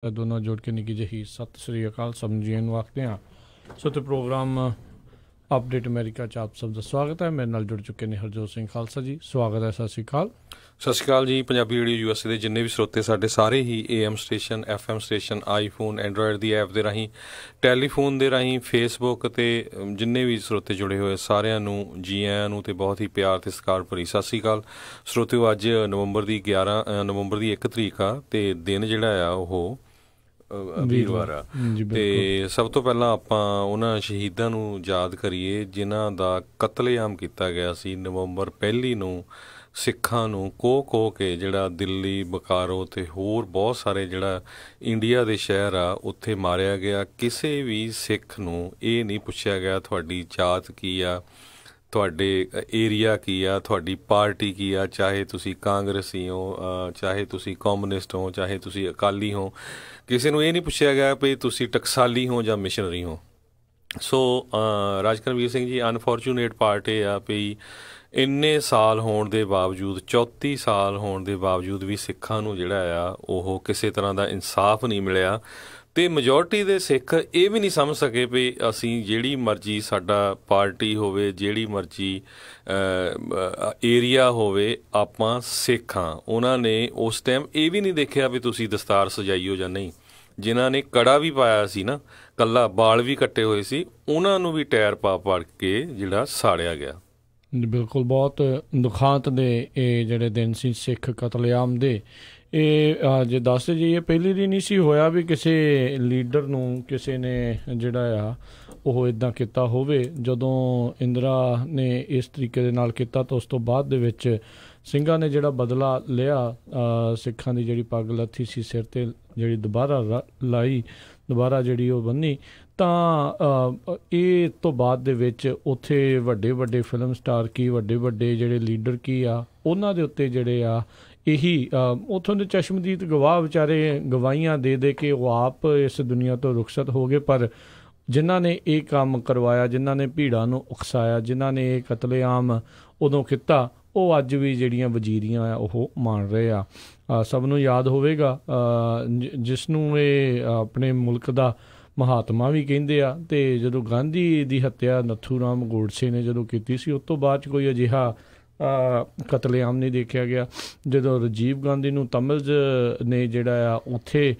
दोनों जोड़ के निकी जही सत श्री अकाल समझिए वाकते हैं सो तो प्रोग्राम अपडेट अमेरिका च आप सब का स्वागत है। मेरे नाल जुड़ चुके हैं हरजोत सिंह खालसा जी, स्वागत है। सत श्री अकाल। सत श्री अकाल जी। पंजाबी रेडियो यूएसए के जिन्ने भी ਸਰੋਤੇ ਸਾਡੇ ਸਾਰੇ ਹੀ AM station FM station iPhone Android the app ਦੇ ਰਾਹੀਂ ਟੈਲੀਫੋਨ ਦੇ ਰਾਹੀਂ ਫੇਸਬੁੱਕ ਤੇ ਜਿੰਨੇ ਵੀ ਸਰੋਤੇ ਜੁੜੇ ਹੋਏ ਸਾਰਿਆਂ ਨੂੰ ਜੀ ਆਇਆਂ ਨੂੰ ਤੇ ਬਹੁਤ ਹੀ ਪਿਆਰ ਤੇ ਸਤਿਕਾਰ ਭਰੀ ਸਤਿ ਸ਼੍ਰੀ ਅਕਾਲ। ਸਰੋਤਿਓ ਅੱਜ ਨਵੰਬਰ ਦੀ 1 ਤਰੀਕ ਆ ਤੇ ਦਿਨ ਜਿਹੜਾ ਆ ਉਹ ਵੀਰਵਾਰ ਆ ਤੇ ਸਭ ਤੋਂ ਪਹਿਲਾਂ ਆਪਾਂ ਉਹਨਾਂ ਸ਼ਹੀਦਾਂ ਨੂੰ ਯਾਦ ਕਰੀਏ ਜਿਨ੍ਹਾਂ ਦਾ ਕਤਲੇਆਮ ਕੀਤਾ ਗਿਆ ਸੀ ਨਵੰਬਰ 1 ਨੂੰ ਸਿੱਖਾਂ ਨੂੰ ਕੋਹ ਕੇ ਜਿਹੜਾ ਦਿੱਲੀ ਬੋਕਾਰੋ ਤੇ ਹੋਰ ਬਹੁਤ ਸਾਰੇ ਜਿਹੜਾ ਇੰਡੀਆ ਦੇ ਸ਼ਹਿਰ ਆ ਉੱਥੇ ਮਾਰਿਆ ਗਿਆ। ਕਿਸੇ ਵੀ ਸਿੱਖ ਨੂੰ ਇਹ ਨਹੀਂ ਪੁੱਛਿਆ ਗਿਆ ਤੁਹਾਡੀ ਜਾਤ ਕੀ ਆ, ਤੁਹਾਡੇ ਏਰੀਆ ਕੀ ਆ, ਤੁਹਾਡੀ ਪਾਰਟੀ ਕੀ ਆ, ਚਾਹੇ ਤੁਸੀਂ ਕਾਂਗਰਸੀ ਹੋ, ਚਾਹੇ ਤੁਸੀਂ ਕਮਿਊਨਿਸਟ ਹੋ, ਚਾਹੇ ਤੁਸੀਂ ਅਕਾਲੀ ਹੋ। ਕਿਸੇ ਨੂੰ ਇਹ ਨਹੀਂ ਪੁੱਛਿਆ ਗਿਆ ਵੀ ਤੁਸੀਂ ਟਕਸਾਲੀ ਹੋ ਜਾਂ ਮਿਸ਼ਨਰੀ ਹੋ। ਸੋ ਰਾਜ ਕਰਮਵੀਰ ਸਿੰਘ ਜੀ, ਅਨਫੋਰਚੂਨੇਟ ਪਾਰਟ ਇਹ ਆ ਵੀ ਇੰਨੇ ਸਾਲ ਹੋਣ ਦੇ ਬਾਵਜੂਦ 34 ਸਾਲ ਹੋਣ ਦੇ ਬਾਵਜੂਦ ਵੀ ਸਿੱਖਾਂ ਨੂੰ ਜਿਹੜਾ ਆ ਉਹ ਕਿਸੇ ਤਰ੍ਹਾਂ ਦਾ ਇਨਸਾਫ ਨਹੀਂ ਮਿਲਿਆ ਅਤੇ ਮੈਜੋਰਟੀ ਦੇ ਸਿੱਖ ਇਹ ਵੀ ਨਹੀਂ ਸਮਝ ਸਕੇ ਵੀ ਅਸੀਂ ਜਿਹੜੀ ਮਰਜ਼ੀ ਸਾਡਾ ਪਾਰਟੀ ਹੋਵੇ, ਜਿਹੜੀ ਮਰਜ਼ੀ ਏਰੀਆ ਹੋਵੇ, ਆਪਾਂ ਸਿੱਖ ਹਾਂ। ਉਹਨਾਂ ਨੇ ਉਸ ਟਾਈਮ ਇਹ ਵੀ ਨਹੀਂ ਦੇਖਿਆ ਵੀ ਤੁਸੀਂ ਦਸਤਾਰ ਸਜਾਈ ਹੋ ਜਾਂ ਨਹੀਂ। ਜਿਨ੍ਹਾਂ ਨੇ ਕੜਾ ਵੀ ਪਾਇਆ ਸੀ ਨਾ, ਇਕੱਲਾ ਬਾਲ ਵੀ ਕੱਟੇ ਹੋਏ ਸੀ, ਉਹਨਾਂ ਨੂੰ ਵੀ ਟਾਇਰ ਪਾ ਕੇ ਜਿਹੜਾ ਸਾੜਿਆ ਗਿਆ। ਬਿਲਕੁਲ, ਬਹੁਤ ਦੁਖਾਂਤ ਦੇ ਇਹ ਜਿਹੜੇ ਦਿਨ ਸੀ ਸਿੱਖ ਕਤਲੇਆਮ ਦੇ। ਇਹ ਜੇ ਦੱਸ ਜਾਈਏ ਪਹਿਲੀ ਦੀ ਨਹੀਂ ਸੀ ਹੋਇਆ ਵੀ ਕਿਸੇ ਲੀਡਰ ਨੂੰ ਕਿਸੇ ਨੇ ਜਿਹੜਾ ਆ ਉਹ ਇੱਦਾਂ ਕੀਤਾ ਹੋਵੇ। ਜਦੋਂ ਇੰਦਰਾ ਨੇ ਇਸ ਤਰੀਕੇ ਦੇ ਨਾਲ ਕੀਤਾ ਤਾਂ ਉਸ ਤੋਂ ਬਾਅਦ ਦੇ ਵਿੱਚ ਸਿੰਘਾਂ ਨੇ ਜਿਹੜਾ ਬਦਲਾ ਲਿਆ, ਸਿੱਖਾਂ ਦੀ ਜਿਹੜੀ ਪੱਗ ਲੱਥੀ ਸੀ ਸਿਰ 'ਤੇ ਜਿਹੜੀ ਦੁਬਾਰਾ ਲਾਈ, ਦੁਬਾਰਾ ਜਿਹੜੀ ਉਹ ਬੰਨੀ, ਤਾਂ ਇਹ ਤੋਂ ਬਾਅਦ ਦੇ ਵਿੱਚ ਉੱਥੇ ਵੱਡੇ ਵੱਡੇ ਫਿਲਮ ਸਟਾਰ ਕੀ, ਵੱਡੇ ਵੱਡੇ ਜਿਹੜੇ ਲੀਡਰ ਕੀ ਆ, ਉਹਨਾਂ ਦੇ ਉੱਤੇ ਜਿਹੜੇ ਆ ਇਹੀ ਉੱਥੋਂ ਦੇ ਚਸ਼ਮਦੀਦ ਗਵਾਹ ਵਿਚਾਰੇ ਗਵਾਹੀਆਂ ਦੇ ਕੇ ਉਹ ਆਪ ਇਸ ਦੁਨੀਆ ਤੋਂ ਰੁਖਸਤ ਹੋ ਗਏ। ਪਰ ਜਿਨ੍ਹਾਂ ਨੇ ਇਹ ਕੰਮ ਕਰਵਾਇਆ, ਜਿਨ੍ਹਾਂ ਨੇ ਭੀੜਾਂ ਨੂੰ ਉਕਸਾਇਆ, ਜਿਨ੍ਹਾਂ ਨੇ ਇਹ ਕਤਲੇਆਮ ਉਦੋਂ ਕੀਤਾ, ਉਹ ਅੱਜ ਵੀ ਜਿਹੜੀਆਂ ਵਜ਼ੀਰੀਆਂ ਆ ਉਹ ਮਾਣ ਰਹੇ ਆ। ਸਭ ਨੂੰ ਯਾਦ ਹੋਵੇਗਾ ਜਿਸ ਨੂੰ ਇਹ ਆਪਣੇ ਮੁਲਕ ਦਾ ਮਹਾਤਮਾ ਵੀ ਕਹਿੰਦੇ ਆ। ਅਤੇ ਜਦੋਂ ਗਾਂਧੀ ਦੀ ਹੱਤਿਆ ਨੱਥੂ ਰਾਮ ਗੋਡਸੇ ਨੇ ਜਦੋਂ ਕੀਤੀ ਸੀ, ਉਸ ਤੋਂ ਬਾਅਦ 'ਚ ਕੋਈ ਅਜਿਹਾ ਕਤਲੇਆਮ ਨਹੀਂ ਦੇਖਿਆ ਗਿਆ। ਜਦੋਂ ਰਾਜੀਵ ਗਾਂਧੀ ਨੂੰ ਤਮਿਲਜ਼ ਨੇ ਜਿਹੜਾ ਆ ਉੱਥੇ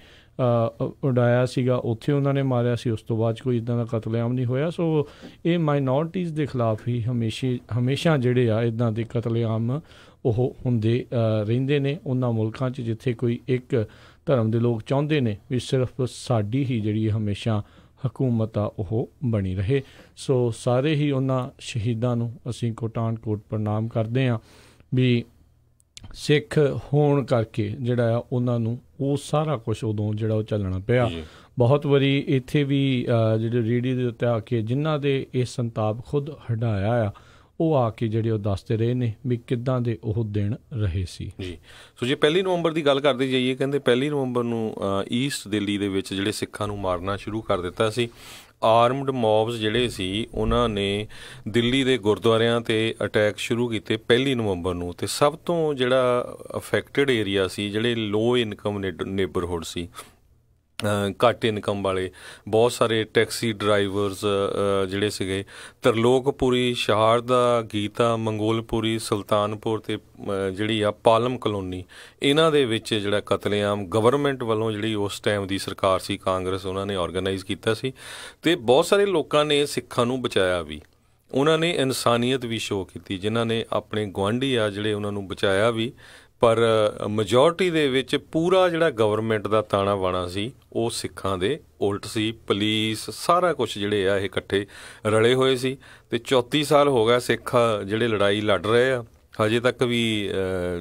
ਉਡਾਇਆ ਸੀਗਾ, ਉੱਥੇ ਉਹਨਾਂ ਨੇ ਮਾਰਿਆ ਸੀ, ਉਸ ਤੋਂ ਬਾਅਦ 'ਚ ਕੋਈ ਇੱਦਾਂ ਦਾ ਕਤਲੇਆਮ ਨਹੀਂ ਹੋਇਆ। ਸੋ ਇਹ ਮਾਈਨੋਰਟੀਜ਼ ਦੇ ਖਿਲਾਫ ਹੀ ਹਮੇਸ਼ਾ ਜਿਹੜੇ ਆ ਇੱਦਾਂ ਦੇ ਕਤਲੇਆਮ ਉਹ ਹੁੰਦੇ ਰਹਿੰਦੇ ਨੇ ਉਹਨਾਂ ਮੁਲਕਾਂ 'ਚ ਜਿੱਥੇ ਕੋਈ ਇੱਕ ਧਰਮ ਦੇ ਲੋਕ ਚਾਹੁੰਦੇ ਨੇ ਵੀ ਸਿਰਫ ਸਾਡੀ ਹੀ ਜਿਹੜੀ ਹਮੇਸ਼ਾ ਹਕੂਮਤ ਆ ਉਹ ਬਣੀ ਰਹੇ। ਸੋ ਸਾਰੇ ਹੀ ਉਹਨਾਂ ਸ਼ਹੀਦਾਂ ਨੂੰ ਅਸੀਂ ਕੋਟਾਨ ਕੋਟ ਪ੍ਰਣਾਮ ਕਰਦੇ ਹਾਂ ਵੀ ਸਿੱਖ ਹੋਣ ਕਰਕੇ ਜਿਹੜਾ ਆ ਉਹਨਾਂ ਨੂੰ ਉਹ ਸਾਰਾ ਕੁਛ ਉਦੋਂ ਜਿਹੜਾ ਉਹ ਝੱਲਣਾ ਪਿਆ। ਬਹੁਤ ਵਾਰੀ ਇੱਥੇ ਵੀ ਜਿਹੜੇ ਰੇਡੀਓ ਦੇ ਉੱਤੇ ਆ ਕੇ ਜਿਨ੍ਹਾਂ ਦੇ ਇਹ ਸੰਤਾਪ ਖੁਦ ਹਟਾਇਆ ਆ, ਉਹ ਆ ਕੇ ਜਿਹੜੇ ਉਹ ਦੱਸਦੇ ਰਹੇ ਨੇ ਵੀ ਕਿੱਦਾਂ ਦੇ ਉਹ ਦਿਨ ਰਹੇ ਸੀ ਜੀ। ਸੋ ਜੇ 1 ਨਵੰਬਰ ਦੀ ਗੱਲ ਕਰਦੇ ਜਾਈਏ, ਕਹਿੰਦੇ 1 ਨਵੰਬਰ ਨੂੰ ਈਸਟ ਦਿੱਲੀ ਦੇ ਵਿੱਚ ਜਿਹੜੇ ਸਿੱਖਾਂ ਨੂੰ ਮਾਰਨਾ ਸ਼ੁਰੂ ਕਰ ਦਿੱਤਾ ਸੀ। ਆਰਮਡ ਮੌਬਸ ਜਿਹੜੇ ਸੀ ਉਹਨਾਂ ਨੇ ਦਿੱਲੀ ਦੇ ਗੁਰਦੁਆਰਿਆਂ 'ਤੇ ਅਟੈਕ ਸ਼ੁਰੂ ਕੀਤੇ 1 ਨਵੰਬਰ ਨੂੰ। ਅਤੇ ਸਭ ਤੋਂ ਜਿਹੜਾ ਅਫੈਕਟਡ ਏਰੀਆ ਸੀ, ਜਿਹੜੇ ਲੋ ਇਨਕਮ ਨੇਬਰਹੁੱਡ ਸੀ, ਘੱਟ ਇਨਕਮ ਵਾਲੇ, ਬਹੁਤ ਸਾਰੇ ਟੈਕਸੀ ਡਰਾਈਵਰਸ ਜਿਹੜੇ ਸੀਗੇ, ਤਰਲੋਕਪੁਰੀ, ਸ਼ਹਾਰਦਾ, ਗੀਤਾ, ਮੰਗੋਲਪੁਰੀ, ਸੁਲਤਾਨਪੁਰ ਅਤੇ ਜਿਹੜੀ ਆ ਪਾਲਮ ਕਲੋਨੀ, ਇਹਨਾਂ ਦੇ ਵਿੱਚ ਜਿਹੜਾ ਕਤਲੇਆਮ ਗਵਰਨਮੈਂਟ ਵੱਲੋਂ ਜਿਹੜੀ ਉਸ ਟਾਈਮ ਦੀ ਸਰਕਾਰ ਸੀ ਕਾਂਗਰਸ, ਉਹਨਾਂ ਨੇ ਔਰਗਨਾਈਜ਼ ਕੀਤਾ ਸੀ। ਅਤੇ ਬਹੁਤ ਸਾਰੇ ਲੋਕਾਂ ਨੇ ਸਿੱਖਾਂ ਨੂੰ ਬਚਾਇਆ ਵੀ, ਉਹਨਾਂ ਨੇ ਇਨਸਾਨੀਅਤ ਵੀ ਸ਼ੋਅ ਕੀਤੀ, ਜਿਨ੍ਹਾਂ ਨੇ ਆਪਣੇ ਗੁਆਂਢੀ ਆ ਜਿਹੜੇ ਉਹਨਾਂ ਨੂੰ ਬਚਾਇਆ ਵੀ। ਪਰ ਮੈਜੋਰਟੀ ਦੇ ਵਿੱਚ ਪੂਰਾ ਜਿਹੜਾ ਗਵਰਨਮੈਂਟ ਦਾ ਤਾਣਾ ਬਾਣਾ ਸੀ ਉਹ ਸਿੱਖਾਂ ਦੇ ਉਲਟ ਸੀ। ਪੁਲਿਸ ਸਾਰਾ ਕੁਛ ਜਿਹੜੇ ਆ ਇਹ ਇਕੱਠੇ ਰਲੇ ਹੋਏ ਸੀ। ਅਤੇ 34 ਸਾਲ ਹੋ ਗਿਆ ਸਿੱਖ ਜਿਹੜੇ ਲੜਾਈ ਲੜ ਰਹੇ ਆ, ਹਜੇ ਤੱਕ ਵੀ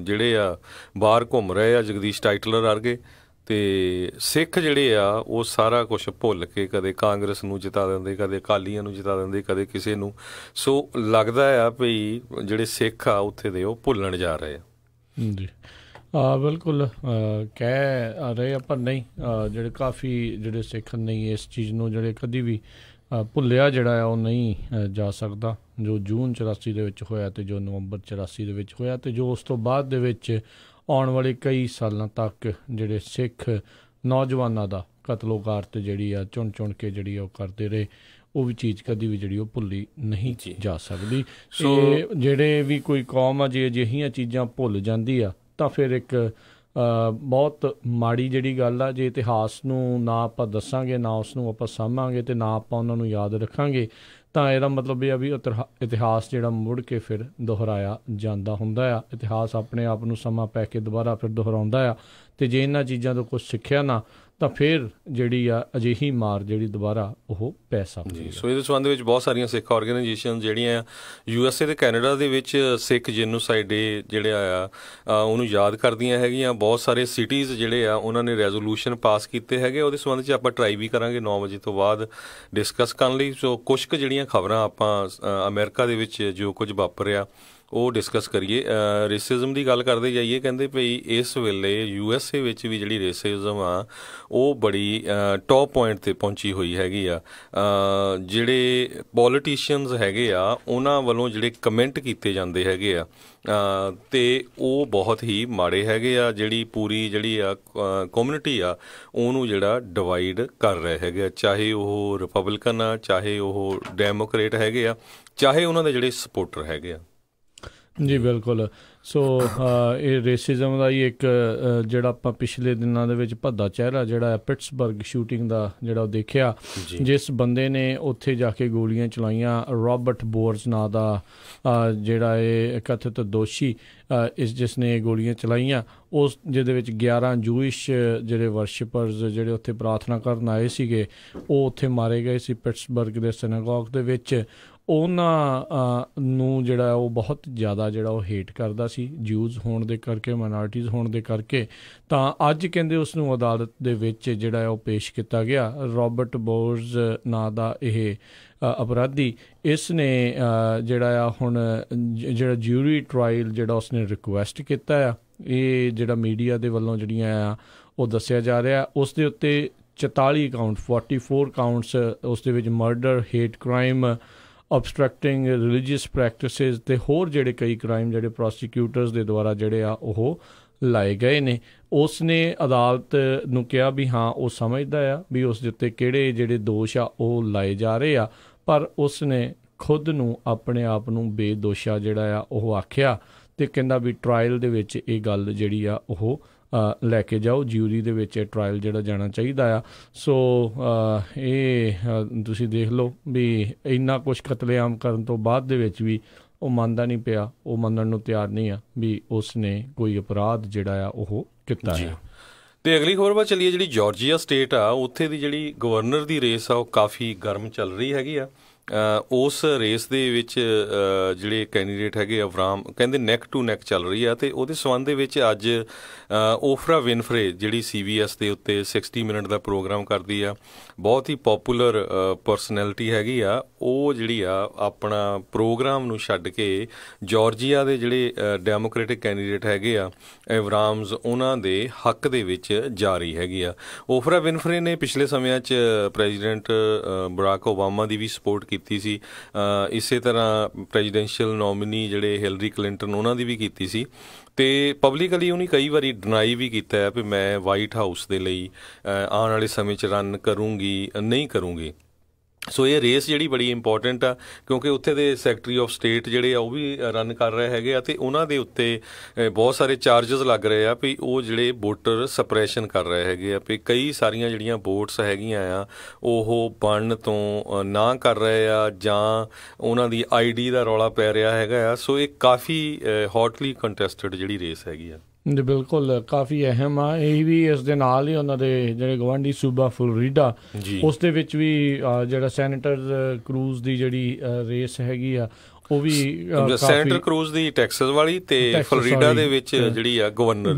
ਜਿਹੜੇ ਆ ਬਾਹਰ ਘੁੰਮ ਰਹੇ ਆ ਜਗਦੀਸ਼ ਟਾਈਟਲਰ ਵਰਗੇ। ਅਤੇ ਸਿੱਖ ਜਿਹੜੇ ਆ ਉਹ ਸਾਰਾ ਕੁਛ ਭੁੱਲ ਕੇ ਕਦੇ ਕਾਂਗਰਸ ਨੂੰ ਜਿਤਾ ਦਿੰਦੇ, ਕਦੇ ਅਕਾਲੀਆਂ ਨੂੰ ਜਿਤਾ ਦਿੰਦੇ, ਕਦੇ ਕਿਸੇ ਨੂੰ। ਸੋ ਲੱਗਦਾ ਆ ਵੀ ਜਿਹੜੇ ਸਿੱਖ ਆ ਉੱਥੇ ਦੇ ਉਹ ਭੁੱਲਣ ਜਾ ਰਹੇ ਆ ਜੀ। ਬਿਲਕੁਲ ਕਹਿ ਰਹੇ ਆ, ਪਰ ਨਹੀਂ, ਜਿਹੜੇ ਕਾਫੀ ਜਿਹੜੇ ਸਿੱਖ ਨਹੀਂ ਇਸ ਚੀਜ਼ ਨੂੰ ਜਿਹੜੇ ਕਦੀ ਵੀ ਭੁੱਲਿਆ ਜਿਹੜਾ ਆ ਉਹ ਨਹੀਂ ਜਾ ਸਕਦਾ। ਜੋ ਜੂਨ 84 ਦੇ ਵਿੱਚ ਹੋਇਆ ਅਤੇ ਜੋ ਨਵੰਬਰ 84 ਦੇ ਵਿੱਚ ਹੋਇਆ ਅਤੇ ਜੋ ਉਸ ਤੋਂ ਬਾਅਦ ਦੇ ਵਿੱਚ ਆਉਣ ਵਾਲੇ ਕਈ ਸਾਲਾਂ ਤੱਕ ਜਿਹੜੇ ਸਿੱਖ ਨੌਜਵਾਨਾਂ ਦਾ ਕਤਲੋਗਾਰਤ ਜਿਹੜੀ ਆ ਚੁਣ ਕੇ ਜਿਹੜੀ ਉਹ ਕਰਦੇ ਰਹੇ, ਉਹ ਵੀ ਚੀਜ਼ ਕਦੀ ਵੀ ਜਿਹੜੀ ਉਹ ਭੁੱਲੀ ਨਹੀਂ ਜਾ ਸਕਦੀ। ਇਹ ਜਿਹੜੇ ਵੀ ਕੋਈ ਕੌਮ ਆ ਜੇ ਅਜਿਹੀਆਂ ਚੀਜ਼ਾਂ ਭੁੱਲ ਜਾਂਦੀ ਆ ਤਾਂ ਫਿਰ ਇੱਕ ਬਹੁਤ ਮਾੜੀ ਜਿਹੜੀ ਗੱਲ ਆ। ਜੇ ਇਤਿਹਾਸ ਨੂੰ ਨਾ ਆਪਾਂ ਦੱਸਾਂਗੇ, ਨਾ ਉਸ ਨੂੰ ਆਪਾਂ ਸਾਂਭਾਂਗੇ ਅਤੇ ਨਾ ਆਪਾਂ ਉਹਨਾਂ ਨੂੰ ਯਾਦ ਰੱਖਾਂਗੇ, ਤਾਂ ਇਹਦਾ ਮਤਲਬ ਇਹ ਆ ਵੀ ਇਤਿਹਾਸ ਜਿਹੜਾ ਮੁੜ ਕੇ ਫਿਰ ਦੁਹਰਾਇਆ ਜਾਂਦਾ ਹੁੰਦਾ ਆ। ਇਤਿਹਾਸ ਆਪਣੇ ਆਪ ਨੂੰ ਸਮਾਂ ਪੈ ਕੇ ਦੁਬਾਰਾ ਫਿਰ ਦੁਹਰਾਉਂਦਾ ਆ, ਅਤੇ ਜੇ ਇਹਨਾਂ ਚੀਜ਼ਾਂ ਤੋਂ ਕੁਛ ਸਿੱਖਿਆ ਨਾ ਤਾਂ ਫਿਰ ਜਿਹੜੀ ਆ ਅਜਿਹੀ ਮਾਰ ਜਿਹੜੀ ਦੁਬਾਰਾ ਉਹ ਪੈ ਸਕਦੀ। ਸੋ ਇਹਦੇ ਸੰਬੰਧ ਵਿੱਚ ਬਹੁਤ ਸਾਰੀਆਂ ਸਿੱਖ ਆਰਗੇਨਾਈਜੇਸ਼ਨ ਜਿਹੜੀਆਂ USA ਅਤੇ ਕੈਨੇਡਾ ਦੇ ਵਿੱਚ ਸਿੱਖ ਜੈਨੋਸਾਈਡ ਡੇ ਜਿਹੜਾ ਆ ਉਹਨੂੰ ਯਾਦ ਕਰਦੀਆਂ ਹੈਗੀਆਂ। ਬਹੁਤ ਸਾਰੇ ਸਿਟੀਜ਼ ਜਿਹੜੇ ਆ ਉਹਨਾਂ ਨੇ ਰੈਜ਼ੋਲੂਸ਼ਨ ਪਾਸ ਕੀਤੇ ਹੈਗੇ। ਉਹਦੇ ਸੰਬੰਧ 'ਚ ਆਪਾਂ ਟਰਾਈ ਵੀ ਕਰਾਂਗੇ 9 ਵਜੇ ਤੋਂ ਬਾਅਦ ਡਿਸਕਸ ਕਰਨ ਲਈ। ਸੋ ਕੁਛ ਕੁ ਜਿਹੜੀਆਂ ਖਬਰਾਂ ਆਪਾਂ ਅਮਰੀਕਾ ਦੇ ਵਿੱਚ ਜੋ ਕੁਝ ਵਾਪਰਿਆ ਉਹ ਡਿਸਕਸ ਕਰੀਏ। ਰੇਸਿਜ਼ਮ ਦੀ ਗੱਲ ਕਰਦੇ ਜਾਈਏ, ਕਹਿੰਦੇ ਭਈ ਇਸ ਵੇਲੇ USA ਵਿੱਚ ਵੀ ਜਿਹੜੀ ਰੇਸਿਜ਼ਮ ਆ ਉਹ ਬੜੀ ਟੌਪ ਪੁਆਇੰਟ 'ਤੇ ਪਹੁੰਚੀ ਹੋਈ ਹੈਗੀ ਆ। ਜਿਹੜੇ ਪੋਲੀਟੀਸ਼ੀਅਨਸ ਹੈਗੇ ਆ ਉਹਨਾਂ ਵੱਲੋਂ ਜਿਹੜੇ ਕਮੈਂਟ ਕੀਤੇ ਜਾਂਦੇ ਹੈਗੇ ਆ ਅਤੇ ਉਹ ਬਹੁਤ ਹੀ ਮਾੜੇ ਹੈਗੇ ਆ। ਜਿਹੜੀ ਪੂਰੀ ਜਿਹੜੀ ਆ ਕਮਿਊਨਿਟੀ ਆ ਉਹਨੂੰ ਜਿਹੜਾ ਡਿਵਾਈਡ ਕਰ ਰਹੇ ਹੈਗੇ ਆ, ਚਾਹੇ ਉਹ ਰਿਪਬਲਿਕਨ ਆ, ਚਾਹੇ ਉਹ ਡੈਮੋਕਰੇਟ ਹੈਗੇ ਆ, ਚਾਹੇ ਉਹਨਾਂ ਦੇ ਜਿਹੜੇ ਸਪੋਰਟਰ ਹੈਗੇ ਆ। ਜੀ ਬਿਲਕੁਲ। ਸੋ ਇਹ ਰੇਸਿਜ਼ਮ ਦਾ ਹੀ ਇੱਕ ਜਿਹੜਾ ਆਪਾਂ ਪਿਛਲੇ ਦਿਨਾਂ ਦੇ ਵਿੱਚ ਭੱਦਾ ਚਿਹਰਾ ਜਿਹੜਾ ਪਿਟਸਬਰਗ ਸ਼ੂਟਿੰਗ ਦਾ ਜਿਹੜਾ ਉਹ ਦੇਖਿਆ, ਜਿਸ ਬੰਦੇ ਨੇ ਉੱਥੇ ਜਾ ਕੇ ਗੋਲੀਆਂ ਚਲਾਈਆਂ, ਰੋਬਰਟ ਬੋਰਸ ਨਾਂ ਦਾ ਜਿਹੜਾ ਇਹ ਕਥਿਤ ਦੋਸ਼ੀ ਜਿਸ ਨੇ ਗੋਲੀਆਂ ਚਲਾਈਆਂ, ਉਸ ਜਿਹਦੇ ਵਿੱਚ 11 ਜੂਇਸ਼ ਜਿਹੜੇ ਵਰਸ਼ਿਪਰਸ ਜਿਹੜੇ ਉੱਥੇ ਪ੍ਰਾਰਥਨਾ ਕਰਨ ਆਏ ਸੀਗੇ ਉਹ ਉੱਥੇ ਮਾਰੇ ਗਏ ਸੀ ਪਿਟਸਬਰਗ ਦੇ ਸਿਨਾਗੋਗ ਦੇ ਵਿੱਚ। ਉਹਨਾਂ ਨੂੰ ਜਿਹੜਾ ਉਹ ਬਹੁਤ ਜ਼ਿਆਦਾ ਜਿਹੜਾ ਉਹ ਹੇਟ ਕਰਦਾ ਸੀ ਜਿਊਜ਼ ਹੋਣ ਦੇ ਕਰਕੇ, ਮਾਈਨੋਰਟੀਜ਼ ਹੋਣ ਦੇ ਕਰਕੇ। ਤਾਂ ਅੱਜ ਕਹਿੰਦੇ ਉਸ ਨੂੰ ਅਦਾਲਤ ਦੇ ਵਿੱਚ ਜਿਹੜਾ ਉਹ ਪੇਸ਼ ਕੀਤਾ ਗਿਆ। ਰੋਬਰਟ ਬੋਰਸ ਨਾਂ ਦਾ ਇਹ ਅਪਰਾਧੀ, ਇਸ ਨੇ ਜਿਹੜਾ ਆ ਹੁਣ ਜਿਹੜਾ ਜਿਊਰੀ ਟਰਾਇਲ ਜਿਹੜਾ ਉਸਨੇ ਰਿਕੁਐਸਟ ਕੀਤਾ ਆ, ਇਹ ਜਿਹੜਾ ਮੀਡੀਆ ਦੇ ਵੱਲੋਂ ਜਿਹੜੀਆਂ ਆ ਉਹ ਦੱਸਿਆ ਜਾ ਰਿਹਾ, ਉਸ ਦੇ ਉੱਤੇ 44 ਕਾਊਂਟ 44 ਕਾਊਂਟਸ ਉਸ ਦੇ ਵਿੱਚ murder, hate crime, obstructing religious practices ਅਤੇ ਹੋਰ ਜਿਹੜੇ ਕਈ ਕ੍ਰਾਈਮ ਜਿਹੜੇ ਪ੍ਰੋਸੀਕਿਊਟਰਸ ਦੇ ਦੁਆਰਾ ਜਿਹੜੇ ਆ ਉਹ ਲਾਏ ਗਏ ਨੇ। ਉਸ ਨੇ ਅਦਾਲਤ ਨੂੰ ਕਿਹਾ ਵੀ ਹਾਂ ਉਹ ਸਮਝਦਾ ਆ ਵੀ ਉਸ ਦੇ ਉੱਤੇ ਕਿਹੜੇ ਜਿਹੜੇ ਦੋਸ਼ ਆ ਉਹ ਲਾਏ ਜਾ ਰਹੇ ਆ, ਪਰ ਉਸ ਨੇ ਖੁਦ ਨੂੰ ਆਪਣੇ ਆਪ ਨੂੰ ਬੇਦੋਸ਼ਾ ਜਿਹੜਾ ਆ ਉਹ ਆਖਿਆ ਅਤੇ ਕਹਿੰਦਾ ਵੀ ਟਰਾਇਲ ਦੇ ਵਿੱਚ ਇਹ ਗੱਲ ਜਿਹੜੀ ਆ ਉਹ ਲੈ ਕੇ ਜਾਓ, ਜਿਊਰੀ ਦੇ ਵਿੱਚ ਟਰਾਇਲ ਜਿਹੜਾ ਜਾਣਾ ਚਾਹੀਦਾ ਆ। ਸੋ ਇਹ ਤੁਸੀਂ ਦੇਖ ਲਓ ਵੀ ਇੰਨਾ ਕੁਛ ਕਤਲੇਆਮ ਕਰਨ ਤੋਂ ਬਾਅਦ ਦੇ ਵਿੱਚ ਵੀ ਉਹ ਮੰਨਦਾ ਨਹੀਂ ਪਿਆ, ਉਹ ਮੰਨਣ ਨੂੰ ਤਿਆਰ ਨਹੀਂ ਆ ਵੀ ਉਸ ਨੇ ਕੋਈ ਅਪਰਾਧ ਜਿਹੜਾ ਆ ਉਹ ਕੀਤਾ ਹੈ। ਅਤੇ ਅਗਲੀ ਖਬਰ ਵੱਲ ਚੱਲੀਏ, ਜਿਹੜੀ ਜਾਰਜੀਆ ਸਟੇਟ ਆ ਉੱਥੇ ਦੀ ਜਿਹੜੀ ਗਵਰਨਰ ਦੀ ਰੇਸ ਆ ਉਹ ਕਾਫੀ ਗਰਮ ਚੱਲ ਰਹੀ ਹੈਗੀ ਆ। ਉਸ ਰੇਸ ਦੇ ਵਿੱਚ ਜਿਹੜੇ ਕੈਂਡੀਡੇਟ ਹੈਗੇ ਅਵਰਾਮ ਕਹਿੰਦੇ ਨੈਕ ਟੂ ਨੈਕ ਚੱਲ ਰਹੀ ਆ। ਅਤੇ ਉਹਦੇ ਸੰਬੰਧ ਦੇ ਵਿੱਚ ਅੱਜ ਓਫਰਾ ਵਿਨਫਰੇ ਜਿਹੜੀ CBS ਦੇ ਉੱਤੇ 60 ਮਿੰਟ ਦਾ ਪ੍ਰੋਗਰਾਮ ਕਰਦੀ ਆ, ਬਹੁਤ ਹੀ ਪੋਪੂਲਰ ਪਰਸਨੈਲਿਟੀ ਹੈਗੀ ਆ, ਉਹ ਜਿਹੜੀ ਆ ਆਪਣਾ ਪ੍ਰੋਗਰਾਮ ਨੂੰ ਛੱਡ ਕੇ ਜਾਰਜੀਆ ਦੇ ਜਿਹੜੇ ਡੈਮੋਕ੍ਰੇਟਿਕ ਕੈਂਡੀਡੇਟ ਹੈਗੇ ਆ ਅਵਰਾਮਸ ਉਹਨਾਂ ਦੇ ਹੱਕ ਦੇ ਵਿੱਚ ਜਾ ਰਹੀ ਹੈਗੀ ਆ। ਓਫਰਾ ਵਿਨਫਰੇ ਨੇ ਪਿਛਲੇ ਸਮਿਆਂ 'ਚ ਪ੍ਰੈਜ਼ੀਡੈਂਟ ਬਰਾਕ ਓਬਾਮਾ ਦੀ ਵੀ ਸਪੋਰਟ ਕੀਤੀ ਸੀ, ਇਸੇ ਤਰ੍ਹਾਂ ਪ੍ਰੈਜ਼ੀਡੈਂਸ਼ੀਅਲ ਨੋਮੀਨੀ ਜਿਹੜੇ ਹਿਲਰੀ ਕਲਿੰਟਨ ਉਹਨਾਂ ਦੀ ਵੀ ਕੀਤੀ ਸੀ। ਅਤੇ ਪਬਲਿਕਲੀ ਉਹਨੇ ਕਈ ਵਾਰੀ ਡਿਨਾਈ ਵੀ ਕੀਤਾ ਹੈ ਵੀ ਮੈਂ ਵਾਈਟ ਹਾਊਸ ਦੇ ਲਈ ਆਉਣ ਵਾਲੇ ਸਮੇਂ 'ਚ ਰਨ ਕਰੂੰਗੀ ਨਹੀਂ ਕਰੂੰਗੀ। ਸੋ ਇਹ ਰੇਸ ਜਿਹੜੀ ਬੜੀ ਇੰਪੋਰਟੈਂਟ ਆ ਕਿਉਂਕਿ ਉੱਥੇ ਦੇ ਸੈਕਟਰੀ ਆਫ ਸਟੇਟ ਜਿਹੜੇ ਆ ਉਹ ਵੀ ਰਨ ਕਰ ਰਹੇ ਹੈਗੇ ਆ ਅਤੇ ਉਹਨਾਂ ਦੇ ਉੱਤੇ ਬਹੁਤ ਸਾਰੇ ਚਾਰਜਸ ਲੱਗ ਰਹੇ ਆ ਵੀ ਉਹ ਜਿਹੜੇ ਵੋਟਰ ਸਪਰੈਸ਼ਨ ਕਰ ਰਹੇ ਹੈਗੇ ਆ ਵੀ ਕਈ ਸਾਰੀਆਂ ਜਿਹੜੀਆਂ ਵੋਟਸ ਹੈਗੀਆਂ ਆ ਉਹ ਬਣਨ ਤੋਂ ਨਾ ਕਰ ਰਹੇ ਆ ਜਾਂ ਉਹਨਾਂ ਦੀ ID ਦਾ ਰੌਲਾ ਪੈ ਰਿਹਾ ਹੈਗਾ ਆ। ਸੋ ਇਹ ਕਾਫੀ ਹੌਟਲੀ ਕੰਟੈਸਟਡ ਜਿਹੜੀ ਰੇਸ ਹੈਗੀ ਆ। ਜੀ ਬਿਲਕੁਲ, ਕਾਫੀ ਅਹਿਮ ਆ। ਇਹ ਵੀ ਇਸ ਦੇ ਨਾਲ ਹੀ ਉਹਨਾਂ ਦੇ ਜਿਹੜੇ ਗਵਾਂਢੀ ਸੂਬਾ ਫਲੋਰੀਡਾ, ਉਸ ਦੇ ਵਿੱਚ ਵੀ ਜਿਹੜਾ ਸੈਨੇਟਰ ਕਰੂਜ਼ ਦੀ ਜਿਹੜੀ ਰੇਸ ਹੈਗੀ ਆ ਉਹ ਵੀ ਸੈਨੇਟਰ ਕਰੂਜ਼ ਦੀ ਟੈਕਸਸ ਵਾਲੀ ਤੇ ਫਲੋਰੀਡਾ ਦੇ ਵਿੱਚ ਜਿਹੜੀ ਆ ਗਵਰਨਰ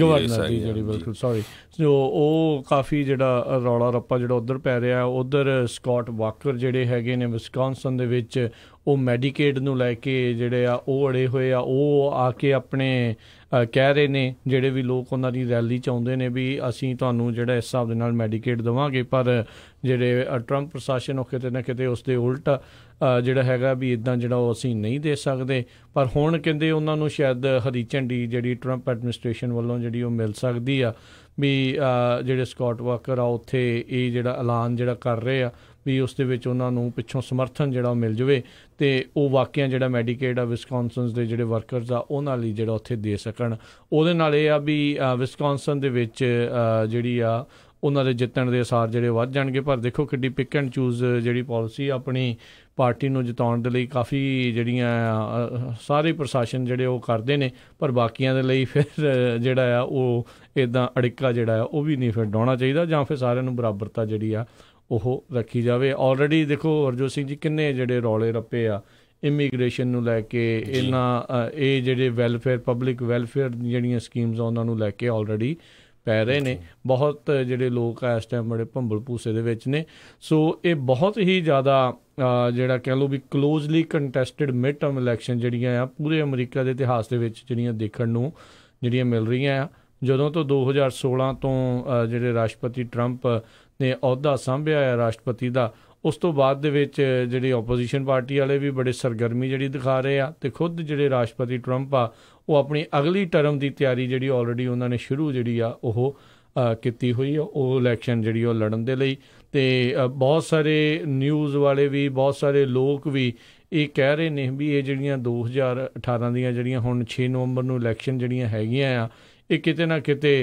ਦੀ ਜਿਹੜੀ ਬਿਲਕੁਲ ਸੌਰੀ ਜੋ ਉਹ ਕਾਫੀ ਜਿਹੜਾ ਰੌਲਾ ਰੱਪਾ ਜਿਹੜਾ ਉੱਧਰ ਪੈ ਰਿਹਾ। ਉੱਧਰ ਸਕਾਟ ਵਾਕਰ ਜਿਹੜੇ ਹੈਗੇ ਨੇ ਵਿਸਕੌਨਸਨ ਦੇ ਵਿੱਚ, ਉਹ ਮੈਡੀਕੇਡ ਨੂੰ ਲੈ ਕੇ ਜਿਹੜੇ ਆ ਉਹ ਅੜੇ ਹੋਏ ਆ। ਉਹ ਆ ਕੇ ਆਪਣੇ ਕਹਿ ਰਹੇ ਨੇ ਜਿਹੜੇ ਵੀ ਲੋਕ ਉਹਨਾਂ ਦੀ ਰੈਲੀ 'ਚ ਆਉਂਦੇ ਨੇ ਵੀ ਅਸੀਂ ਤੁਹਾਨੂੰ ਜਿਹੜਾ ਇਸ ਹਿਸਾਬ ਦੇ ਨਾਲ ਮੈਡੀਕੇਡ ਦੇਵਾਂਗੇ, ਪਰ ਜਿਹੜੇ ਟਰੰਪ ਪ੍ਰਸ਼ਾਸਨ ਉਹ ਕਿਤੇ ਨਾ ਕਿਤੇ ਉਸ ਦੇ ਉਲਟ ਜਿਹੜਾ ਹੈਗਾ ਵੀ ਇੱਦਾਂ ਜਿਹੜਾ ਉਹ ਅਸੀਂ ਨਹੀਂ ਦੇ ਸਕਦੇ। ਪਰ ਹੁਣ ਕਹਿੰਦੇ ਉਹਨਾਂ ਨੂੰ ਸ਼ਾਇਦ ਹਰੀ ਝੰਡੀ ਜਿਹੜੀ ਟਰੰਪ ਐਡਮਿਨਿਸਟ੍ਰੇਸ਼ਨ ਵੱਲੋਂ ਜਿਹੜੀ ਉਹ ਮਿਲ ਸਕਦੀ ਆ ਵੀ ਜਿਹੜੇ ਸਕਾਟ ਵਾਕਰ ਆ ਉੱਥੇ ਇਹ ਜਿਹੜਾ ਐਲਾਨ ਜਿਹੜਾ ਕਰ ਰਹੇ ਆ ਵੀ ਉਸ ਦੇ ਵਿੱਚ ਉਹਨਾਂ ਨੂੰ ਪਿੱਛੋਂ ਸਮਰਥਨ ਜਿਹੜਾ ਉਹ ਮਿਲ ਜਾਵੇ ਅਤੇ ਉਹ ਵਾਕਿਆ ਜਿਹੜਾ ਮੈਡੀਕੇਡ ਆ ਵਿਸਕੌਨਸਨ ਦੇ ਜਿਹੜੇ ਵਰਕਰਸ ਆ ਉਹਨਾਂ ਲਈ ਜਿਹੜਾ ਉੱਥੇ ਦੇ ਸਕਣ। ਉਹਦੇ ਨਾਲ ਇਹ ਆ ਵੀ ਵਿਸਕੌਨਸਨ ਦੇ ਵਿੱਚ ਜਿਹੜੀ ਆ ਉਹਨਾਂ ਦੇ ਜਿੱਤਣ ਦੇ ਅਸਾਰ ਜਿਹੜੇ ਵੱਧ ਜਾਣਗੇ। ਪਰ ਦੇਖੋ ਕਿੱਡੀ ਪਿਕ ਐਂਡ ਚੂਜ਼ ਜਿਹੜੀ ਪਾਲਿਸੀ ਆਪਣੀ ਪਾਰਟੀ ਨੂੰ ਜਿਤਾਉਣ ਦੇ ਲਈ ਕਾਫੀ ਜਿਹੜੀਆਂ ਸਾਰੇ ਪ੍ਰਸ਼ਾਸਨ ਜਿਹੜੇ ਉਹ ਕਰਦੇ ਨੇ, ਪਰ ਬਾਕੀਆਂ ਦੇ ਲਈ ਫਿਰ ਜਿਹੜਾ ਆ ਉਹ ਇੱਦਾਂ ਅੜਿੱਕਾ ਜਿਹੜਾ ਆ ਉਹ ਵੀ ਨਹੀਂ ਫਿਰ ਡਾਉਣਾ ਚਾਹੀਦਾ, ਜਾਂ ਫਿਰ ਸਾਰਿਆਂ ਨੂੰ ਬਰਾਬਰਤਾ ਜਿਹੜੀ ਆ ਉਹ ਰੱਖੀ ਜਾਵੇ। ਆਲਰੇਡੀ ਦੇਖੋ ਹਰਜੋਤ ਸਿੰਘ ਜੀ ਕਿੰਨੇ ਜਿਹੜੇ ਰੌਲੇ ਰੱਪੇ ਆ ਇਮੀਗ੍ਰੇਸ਼ਨ ਨੂੰ ਲੈ ਕੇ, ਇਹ ਜਿਹੜੇ ਵੈਲਫੇਅਰ ਪਬਲਿਕ ਵੈਲਫੇਅਰ ਜਿਹੜੀਆਂ ਸਕੀਮਸ ਆ ਉਹਨਾਂ ਨੂੰ ਲੈ ਕੇ ਆਲਰੇਡੀ ਪੈ ਰਹੇ ਨੇ। ਬਹੁਤ ਜਿਹੜੇ ਲੋਕ ਆ ਇਸ ਟਾਈਮ ਬੜੇ ਭੰਬਲ ਭੂਸੇ ਦੇ ਵਿੱਚ ਨੇ। ਸੋ ਇਹ ਬਹੁਤ ਹੀ ਜ਼ਿਆਦਾ ਜਿਹੜਾ ਕਹਿ ਲਓ ਵੀ closely contested mid term election ਜਿਹੜੀਆਂ ਆ ਪੂਰੇ ਅਮਰੀਕਾ ਦੇ ਇਤਿਹਾਸ ਦੇ ਵਿੱਚ ਜਿਹੜੀਆਂ ਦੇਖਣ ਨੂੰ ਜਿਹੜੀਆਂ ਮਿਲ ਰਹੀਆਂ ਆ। ਜਦੋਂ ਤੋਂ 2016 ਤੋਂ ਜਿਹੜੇ ਰਾਸ਼ਟਰਪਤੀ ਟਰੰਪ ਨੇ ਅਹੁਦਾ ਸਾਂਭਿਆ ਹੈ ਰਾਸ਼ਟਰਪਤੀ ਦਾ, ਉਸ ਤੋਂ ਬਾਅਦ ਦੇ ਵਿੱਚ ਜਿਹੜੀ ਓਪੋਜੀਸ਼ਨ ਪਾਰਟੀ ਵਾਲੇ ਵੀ ਬੜੇ ਸਰਗਰਮੀ ਜਿਹੜੀ ਦਿਖਾ ਰਹੇ ਆ, ਅਤੇ ਖੁਦ ਜਿਹੜੇ ਰਾਸ਼ਟਰਪਤੀ ਟਰੰਪ ਆ ਉਹ ਆਪਣੀ ਅਗਲੀ ਟਰਮ ਦੀ ਤਿਆਰੀ ਜਿਹੜੀ ਆਲਰੇਡੀ ਉਹਨਾਂ ਨੇ ਸ਼ੁਰੂ ਜਿਹੜੀ ਆ ਉਹ ਕੀਤੀ ਹੋਈ ਆ ਉਹ ਇਲੈਕਸ਼ਨ ਜਿਹੜੀ ਉਹ ਲੜਨ ਦੇ ਲਈ। ਅਤੇ ਬਹੁਤ ਸਾਰੇ ਨਿਊਜ਼ ਵਾਲੇ ਵੀ ਬਹੁਤ ਸਾਰੇ ਲੋਕ ਵੀ ਇਹ ਕਹਿ ਰਹੇ ਨੇ ਵੀ ਇਹ ਜਿਹੜੀਆਂ 2018 ਦੀਆਂ ਜਿਹੜੀਆਂ ਹੁਣ 6 ਨਵੰਬਰ ਨੂੰ ਇਲੈਕਸ਼ਨ ਜਿਹੜੀਆਂ ਹੈਗੀਆਂ ਆ ਇਹ ਕਿਤੇ ਨਾ ਕਿਤੇ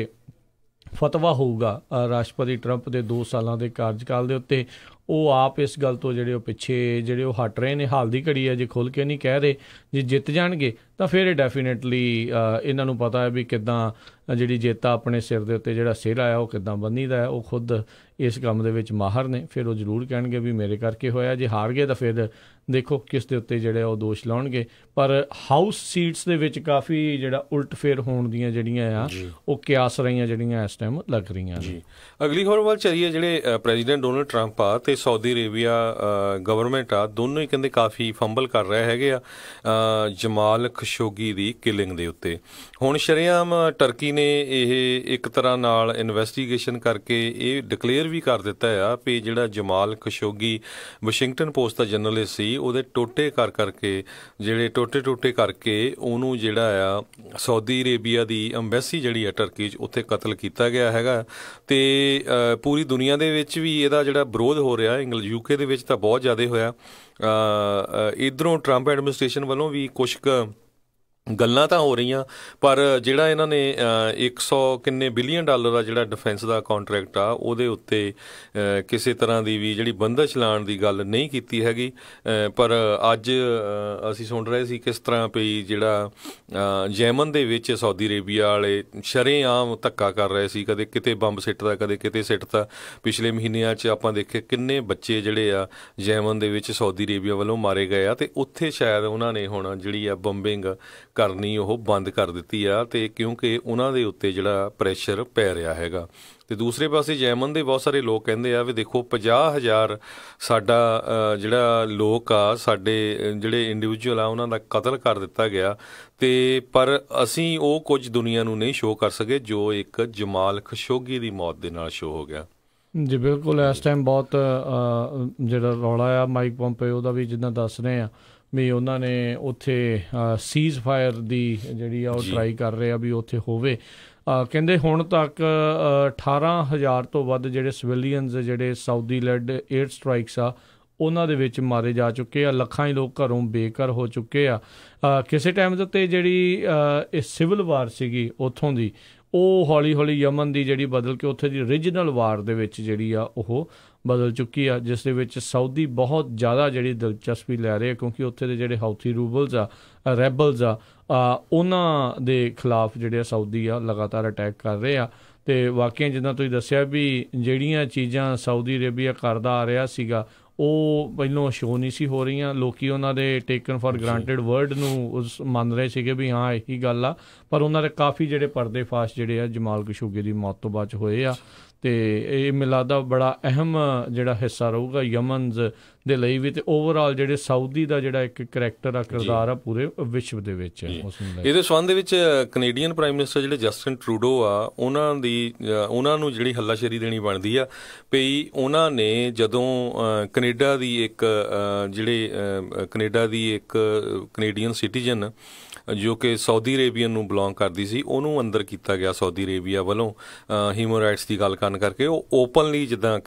ਫਤਵਾ ਹੋਊਗਾ ਰਾਸ਼ਟਰਪਤੀ ਟਰੰਪ ਦੇ 2 ਸਾਲਾਂ ਦੇ ਕਾਰਜਕਾਲ ਦੇ ਉੱਤੇ। ਉਹ ਆਪ ਇਸ ਗੱਲ ਤੋਂ ਜਿਹੜੇ ਉਹ ਪਿੱਛੇ ਜਿਹੜੇ ਉਹ ਹਟ ਰਹੇ ਨੇ। ਹਾਲ ਦੀ ਘੜੀ ਹੈ ਜੇ ਖੁੱਲ੍ਹ ਕੇ ਨਹੀਂ ਕਹਿ ਰਹੇ, ਜੇ ਜਿੱਤ ਜਾਣਗੇ ਤਾਂ ਫਿਰ ਇਹ ਡੈਫੀਨੇਟਲੀ ਇਹਨਾਂ ਨੂੰ ਪਤਾ ਹੈ ਵੀ ਕਿੱਦਾਂ ਜਿਹੜੀ ਜਿੱਤ ਆ ਆਪਣੇ ਸਿਰ ਦੇ ਉੱਤੇ ਜਿਹੜਾ ਸਿਰ ਆਇਆ ਉਹ ਕਿੱਦਾਂ ਬੰਨੀਦਾ ਹੈ। ਉਹ ਖੁਦ ਇਸ ਕੰਮ ਦੇ ਵਿੱਚ ਮਾਹਰ ਨੇ। ਫਿਰ ਉਹ ਜ਼ਰੂਰ ਕਹਿਣਗੇ ਵੀ ਮੇਰੇ ਕਰਕੇ ਹੋਇਆ। ਜੇ ਹਾਰ ਗਏ ਤਾਂ ਫਿਰ ਦੇਖੋ ਕਿਸ ਦੇ ਉੱਤੇ ਜਿਹੜੇ ਉਹ ਦੋਸ਼ ਲਾਉਣਗੇ। ਪਰ ਹਾਊਸ ਸੀਟਸ ਦੇ ਵਿੱਚ ਕਾਫੀ ਜਿਹੜਾ ਉਲਟ ਫੇਰ ਹੋਣ ਦੀਆਂ ਜਿਹੜੀਆਂ ਆ ਉਹ ਕਿਆਸ ਰਹੀਆਂ ਜਿਹੜੀਆਂ ਇਸ ਟਾਈਮ ਲੱਗ ਰਹੀਆਂ ਜੀ। ਅਗਲੀ ਖਬਰ ਵੱਲ ਚੱਲੀਏ। ਜਿਹੜੇ ਪ੍ਰੈਜ਼ੀਡੈਂਟ ਡੋਨਲਡ ਟਰੰਪ ਆ ਤੇ ਸਾਊਦੀ ਅਰੇਬੀਆ ਗਵਰਨਮੈਂਟ ਆ ਦੋਨੋਂ ਹੀ ਕਹਿੰਦੇ ਕਾਫੀ ਫੰਬਲ ਕਰ ਰਹੇ ਹੈਗੇ ਆ ਜਮਾਲ ਖਸ਼ੋਗੀ ਦੀ ਕਿਲਿੰਗ ਦੇ ਉੱਤੇ। ਹੁਣ ਸ਼ਰੇਆਮ ਟਰਕੀ ਨੇ ਇਹ ਇੱਕ ਤਰ੍ਹਾਂ ਨਾਲ ਇਨਵੈਸਟੀਗੇਸ਼ਨ ਕਰਕੇ ਇਹ ਡਿਕਲੇਅਰ ਵੀ ਕਰ ਦਿੱਤਾ ਆ ਵੀ ਜਿਹੜਾ ਜਮਾਲ ਖਸ਼ੋਗੀ ਵਾਸ਼ਿੰਗਟਨ ਪੋਸਟ ਦਾ ਜਰਨਲਿਸਟ ਸੀ ਉਹਦੇ ਟੋਟੇ ਕਰਕੇ ਜਿਹੜੇ ਟੋਟੇ ਕਰਕੇ ਉਹਨੂੰ ਜਿਹੜਾ ਆ ਸਾਊਦੀ ਅਰੇਬੀਆ ਦੀ ਅੰਬੈਸੀ ਜਿਹੜੀ ਆ ਟਰਕੀ 'ਚ ਉੱਥੇ ਕਤਲ ਕੀਤਾ ਗਿਆ ਹੈਗਾ। ਅਤੇ ਪੂਰੀ ਦੁਨੀਆ ਦੇ ਵਿੱਚ ਵੀ ਇਹਦਾ ਜਿਹੜਾ ਵਿਰੋਧ ਹੋ ਰਿਹਾ UK ਦੇ ਵਿੱਚ ਤਾਂ ਬਹੁਤ ਜ਼ਿਆਦਾ ਹੋਇਆ। ਇੱਧਰੋਂ ਟਰੰਪ ਐਡਮਿਨਿਸਟ੍ਰੇਸ਼ਨ ਵੱਲੋਂ ਵੀ ਕੁਛ ਕੁ ਗੱਲਾਂ ਤਾਂ ਹੋ ਰਹੀਆਂ, ਪਰ ਜਿਹੜਾ ਇਹਨਾਂ ਨੇ 100 ਕਿੰਨੇ ਬਿਲੀਅਨ ਡਾਲਰ ਦਾ ਜਿਹੜਾ ਡਿਫੈਂਸ ਦਾ ਕੰਟਰੈਕਟ ਆ ਉਹਦੇ ਉੱਤੇ ਕਿਸੇ ਤਰ੍ਹਾਂ ਦੀ ਵੀ ਜਿਹੜੀ ਬੰਦਸ਼ ਲਾਉਣ ਦੀ ਗੱਲ ਨਹੀਂ ਕੀਤੀ ਹੈਗੀ। ਪਰ ਅੱਜ ਅਸੀਂ ਸੁਣ ਰਹੇ ਸੀ ਕਿਸ ਤਰ੍ਹਾਂ ਵੀ ਜਿਹੜਾ ਯੈਮਨ ਦੇ ਵਿੱਚ ਸਾਊਦੀ ਅਰੇਬੀਆ ਵਾਲੇ ਸ਼ਰੇਆਮ ਧੱਕਾ ਕਰ ਰਹੇ ਸੀ, ਕਦੇ ਕਿਤੇ ਬੰਬ ਸਿੱਟਦਾ ਕਦੇ ਕਿਤੇ ਸਿੱਟਦਾ। ਪਿਛਲੇ ਮਹੀਨਿਆਂ 'ਚ ਆਪਾਂ ਦੇਖੇ ਕਿੰਨੇ ਬੱਚੇ ਜਿਹੜੇ ਆ ਯੈਮਨ ਦੇ ਵਿੱਚ ਸਾਊਦੀ ਅਰੇਬੀਆ ਵੱਲੋਂ ਮਾਰੇ ਗਏ ਆ, ਅਤੇ ਉੱਥੇ ਸ਼ਾਇਦ ਉਹਨਾਂ ਨੇ ਹੁਣ ਜਿਹੜੀ ਆ ਬੰਬਿੰਗ ਕਰਨੀ ਉਹ ਬੰਦ ਕਰ ਦਿੱਤੀ ਆ, ਅਤੇ ਕਿਉਂਕਿ ਉਹਨਾਂ ਦੇ ਉੱਤੇ ਜਿਹੜਾ ਪ੍ਰੈਸ਼ਰ ਪੈ ਰਿਹਾ ਹੈਗਾ। ਅਤੇ ਦੂਸਰੇ ਪਾਸੇ ਯੈਮਨ ਦੇ ਬਹੁਤ ਸਾਰੇ ਲੋਕ ਕਹਿੰਦੇ ਆ ਵੀ ਦੇਖੋ 50,000 ਸਾਡਾ ਜਿਹੜਾ ਲੋਕ ਆ ਸਾਡੇ ਜਿਹੜੇ ਇੰਡੀਵਿਜੂਅਲ ਆ ਉਹਨਾਂ ਦਾ ਕਤਲ ਕਰ ਦਿੱਤਾ ਗਿਆ, ਅਤੇ ਪਰ ਅਸੀਂ ਉਹ ਕੁਝ ਦੁਨੀਆ ਨੂੰ ਨਹੀਂ ਸ਼ੋਅ ਕਰ ਸਕੇ ਜੋ ਇੱਕ ਜਮਾਲ ਖਸ਼ੋਗੀ ਦੀ ਮੌਤ ਦੇ ਨਾਲ ਸ਼ੋਅ ਹੋ ਗਿਆ। ਜੀ ਬਿਲਕੁਲ। ਇਸ ਟਾਈਮ ਬਹੁਤ ਜਿਹੜਾ ਰੌਲਾ ਆ ਮਾਈਕ ਪੋਂਪੇਓ ਦਾ ਵੀ ਜਿੱਦਾਂ ਦੱਸ ਰਹੇ ਆ ਵੀ ਉਹਨਾਂ ਨੇ ਉੱਥੇ ਸੀਜ਼ ਫਾਇਰ ਦੀ ਜਿਹੜੀ ਆ ਉਹ ਟਰਾਈ ਕਰ ਰਹੇ ਆ ਵੀ ਉੱਥੇ ਹੋਵੇ। ਕਹਿੰਦੇ ਹੁਣ ਤੱਕ 18,000 ਤੋਂ ਵੱਧ ਜਿਹੜੇ ਸਿਵਿਲੀਅਨਸ ਜਿਹੜੇ ਸਾਊਦੀ ਲੈਡ ਏਅਰ ਸਟਰਾਈਕਸ ਆ ਉਹਨਾਂ ਦੇ ਵਿੱਚ ਮਾਰੇ ਜਾ ਚੁੱਕੇ ਆ। ਲੱਖਾਂ ਹੀ ਲੋਕ ਘਰੋਂ ਬੇਘਰ ਹੋ ਚੁੱਕੇ ਆ। ਕਿਸੇ ਟਾਈਮ ਦੇ ਉੱਤੇ ਜਿਹੜੀ ਇਹ ਸਿਵਲ ਵਾਰ ਸੀਗੀ ਉੱਥੋਂ ਦੀ ਉਹ ਹੌਲੀ ਹੌਲੀ ਯਮਨ ਦੀ ਜਿਹੜੀ ਬਦਲ ਕੇ ਉੱਥੇ ਦੀ ਰੀਜਨਲ ਵਾਰ ਦੇ ਵਿੱਚ ਜਿਹੜੀ ਆ ਉਹ ਬਦਲ ਚੁੱਕੀ ਆ, ਜਿਸ ਦੇ ਵਿੱਚ ਸਾਊਦੀ ਬਹੁਤ ਜ਼ਿਆਦਾ ਜਿਹੜੀ ਦਿਲਚਸਪੀ ਲੈ ਰਹੇ ਆ, ਕਿਉਂਕਿ ਉੱਥੇ ਦੇ ਜਿਹੜੇ ਹਾਊਥੀ ਰੈਬਲਸ ਆ ਉਹਨਾਂ ਦੇ ਖਿਲਾਫ ਜਿਹੜੇ ਸਾਊਦੀ ਆ ਲਗਾਤਾਰ ਅਟੈਕ ਕਰ ਰਹੇ ਆ। ਅਤੇ ਵਾਕਿਆ ਜਿੱਦਾਂ ਤੁਸੀਂ ਦੱਸਿਆ ਵੀ ਜਿਹੜੀਆਂ ਚੀਜ਼ਾਂ ਸਾਊਦੀ ਅਰੇਬੀਆ ਕਰਦਾ ਆ ਰਿਹਾ ਸੀਗਾ ਉਹ ਪਹਿਲੋਂ ਸ਼ੋਅ ਨਹੀਂ ਸੀ ਹੋ ਰਹੀਆਂ। ਲੋਕ ਉਹਨਾਂ ਦੇ ਟੇਕਨ ਫਾਰ ਗ੍ਰਾਂਟਿਡ ਵਰਡ ਨੂੰ ਮੰਨ ਰਹੇ ਸੀਗੇ ਵੀ ਹਾਂ ਇਹੀ ਗੱਲ ਆ, ਪਰ ਉਹਨਾਂ ਦੇ ਕਾਫੀ ਜਿਹੜੇ ਪਰਦੇ ਫਾਸ਼ ਜਿਹੜੇ ਆ ਜਮਾਲ ਖਸ਼ੋਗੀ ਦੀ ਮੌਤ ਤੋਂ ਬਾਅਦ ਹੋਏ ਆ। ਅਤੇ ਇਹ ਮੈਨੂੰ ਲੱਗਦਾ ਬੜਾ ਅਹਿਮ ਜਿਹੜਾ ਹਿੱਸਾ ਰਹੂਗਾ ਯਮਨਜ਼ ਦੇ ਲਈ ਵੀ, ਤੇ ਓਵਰਆਲ ਜਿਹੜੇ ਸਾਊਦੀ ਦਾ ਜਿਹੜਾ ਇੱਕ ਕਰੈਕਟਰ ਆ, ਕਿਰਦਾਰ ਆ ਪੂਰੇ ਵਿਸ਼ਵ ਦੇ ਵਿੱਚ ਉਸ ਨੂੰ। ਇਹਦੇ ਸੰਬੰਧ ਦੇ ਵਿੱਚ ਕੈਨੇਡੀਅਨ ਪ੍ਰਾਈਮ ਮਿਨਿਸਟਰ ਜਿਹੜੇ ਜਸਟਿਨ ਟਰੂਡੋ ਆ, ਉਹਨਾਂ ਨੂੰ ਜਿਹੜੀ ਹੱਲਾਸ਼ੇਰੀ ਦੇਣੀ ਬਣਦੀ ਆ ਵੀ ਉਹਨਾਂ ਨੇ ਜਦੋਂ ਕੈਨੇਡਾ ਦੀ ਇੱਕ ਕੈਨੇਡੀਅਨ ਸਿਟੀਜ਼ਨ ਜੋ ਕਿ ਸਾਊਦੀ ਅਰੇਬੀਅਨ ਨੂੰ ਬਿਲੋਂਗ ਕਰਦੀ ਸੀ, ਉਹਨੂੰ ਅੰਦਰ ਕੀਤਾ ਗਿਆ ਸਾਊਦੀ ਅਰੇਬੀਆ ਵੱਲੋਂ ਹਿਊਮਨ ਰਾਈਟਸ ਦੀ ਗੱਲ ਕਰਨ ਕਰਕੇ। ਉਹ ਓਪਨਲੀ ਜਿੱਦਾਂ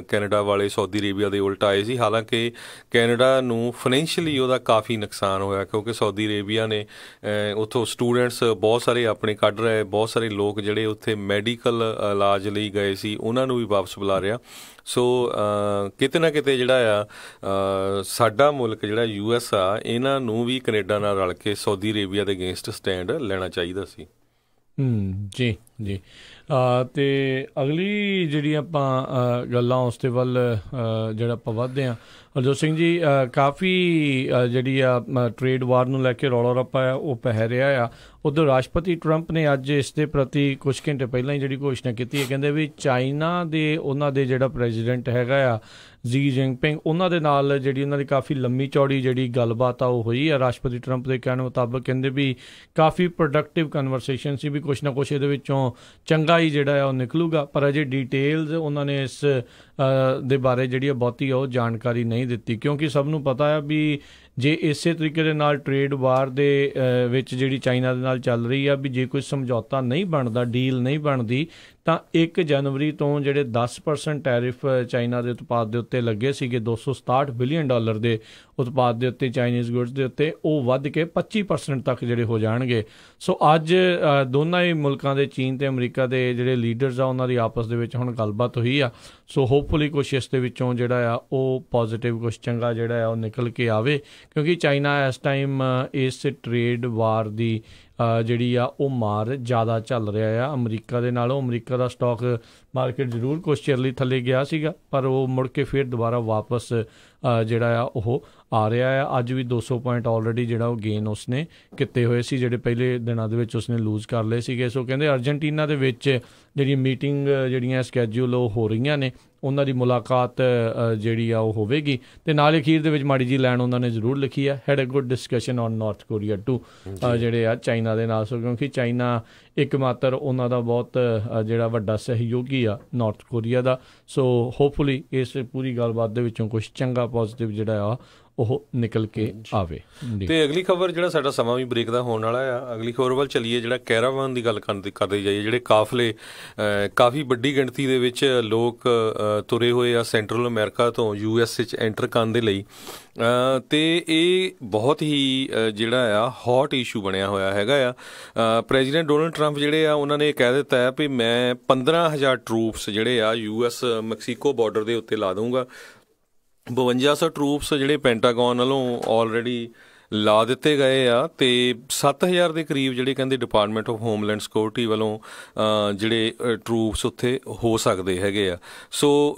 ਕੈਨੇਡਾ ਵਾਲੇ ਸਾਊਦੀ ਅਰੇਬੀਆ ਦੇ ਉਲਟ ਆਏ ਸੀ। ਹਾਲਾਂਕਿ ਕੈਨੇਡਾ ਨੂੰ ਫਾਈਨੈਂਸ਼ੀਅਲੀ ਉਹਦਾ ਕਾਫੀ ਨੁਕਸਾਨ ਹੋਇਆ, ਕਿਉਂਕਿ ਸਾਊਦੀ ਅਰੇਬੀਆ ਨੇ ਉੱਥੋਂ ਸਟੂਡੈਂਟਸ ਬਹੁਤ ਸਾਰੇ ਆਪਣੇ ਕੱਢ ਰਹੇ, ਬਹੁਤ ਸਾਰੇ ਲੋਕ ਜਿਹੜੇ ਉੱਥੇ ਮੈਡੀਕਲ ਇਲਾਜ ਲਈ ਗਏ ਸੀ ਉਹਨਾਂ ਨੂੰ ਵੀ ਵਾਪਸ ਬੁਲਾ ਰਿਹਾ। ਸੋ ਕਿਤੇ ਨਾ ਕਿਤੇ ਜਿਹੜਾ ਆ ਸਾਡਾ ਮੁਲਕ ਜਿਹੜਾ US ਆ, ਇਹਨਾਂ ਨੂੰ ਵੀ ਕੈਨੇਡਾ ਨਾਲ ਰਲ ਕੇ ਸਾਊਦੀ ਅਰੇਬੀਆ ਦੇ ਅਗੇਂਸਟ ਸਟੈਂਡ ਲੈਣਾ ਚਾਹੀਦਾ ਸੀ। ਜੀ ਜੀ। ਅਤੇ ਅਗਲੀ ਜਿਹੜੀ ਆਪਾਂ ਗੱਲਾਂ ਉਸ ਦੇ ਵੱਲ ਜਿਹੜਾ ਆਪਾਂ ਵੱਧਦੇ ਹਾਂ, ਹਰਜੋਤ ਸਿੰਘ ਜੀ, ਕਾਫੀ ਜਿਹੜੀ ਆ ਟਰੇਡ ਵਾਰ ਨੂੰ ਲੈ ਕੇ ਰੌਲਾ ਰੱਪਾ ਆ ਉਹ ਪੈ ਰਿਹਾ ਆ। ਉੱਧਰ ਰਾਸ਼ਟਰਪਤੀ ਟਰੰਪ ਨੇ ਅੱਜ ਇਸ ਦੇ ਪ੍ਰਤੀ ਕੁਝ ਘੰਟੇ ਪਹਿਲਾਂ ਹੀ ਜਿਹੜੀ ਘੋਸ਼ਣਾ ਕੀਤੀ ਹੈ, ਕਹਿੰਦੇ ਵੀ ਚਾਈਨਾ ਦੇ ਉਹਨਾਂ ਦੇ ਜਿਹੜਾ ਪ੍ਰੈਜ਼ੀਡੈਂਟ ਹੈਗਾ ਆ ਜੀ ਜਿੰਗਪਿੰਗ, ਉਹਨਾਂ ਦੇ ਨਾਲ ਜਿਹੜੀ ਉਹਨਾਂ ਦੀ ਕਾਫੀ ਲੰਮੀ ਚੌੜੀ ਜਿਹੜੀ ਗੱਲਬਾਤ ਆ ਉਹ ਹੋਈ ਆ। ਰਾਸ਼ਟਰਪਤੀ ਟਰੰਪ ਦੇ ਕਹਿਣ ਮੁਤਾਬਕ ਕਹਿੰਦੇ ਵੀ ਕਾਫੀ ਪ੍ਰੋਡਕਟਿਵ ਕਨਵਰਸੇਸ਼ਨ ਸੀ, ਵੀ ਕੁਛ ਨਾ ਕੁਛ ਇਹਦੇ ਵਿੱਚੋਂ ਚੰਗਾ ਹੀ ਜਿਹੜਾ ਆ ਉਹ ਨਿਕਲੂਗਾ, ਪਰ ਅਜੇ ਡਿਟੇਲਸ ਉਹਨਾਂ ਨੇ ਇਸ ਦੇ ਬਾਰੇ ਜਿਹੜੀ ਆ ਬਹੁਤੀ ਉਹ ਜਾਣਕਾਰੀ ਨਹੀਂ ਦਿੱਤੀ, ਕਿਉਂਕਿ ਸਭ ਨੂੰ ਪਤਾ ਆ ਵੀ ਜੇ ਇਸੇ ਤਰੀਕੇ ਦੇ ਨਾਲ ਟਰੇਡ ਵਾਰ ਦੇ ਵਿੱਚ ਜਿਹੜੀ ਚਾਈਨਾ ਦੇ ਨਾਲ ਚੱਲ ਰਹੀ ਆ, ਵੀ ਜੇ ਕੋਈ ਸਮਝੌਤਾ ਨਹੀਂ ਬਣਦਾ, ਡੀਲ ਨਹੀਂ ਬਣਦੀ, ਤਾਂ 1 ਜਨਵਰੀ ਤੋਂ ਜਿਹੜੇ 10% ਟੈਰਿਫ ਚਾਈਨਾ ਦੇ ਉਤਪਾਦ ਦੇ ਉੱਤੇ ਲੱਗੇ ਸੀਗੇ, $267 ਬਿਲੀਅਨ ਦੇ ਉਤਪਾਦ ਦੇ ਉੱਤੇ, ਚਾਈਨੀਜ਼ ਗੁਡਸ ਦੇ ਉੱਤੇ, ਉਹ ਵੱਧ ਕੇ 25% ਤੱਕ ਜਿਹੜੇ ਹੋ ਜਾਣਗੇ। ਸੋ ਅੱਜ ਦੋਨਾਂ ਹੀ ਮੁਲਕਾਂ ਦੇ, ਚੀਨ ਤੇ ਅਮਰੀਕਾ ਦੇ ਜਿਹੜੇ ਲੀਡਰਸ ਆ, ਉਹਨਾਂ ਦੀ ਆਪਸ ਦੇ ਵਿੱਚ ਹੁਣ ਗੱਲਬਾਤ ਹੋਈ ਆ। ਸੋ ਹੋਪਫੁਲੀ ਕੁਛ ਇਸ ਦੇ ਵਿੱਚੋਂ ਜਿਹੜਾ ਆ ਉਹ ਪੋਜ਼ੀਟਿਵ, ਕੁਛ ਚੰਗਾ ਜਿਹੜਾ ਆ ਉਹ ਨਿਕਲ ਕੇ ਆਵੇ, ਕਿਉਂਕਿ ਚਾਈਨਾ ਇਸ ਟਾਈਮ ਇਸ ਟਰੇਡ ਵਾਰ ਦੀ ਜਿਹੜੀ ਆ ਉਹ ਮਾਰ ਜ਼ਿਆਦਾ ਚੱਲ ਰਿਹਾ ਆ ਅਮਰੀਕਾ ਦੇ ਨਾਲੋਂ। ਅਮਰੀਕਾ ਦਾ ਸਟਾਕ ਮਾਰਕੀਟ ਜ਼ਰੂਰ ਕੁਛ ਚਿਰ ਲਈ ਥੱਲੇ ਗਿਆ ਸੀਗਾ, ਪਰ ਉਹ ਮੁੜ ਕੇ ਫਿਰ ਦੁਬਾਰਾ ਵਾਪਸ ਜਿਹੜਾ ਆ ਉਹ ਆ ਰਿਹਾ ਆ। ਅੱਜ ਵੀ 200 ਪੁਆਇੰਟ ਆਲਰੇਡੀ ਜਿਹੜਾ ਉਹ ਗੇਨ ਉਸਨੇ ਕੀਤੇ ਹੋਏ ਸੀ, ਜਿਹੜੇ ਪਹਿਲੇ ਦਿਨਾਂ ਦੇ ਵਿੱਚ ਉਸਨੇ ਲੂਜ਼ ਕਰ ਲਏ ਸੀਗੇ। ਸੋ ਕਹਿੰਦੇ ਅਰਜਨਟੀਨਾ ਦੇ ਵਿੱਚ ਜਿਹੜੀ ਮੀਟਿੰਗ ਜਿਹੜੀਆਂ ਸਕੈਜੂਲ ਉਹ ਹੋ ਰਹੀਆਂ ਨੇ, ਉਹਨਾਂ ਦੀ ਮੁਲਾਕਾਤ ਜਿਹੜੀ ਆ ਉਹ ਹੋਵੇਗੀ, ਅਤੇ ਨਾਲ ਅਖੀਰ ਦੇ ਵਿੱਚ ਮਾੜੀ ਜੀ ਲਾਈਨ ਉਹਨਾਂ ਨੇ ਜ਼ਰੂਰ ਲਿਖੀ ਆ, had a good discussion on North Korea too, ਜਿਹੜੇ ਆ ਚਾਈਨਾ ਦੇ ਨਾਲ। ਸੋ ਕਿਉਂਕਿ ਚਾਈਨਾ ਇੱਕ ਮਾਤਰ ਉਹਨਾਂ ਦਾ ਬਹੁਤ ਜਿਹੜਾ ਵੱਡਾ ਸਹਿਯੋਗੀ ਆ ਨਾਰਥ ਕੋਰੀਆ ਦਾ। ਸੋ ਹੋਪਫੁਲੀ ਇਸ ਪੂਰੀ ਗੱਲਬਾਤ ਦੇ ਵਿੱਚੋਂ ਕੁਛ ਚੰਗਾ ਪੋਜ਼ੀਟਿਵ ਜਿਹੜਾ ਆ ਉਹ ਨਿਕਲ ਕੇ ਆਵੇ। ਤੇ ਅਗਲੀ ਖਬਰ, ਜਿਹੜਾ ਸਾਡਾ ਸਮਾਂ ਵੀ ਬ੍ਰੇਕ ਦਾ ਹੋਣ ਵਾਲਾ ਆ, ਅਗਲੀ ਖਬਰ ਵੱਲ ਚੱਲੀਏ। ਜਿਹੜਾ ਕੈਰਾਵਾਨ ਦੀ ਗੱਲ ਕਰਦੇ ਜਾਈਏ, ਜਿਹੜੇ ਕਾਫਲੇ ਕਾਫੀ ਵੱਡੀ ਗਿਣਤੀ ਦੇ ਵਿੱਚ ਲੋਕ ਤੁਰੇ ਹੋਏ ਆ ਸੈਂਟਰਲ ਅਮਰੀਕਾ ਤੋਂ US ਵਿੱਚ ਐਂਟਰ ਕਰਨ ਦੇ ਲਈ, ਤੇ ਇਹ ਬਹੁਤ ਹੀ ਜਿਹੜਾ ਆ ਹੌਟ ਇਸ਼ੂ ਬਣਿਆ ਹੋਇਆ ਹੈਗਾ ਆ। ਪ੍ਰੈਜ਼ੀਡੈਂਟ ਡੋਨਲਡ ਟਰੰਪ ਜਿਹੜੇ ਆ, ਉਹਨਾਂ ਨੇ ਕਹਿ ਦਿੱਤਾ ਹੈ ਵੀ ਮੈਂ 15,000 ਟਰੂਪਸ ਜਿਹੜੇ ਆ US ਮੈਕਸੀਕੋ ਬਾਰਡਰ ਦੇ ਉੱਤੇ ਲਾ ਦੂੰਗਾ। 5200 ਟਰੂਪਸ ਜਿਹੜੇ ਪੈਂਟਾਗਨ ਵੱਲੋਂ ਆਲਰੇਡੀ ਲਾ ਦਿੱਤੇ ਗਏ ਆ, ਤੇ 7000 ਦੇ ਕਰੀਬ ਜਿਹੜੇ ਕਹਿੰਦੇ ਡਿਪਾਰਟਮੈਂਟ ਆਫ ਹੋਮਲੈਂਡ ਸਿਕਿਉਰਿਟੀ ਵੱਲੋਂ ਜਿਹੜੇ ਟਰੂਪਸ ਉੱਥੇ ਹੋ ਸਕਦੇ ਹੈਗੇ ਆ। ਸੋ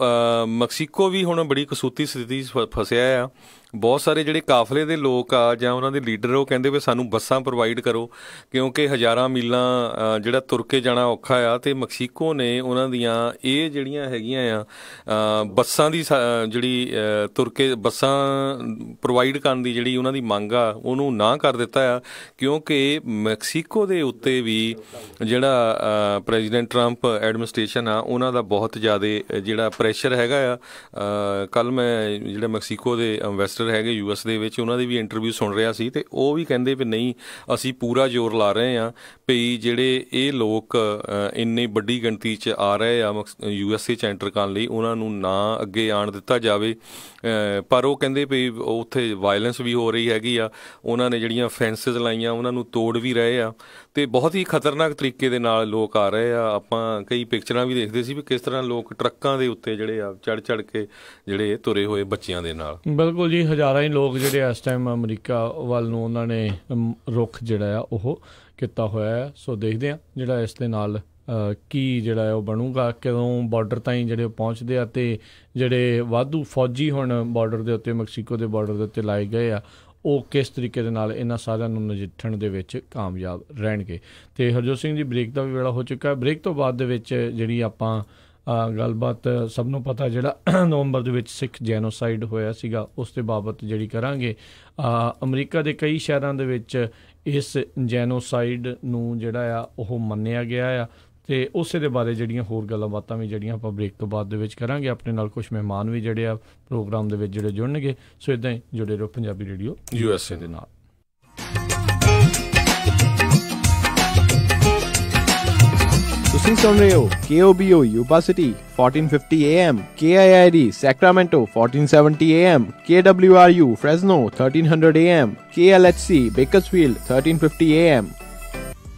ਮੈਕਸੀਕੋ ਵੀ ਹੁਣ ਬੜੀ ਕਸੂਤੀ ਸਥਿਤੀ ਫਸਿਆ ਆ। ਬਹੁਤ ਸਾਰੇ ਜਿਹੜੇ ਕਾਫਲੇ ਦੇ ਲੋਕ ਆ ਜਾਂ ਉਹਨਾਂ ਦੇ ਲੀਡਰ, ਉਹ ਕਹਿੰਦੇ ਵੀ ਸਾਨੂੰ ਬੱਸਾਂ ਪ੍ਰੋਵਾਈਡ ਕਰੋ, ਕਿਉਂਕਿ ਹਜ਼ਾਰਾਂ ਮੀਲਾਂ ਜਿਹੜਾ ਤੁਰ ਕੇ ਜਾਣਾ ਔਖਾ ਆ। ਤੇ ਮੈਕਸੀਕੋ ਨੇ ਉਹਨਾਂ ਦੀਆਂ ਇਹ ਜਿਹੜੀਆਂ ਹੈਗੀਆਂ ਆ ਬੱਸਾਂ ਦੀ ਜਿਹੜੀ ਤੁਰ ਕੇ ਬੱਸਾਂ ਪ੍ਰੋਵਾਈਡ ਕਰਨ ਦੀ ਜਿਹੜੀ ਉਹਨਾਂ ਦੀ ਮੰਗ ਆ, ਉਹਨੂੰ ਨਾ ਕਰ ਦਿੱਤਾ ਆ, ਕਿਉਂਕਿ ਮੈਕਸੀਕੋ ਦੇ ਉੱਤੇ ਵੀ ਜਿਹੜਾ ਪ੍ਰੈਜ਼ੀਡੈਂਟ ਟਰੰਪ ਐਡਮਿਨਿਸਟ੍ਰੇਸ਼ਨ ਆ, ਉਹਨਾਂ ਦਾ ਬਹੁਤ ਜ਼ਿਆਦਾ ਜਿਹੜਾ ਪ੍ਰੈਸ਼ਰ ਹੈਗਾ ਆ। ਕੱਲ੍ਹ ਮੈਂ ਜਿਹੜਾ ਮੈਕਸੀਕੋ ਦੇ ਇਨਵੈਸਟਰ ਹੈਗੇ US ਦੇ ਵਿੱਚ, ਉਹਨਾਂ ਦੀ ਵੀ ਇੰਟਰਵਿਊ ਸੁਣ ਰਿਹਾ ਸੀ, ਤੇ ਉਹ ਵੀ ਕਹਿੰਦੇ ਵੀ ਨਹੀਂ, ਅਸੀਂ ਪੂਰਾ ਜ਼ੋਰ ਲਾ ਰਹੇ ਹਾਂ ਵੀ ਜਿਹੜੇ ਇਹ ਲੋਕ ਇੰਨੀ ਵੱਡੀ ਗਿਣਤੀ 'ਚ ਆ ਰਹੇ ਆ USA 'ਚ ਐਂਟਰ ਕਰਨ ਲਈ, ਉਹਨਾਂ ਨੂੰ ਨਾ ਅੱਗੇ ਆਉਣ ਦਿੱਤਾ ਜਾਵੇ। ਪਰ ਉਹ ਕਹਿੰਦੇ ਵੀ ਉੱਥੇ ਵਾਇਲੈਂਸ ਵੀ ਹੋ ਰਹੀ ਹੈਗੀ ਆ, ਉਹਨਾਂ ਨੇ ਜਿਹੜੀਆਂ ਫੈਂਸਿਸ ਲਾਈਆਂ ਉਹਨਾਂ ਨੂੰ ਤੋੜ ਵੀ ਰਹੇ ਆ, ਤੇ ਬਹੁਤ ਹੀ ਖਤਰਨਾਕ ਤਰੀਕੇ ਦੇ ਨਾਲ ਲੋਕ ਆ ਰਹੇ ਆ। ਆਪਾਂ ਕਈ ਪਿਕਚਰਾਂ ਵੀ ਦੇਖਦੇ ਸੀ ਵੀ ਕਿਸ ਤਰ੍ਹਾਂ ਲੋਕ ਟਰੱਕਾਂ ਦੇ ਉੱਤੇ ਜਿਹੜੇ ਆ ਚੜ੍ਹ ਕੇ ਜਿਹੜੇ ਤੁਰੇ ਹੋਏ ਬੱਚਿਆਂ ਦੇ ਨਾਲ। ਬਿਲਕੁਲ ਜੀ, ਹਜ਼ਾਰਾਂ ਹੀ ਲੋਕ ਜਿਹੜੇ ਇਸ ਟਾਈਮ ਅਮਰੀਕਾ ਵੱਲ ਨੂੰ ਉਹਨਾਂ ਨੇ ਰੁੱਖ ਜਿਹੜਾ ਆ ਉਹ ਕੀਤਾ ਹੋਇਆ ਹੈ। ਸੋ ਦੇਖਦੇ ਹਾਂ ਜਿਹੜਾ ਇਸ ਦੇ ਨਾਲ ਕੀ ਜਿਹੜਾ ਉਹ ਬਣੂਗਾ, ਕਦੋਂ ਬਾਰਡਰ ਤਾਈਂ ਜਿਹੜੇ ਪਹੁੰਚਦੇ ਆ, ਅਤੇ ਜਿਹੜੇ ਵਾਧੂ ਫੌਜੀ ਹੁਣ ਬਾਰਡਰ ਦੇ ਉੱਤੇ, ਮੈਕਸੀਕੋ ਦੇ ਬਾਰਡਰ ਦੇ ਉੱਤੇ ਲਾਏ ਗਏ ਆ, ਉਹ ਕਿਸ ਤਰੀਕੇ ਦੇ ਨਾਲ ਇਹਨਾਂ ਸਾਰਿਆਂ ਨੂੰ ਨਜਿੱਠਣ ਦੇ ਵਿੱਚ ਕਾਮਯਾਬ ਰਹਿਣਗੇ। ਅਤੇ ਹਰਜੋਤ ਸਿੰਘ ਜੀ, ਬ੍ਰੇਕ ਦਾ ਵੀ ਵੇਲਾ ਹੋ ਚੁੱਕਾ। ਬ੍ਰੇਕ ਤੋਂ ਬਾਅਦ ਦੇ ਵਿੱਚ ਜਿਹੜੀ ਆਪਾਂ ਗੱਲਬਾਤ ਸਭ ਨੂੰ ਪਤਾ ਜਿਹੜਾ ਨਵੰਬਰ ਦੇ ਵਿੱਚ ਸਿੱਖ ਜੈਨੋਸਾਈਡ ਹੋਇਆ ਸੀਗਾ ਉਸ ਦੇ ਬਾਬਤ ਜਿਹੜੀ ਕਰਾਂਗੇ। ਅਮਰੀਕਾ ਦੇ ਕਈ ਸ਼ਹਿਰਾਂ ਦੇ ਵਿੱਚ ਇਸ ਜੈਨੋਸਾਈਡ ਨੂੰ ਜਿਹੜਾ ਆ ਉਹ ਮੰਨਿਆ ਗਿਆ ਆ ਅਤੇ ਉਸੇ ਦੇ ਬਾਰੇ ਜਿਹੜੀਆਂ ਹੋਰ ਗੱਲਾਂ ਬਾਤਾਂ ਵੀ ਜਿਹੜੀਆਂ ਆਪਾਂ ਬ੍ਰੇਕ ਤੋਂ ਬਾਅਦ ਦੇ ਵਿੱਚ ਕਰਾਂਗੇ। ਆਪਣੇ ਨਾਲ ਕੁਛ ਮਹਿਮਾਨ ਵੀ ਜਿਹੜੇ ਆ ਪ੍ਰੋਗਰਾਮ ਦੇ ਵਿੱਚ ਜਿਹੜੇ ਜੁੜਨਗੇ। ਸੋ ਇੱਦਾਂ ਹੀ ਜੁੜੇ ਰਹੋ ਪੰਜਾਬੀ ਰੇਡੀਓ USA ਦੇ ਨਾਲ। ਤੁਸੀਂ ਸੁਣ ਰਹੇ ਹੋ KOBO Yuba City 1450 AM, KIID Sacramento 1470 AM, KWRU Fresno 1300 AM, KLHC Bakersfield 1350 AM।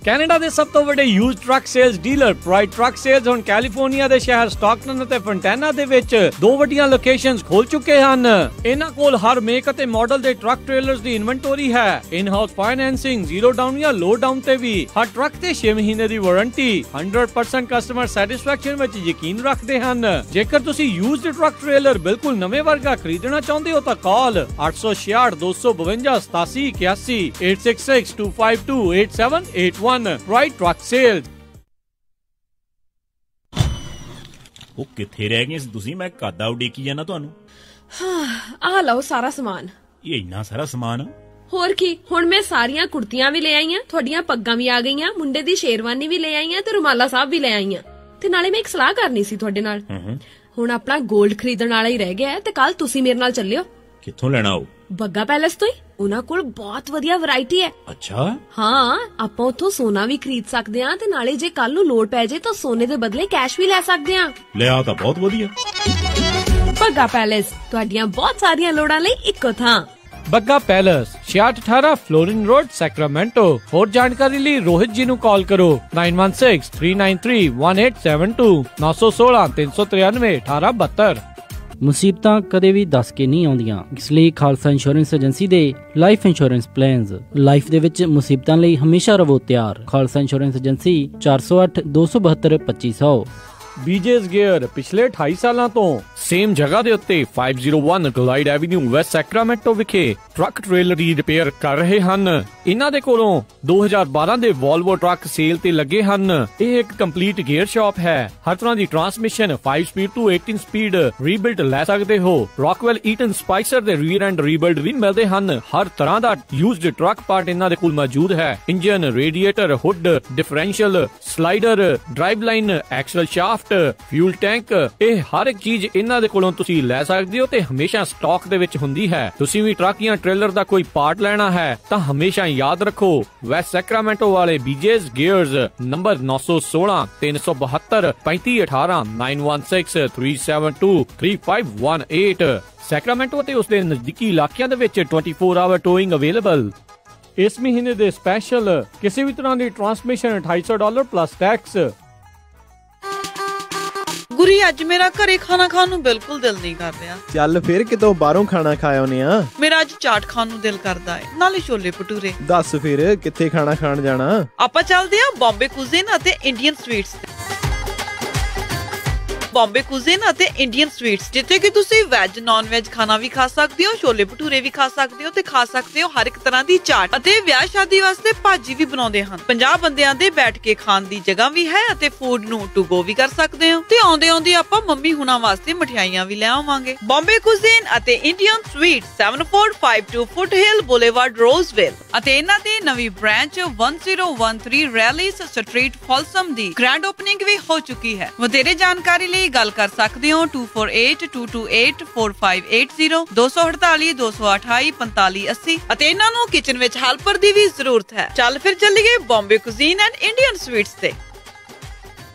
Canada ਦੇ ਸਭ ਤੋਂ ਵੱਡੇ used truck sales dealer pride truck sales ਹੁਣ ਕੈਲੀਫੋਰਨੀਆ ਦੇ ਸ਼ਹਿਰ ਸਟਾਕਟਨ ਅਤੇ ਫੰਟੈਨਾ ਦੇ ਵਿੱਚ 2 ਵੱਡੀਆਂ ਲੋਕੇਸ਼ਨਸ ਖੋਲ ਚੁੱਕੇ ਹਨ। ਇਹਨਾਂ ਕੋਲ ਹਰ ਮੇਕ ਅਤੇ ਮਾਡਲ ਦੇ ਟਰੱਕ ਟ੍ਰੇਲਰਸ ਦੀ ਇਨਵੈਂਟਰੀ ਹੈ। ਇਨ ਹਾਊਸ ਫਾਈਨੈਂਸਿੰਗ, 0 ਡਾਊਨ ਜਾਂ ਲੋ ਡਾਊਨ ਤੇ ਵੀ। ਹਰ ਟਰੱਕ ਤੇ 6 ਮਹੀਨੇ ਦੀ ਵਾਰੰਟੀ। 100% ਕਸਟਮਰ ਸੈਟੀਸਫੈਕਸ਼ਨ ਵਿੱਚ ਯਕੀਨ ਰੱਖਦੇ ਹਨ। ਜੇਕਰ ਤੁਸੀਂ ਯੂਜ਼ਡ ਟਰੱਕ ਟ੍ਰੇਲਰ ਬਿਲਕੁਲ ਨਵੇਂ ਵਰਗਾ ਖਰੀਦਣਾ ਚਾਹੁੰਦੇ ਹੋ ਤਾਂ ਕਾਲ 866 252 8781 866 252 8781। Right Truck Sales। ਉਹ ਕਿੱਥੇ ਰਹਿ ਗਏ ਸੀ ਤੁਸੀਂ? ਮੈਂ ਕਾਦਾ ਉਡੀਕੀ ਜਾਣਾ ਤੁਹਾਨੂੰ। ਆਹ ਲਓ ਸਾਰਾ ਸਮਾਨ। ਇਹ ਇੰਨਾ ਸਾਰਾ ਸਮਾਨ? ਹੋਰ ਕੀ, ਹੁਣ ਮੈਂ ਸਾਰੀਆਂ ਕੁੜਤੀਆਂ ਵੀ ਲੈ ਆਈਆਂ, ਤੁਹਾਡੀਆਂ ਪੱਗਾਂ ਵੀ ਆ ਗਈਆਂ, ਮੁੰਡੇ ਦੀ ਸ਼ੇਰਵਾਨੀ ਵੀ ਲੈ ਆਈਆਂ ਤੇ ਰੁਮਾਲਾ ਸਾਹਿਬ ਵੀ ਲੈ ਆਈਆਂ। ਤੇ ਨਾਲੇ ਮੈਂ ਇੱਕ ਸਲਾਹ ਕਰਨੀ ਸੀ ਤੁਹਾਡੇ ਨਾਲ। ਹੁਣ ਆਪਣਾ 골ਡ ਖਰੀਦਣ ਵਾਲਾ ਹੀ ਰਹਿ ਗਿਆ ਤੇ ਕੱਲ ਤੁਸੀਂ ਮੇਰੇ ਨਾਲ ਚੱਲਿਓ। ਕਿੱਥੋਂ ਲੈਣਾ ਉਹ? ਬੱਗਾ ਪੈਲੇਸ ਤੋਂ ਹੀ। ਉਹਨਾਂ ਕੋਲ ਬਹੁਤ ਵਧੀਆ ਵੈਰਾਈਟੀ ਹੈ। ਅੱਛਾ। ਹਾਂ, ਆਪਾਂ ਉੱਥੋਂ ਸੋਨਾ ਵੀ ਖਰੀਦ ਸਕਦੇ ਆਂ ਤੇ ਨਾਲੇ ਜੇ ਕੱਲ ਨੂੰ ਲੋੜ ਪੈ ਜੇ ਤਾਂ ਸੋਨੇ ਦੇ ਬਦਲੇ ਕੈਸ਼ ਵੀ ਲੈ ਸਕਦੇ ਆਂ। ਲਿਆ ਤਾਂ ਬਹੁਤ ਵਧੀਆ। ਬੱਗਾ ਪੈਲੇਸ, ਤੁਹਾਡੀਆਂ ਬਹੁਤ ਸਾਰੀਆਂ ਲੋੜਾਂ ਲਈ ਇੱਕੋ ਥਾਂ। Bagga Palace 6618 Florin Road, Sacramento. ਹੋਰ ਜਾਣਕਾਰੀ ਲਈ ਰੋਹਿਤ ਜੀ ਨੂੰ ਕਾਲ ਕਰੋ 9163931872 916 393 1872। ਮੁਸੀਬਤਾਂ ਕਦੇ ਵੀ ਦੱਸ ਕੇ ਨਹੀਂ ਆਉਂਦੀਆਂ, ਇਸ ਲਈ ਖਾਲਸਾ ਇੰਸ਼ੋਰੈਂਸ ਏਜੰਸੀ ਦੇ ਲਾਈਫ ਇੰਸ਼ੋਰੈਂਸ ਪਲਾਨਸ। ਲਾਈਫ ਦੇ ਵਿੱਚ ਮੁਸੀਬਤਾਂ ਲਈ ਹਮੇਸ਼ਾ ਰਹੋ ਤਿਆਰ। Khalsa insurance agency 408 272 2500। BJ's Gear ਪਿਛਲੇ 28 ਸਾਲਾਂ ਤੋਂ ਸੇਮ ਜਗ੍ਹਾ ਦੇ ਉੱਤੇ 501 ਗਲਾਈਡ ਐਵੀਨਿਊ ਵੈਸਟ ਸੈਕਰਾਮੈਂਟੋ ਵਿਖੇ ਟਰੱਕ ਟ੍ਰੇਲਰ ਦੀ ਰਿਪੇਅਰ ਕਰ ਰਹੇ ਹਨ। ਇਹਨਾਂ ਦੇ ਕੋਲੋਂ 2012 ਦੇ ਵੋਲਵੋ ਟਰੱਕ ਸੇਲ ਤੇ ਲੱਗੇ ਹਨ। ਇਹ ਇੱਕ ਕੰਪਲੀਟ ਗੇਅਰ ਸ਼ਾਪ ਹੈ। ਹਰ ਤਰ੍ਹਾਂ ਦੀ ਟਰਾਂਸਮਿਸ਼ਨ 5 ਸਪੀਡ ਤੋਂ 18 ਸਪੀਡ ਰੀਬਿਲਡ ਲੈ ਸਕਦੇ ਹੋ। ਰੌਕਵੈਲ ਈਟਨ ਸਪਾਈਸਰ ਦੇ ਰੀਅਰ ਐਂਡ ਰੀਬਿਲਡ ਵੀ ਮਿਲਦੇ ਹਨ। ਹਰ ਤਰ੍ਹਾਂ ਦਾ ਯੂਜ਼ਡ ਟਰੱਕ ਪਾਰਟ ਇਹਨਾਂ ਦੇ ਕੋਲ ਮੌਜੂਦ ਹੈ। Engine, radiator, hood, differential, slider, drive line, axle shaft, fuel tank, ਇਹ ਹਰ ਇੱਕ ਚੀਜ਼ ਇਹਨਾਂ ਦੇ ਕੋਲੋਂ ਤੁਸੀਂ ਲੈ ਸਕਦੇ ਹੋ ਤੇ ਹਮੇਸ਼ਾ ਸਟਾਕ ਦੇ ਵਿੱਚ ਹੁੰਦੀ ਹੈ। ਤੁਸੀਂ ਵੀ ਟਰੱਕ ਜਾਂ ਟ੍ਰੇਲਰ ਦਾ ਕੋਈ ਪਾਰਟ ਲੈਣਾ ਹੈ ਤਾਂ ਹਮੇਸ਼ਾ ਯਾਦ ਰੱਖੋ ਵੈਸਟ ਸੈਕਰਾਮੈਂਟੋ ਵਾਲੇ BJ's Gears, ਨੰਬਰ 916 372 3518 916 372 3518। ਸੈਕਰਾਮੈਂਟੋ ਅਤੇ ਉਸਦੇ ਨਜ਼ਦੀਕੀ ਇਲਾਕਿਆਂ ਦੇ ਵਿੱਚ 24 ਆਵਰ ਟੋਇੰਗ ਅਵੇਲੇਬਲ। ਇਸ ਮਹੀਨੇ ਦੇ ਸਪੈਸ਼ਲ ਕਿਸੇ ਵੀ ਤਰ੍ਹਾਂ ਦੀ ਟਰਾਂਸਮਿਸ਼ਨ $250 ਪਲੱਸ ਟੈਕਸ। ਗੁਰੀ, ਅੱਜ ਮੇਰਾ ਘਰੇ ਖਾਣਾ ਖਾਣ ਨੂੰ ਬਿਲਕੁਲ ਦਿਲ ਨਹੀਂ ਕਰ ਰਿਹਾ। ਚੱਲ ਫਿਰ ਕਿਤੋਂ ਬਾਹਰੋਂ ਖਾਣਾ ਖਾ ਆਉਨੇ ਆ। ਮੇਰਾ ਅੱਜ ਚਾਟ ਖਾਣ ਨੂੰ ਦਿਲ ਕਰਦਾ ਹੈ, ਨਾਲੇ ਛੋਲੇ ਭਟੂਰੇ। ਦੱਸ ਫਿਰ ਕਿੱਥੇ ਖਾਣਾ ਖਾਣ ਜਾਣਾ? ਆਪਾਂ ਚੱਲਦੇ ਆ ਬੰਬੇ ਕੁਜ਼ੀਨ ਅਤੇ ਇੰਡੀਅਨ ਸਵੀਟਸ ਤੇ। ਬੰਬੇ ਕੁਜ਼ੀਨ ਅਤੇ ਇੰਡੀਅਨ ਸਵੀਟਸ, ਜਿੱਥੇ ਕਿ ਤੁਸੀਂ ਵੈਜ, ਨਾਨ ਵੈਜ ਖਾਣਾ ਵੀ ਖਾ ਸਕਦੇ ਹੋ, ਛੋਲੇ ਭਟੂਰੇ ਵੀ ਖਾ ਸਕਦੇ ਹੋ ਤੇ ਖਾ ਸਕਦੇ ਹੋ ਹਰ ਇੱਕ ਤਰ੍ਹਾਂ ਦੀ ਚਾਟ। ਅਤੇ ਵਿਆਹ ਸ਼ਾਦੀ ਵਾਸਤੇ ਭਾਜੀ ਵੀ ਬਣਾਉਂਦੇ ਹਨ। 50 ਬੰਦਿਆਂ ਦੇ ਬੈਠ ਕੇ ਖਾਣ ਦੀ ਜਗ੍ਹਾ ਵੀ ਹੈ ਅਤੇ ਫੂਡ ਨੂੰ ਟੂ ਗੋ ਵੀ ਕਰ ਸਕਦੇ ਹੋ। ਤੇ ਆਉਂਦੇ ਆਪਾਂ ਮੰਮੀ ਹੁਣਾਂ ਵਾਸਤੇ ਮਠਿਆਈਆਂ ਵੀ ਲੈ ਆਵਾਂਗੇ। ਬੰਬੇ ਕੁਜ਼ੀਨ ਅਤੇ ਇੰਡੀਅਨ ਸਵੀਟਸ, 7452 ਫੁੱਟਹਿਲ ਬੁਲੇਵਾਰਡ, ਰੋਜ਼ਵਿਲ। ਅਤੇ ਇਹਨਾਂ ਦੀ ਨਵੀਂ ਬ੍ਰਾਂਚ 1013 ਰੈਲੀਸ ਸਟਰੀਟ, ਫੋਲਸਮ ਦੀ ਗ੍ਰੈਂਡ ਓਪਨਿੰਗ ਵੀ ਹੋ ਚੁੱਕੀ ਹੈ। ਵਧੇਰੇ ਜਾਣਕਾਰੀ ਲਈ ਗੱਲ ਕਰ ਸਕਦੇ ਹੋ 2482284580 248 228 4580। ਅਤੇ ਇਹਨਾਂ ਨੂੰ ਕਿਚਨ ਵਿੱਚ ਹੈਲਪਰ ਦੀ ਵੀ ਜ਼ਰੂਰਤ ਹੈ। ਚੱਲ ਫਿਰ ਚੱਲੀਏ Bombay cuisine and Indian sweets ਤੇ।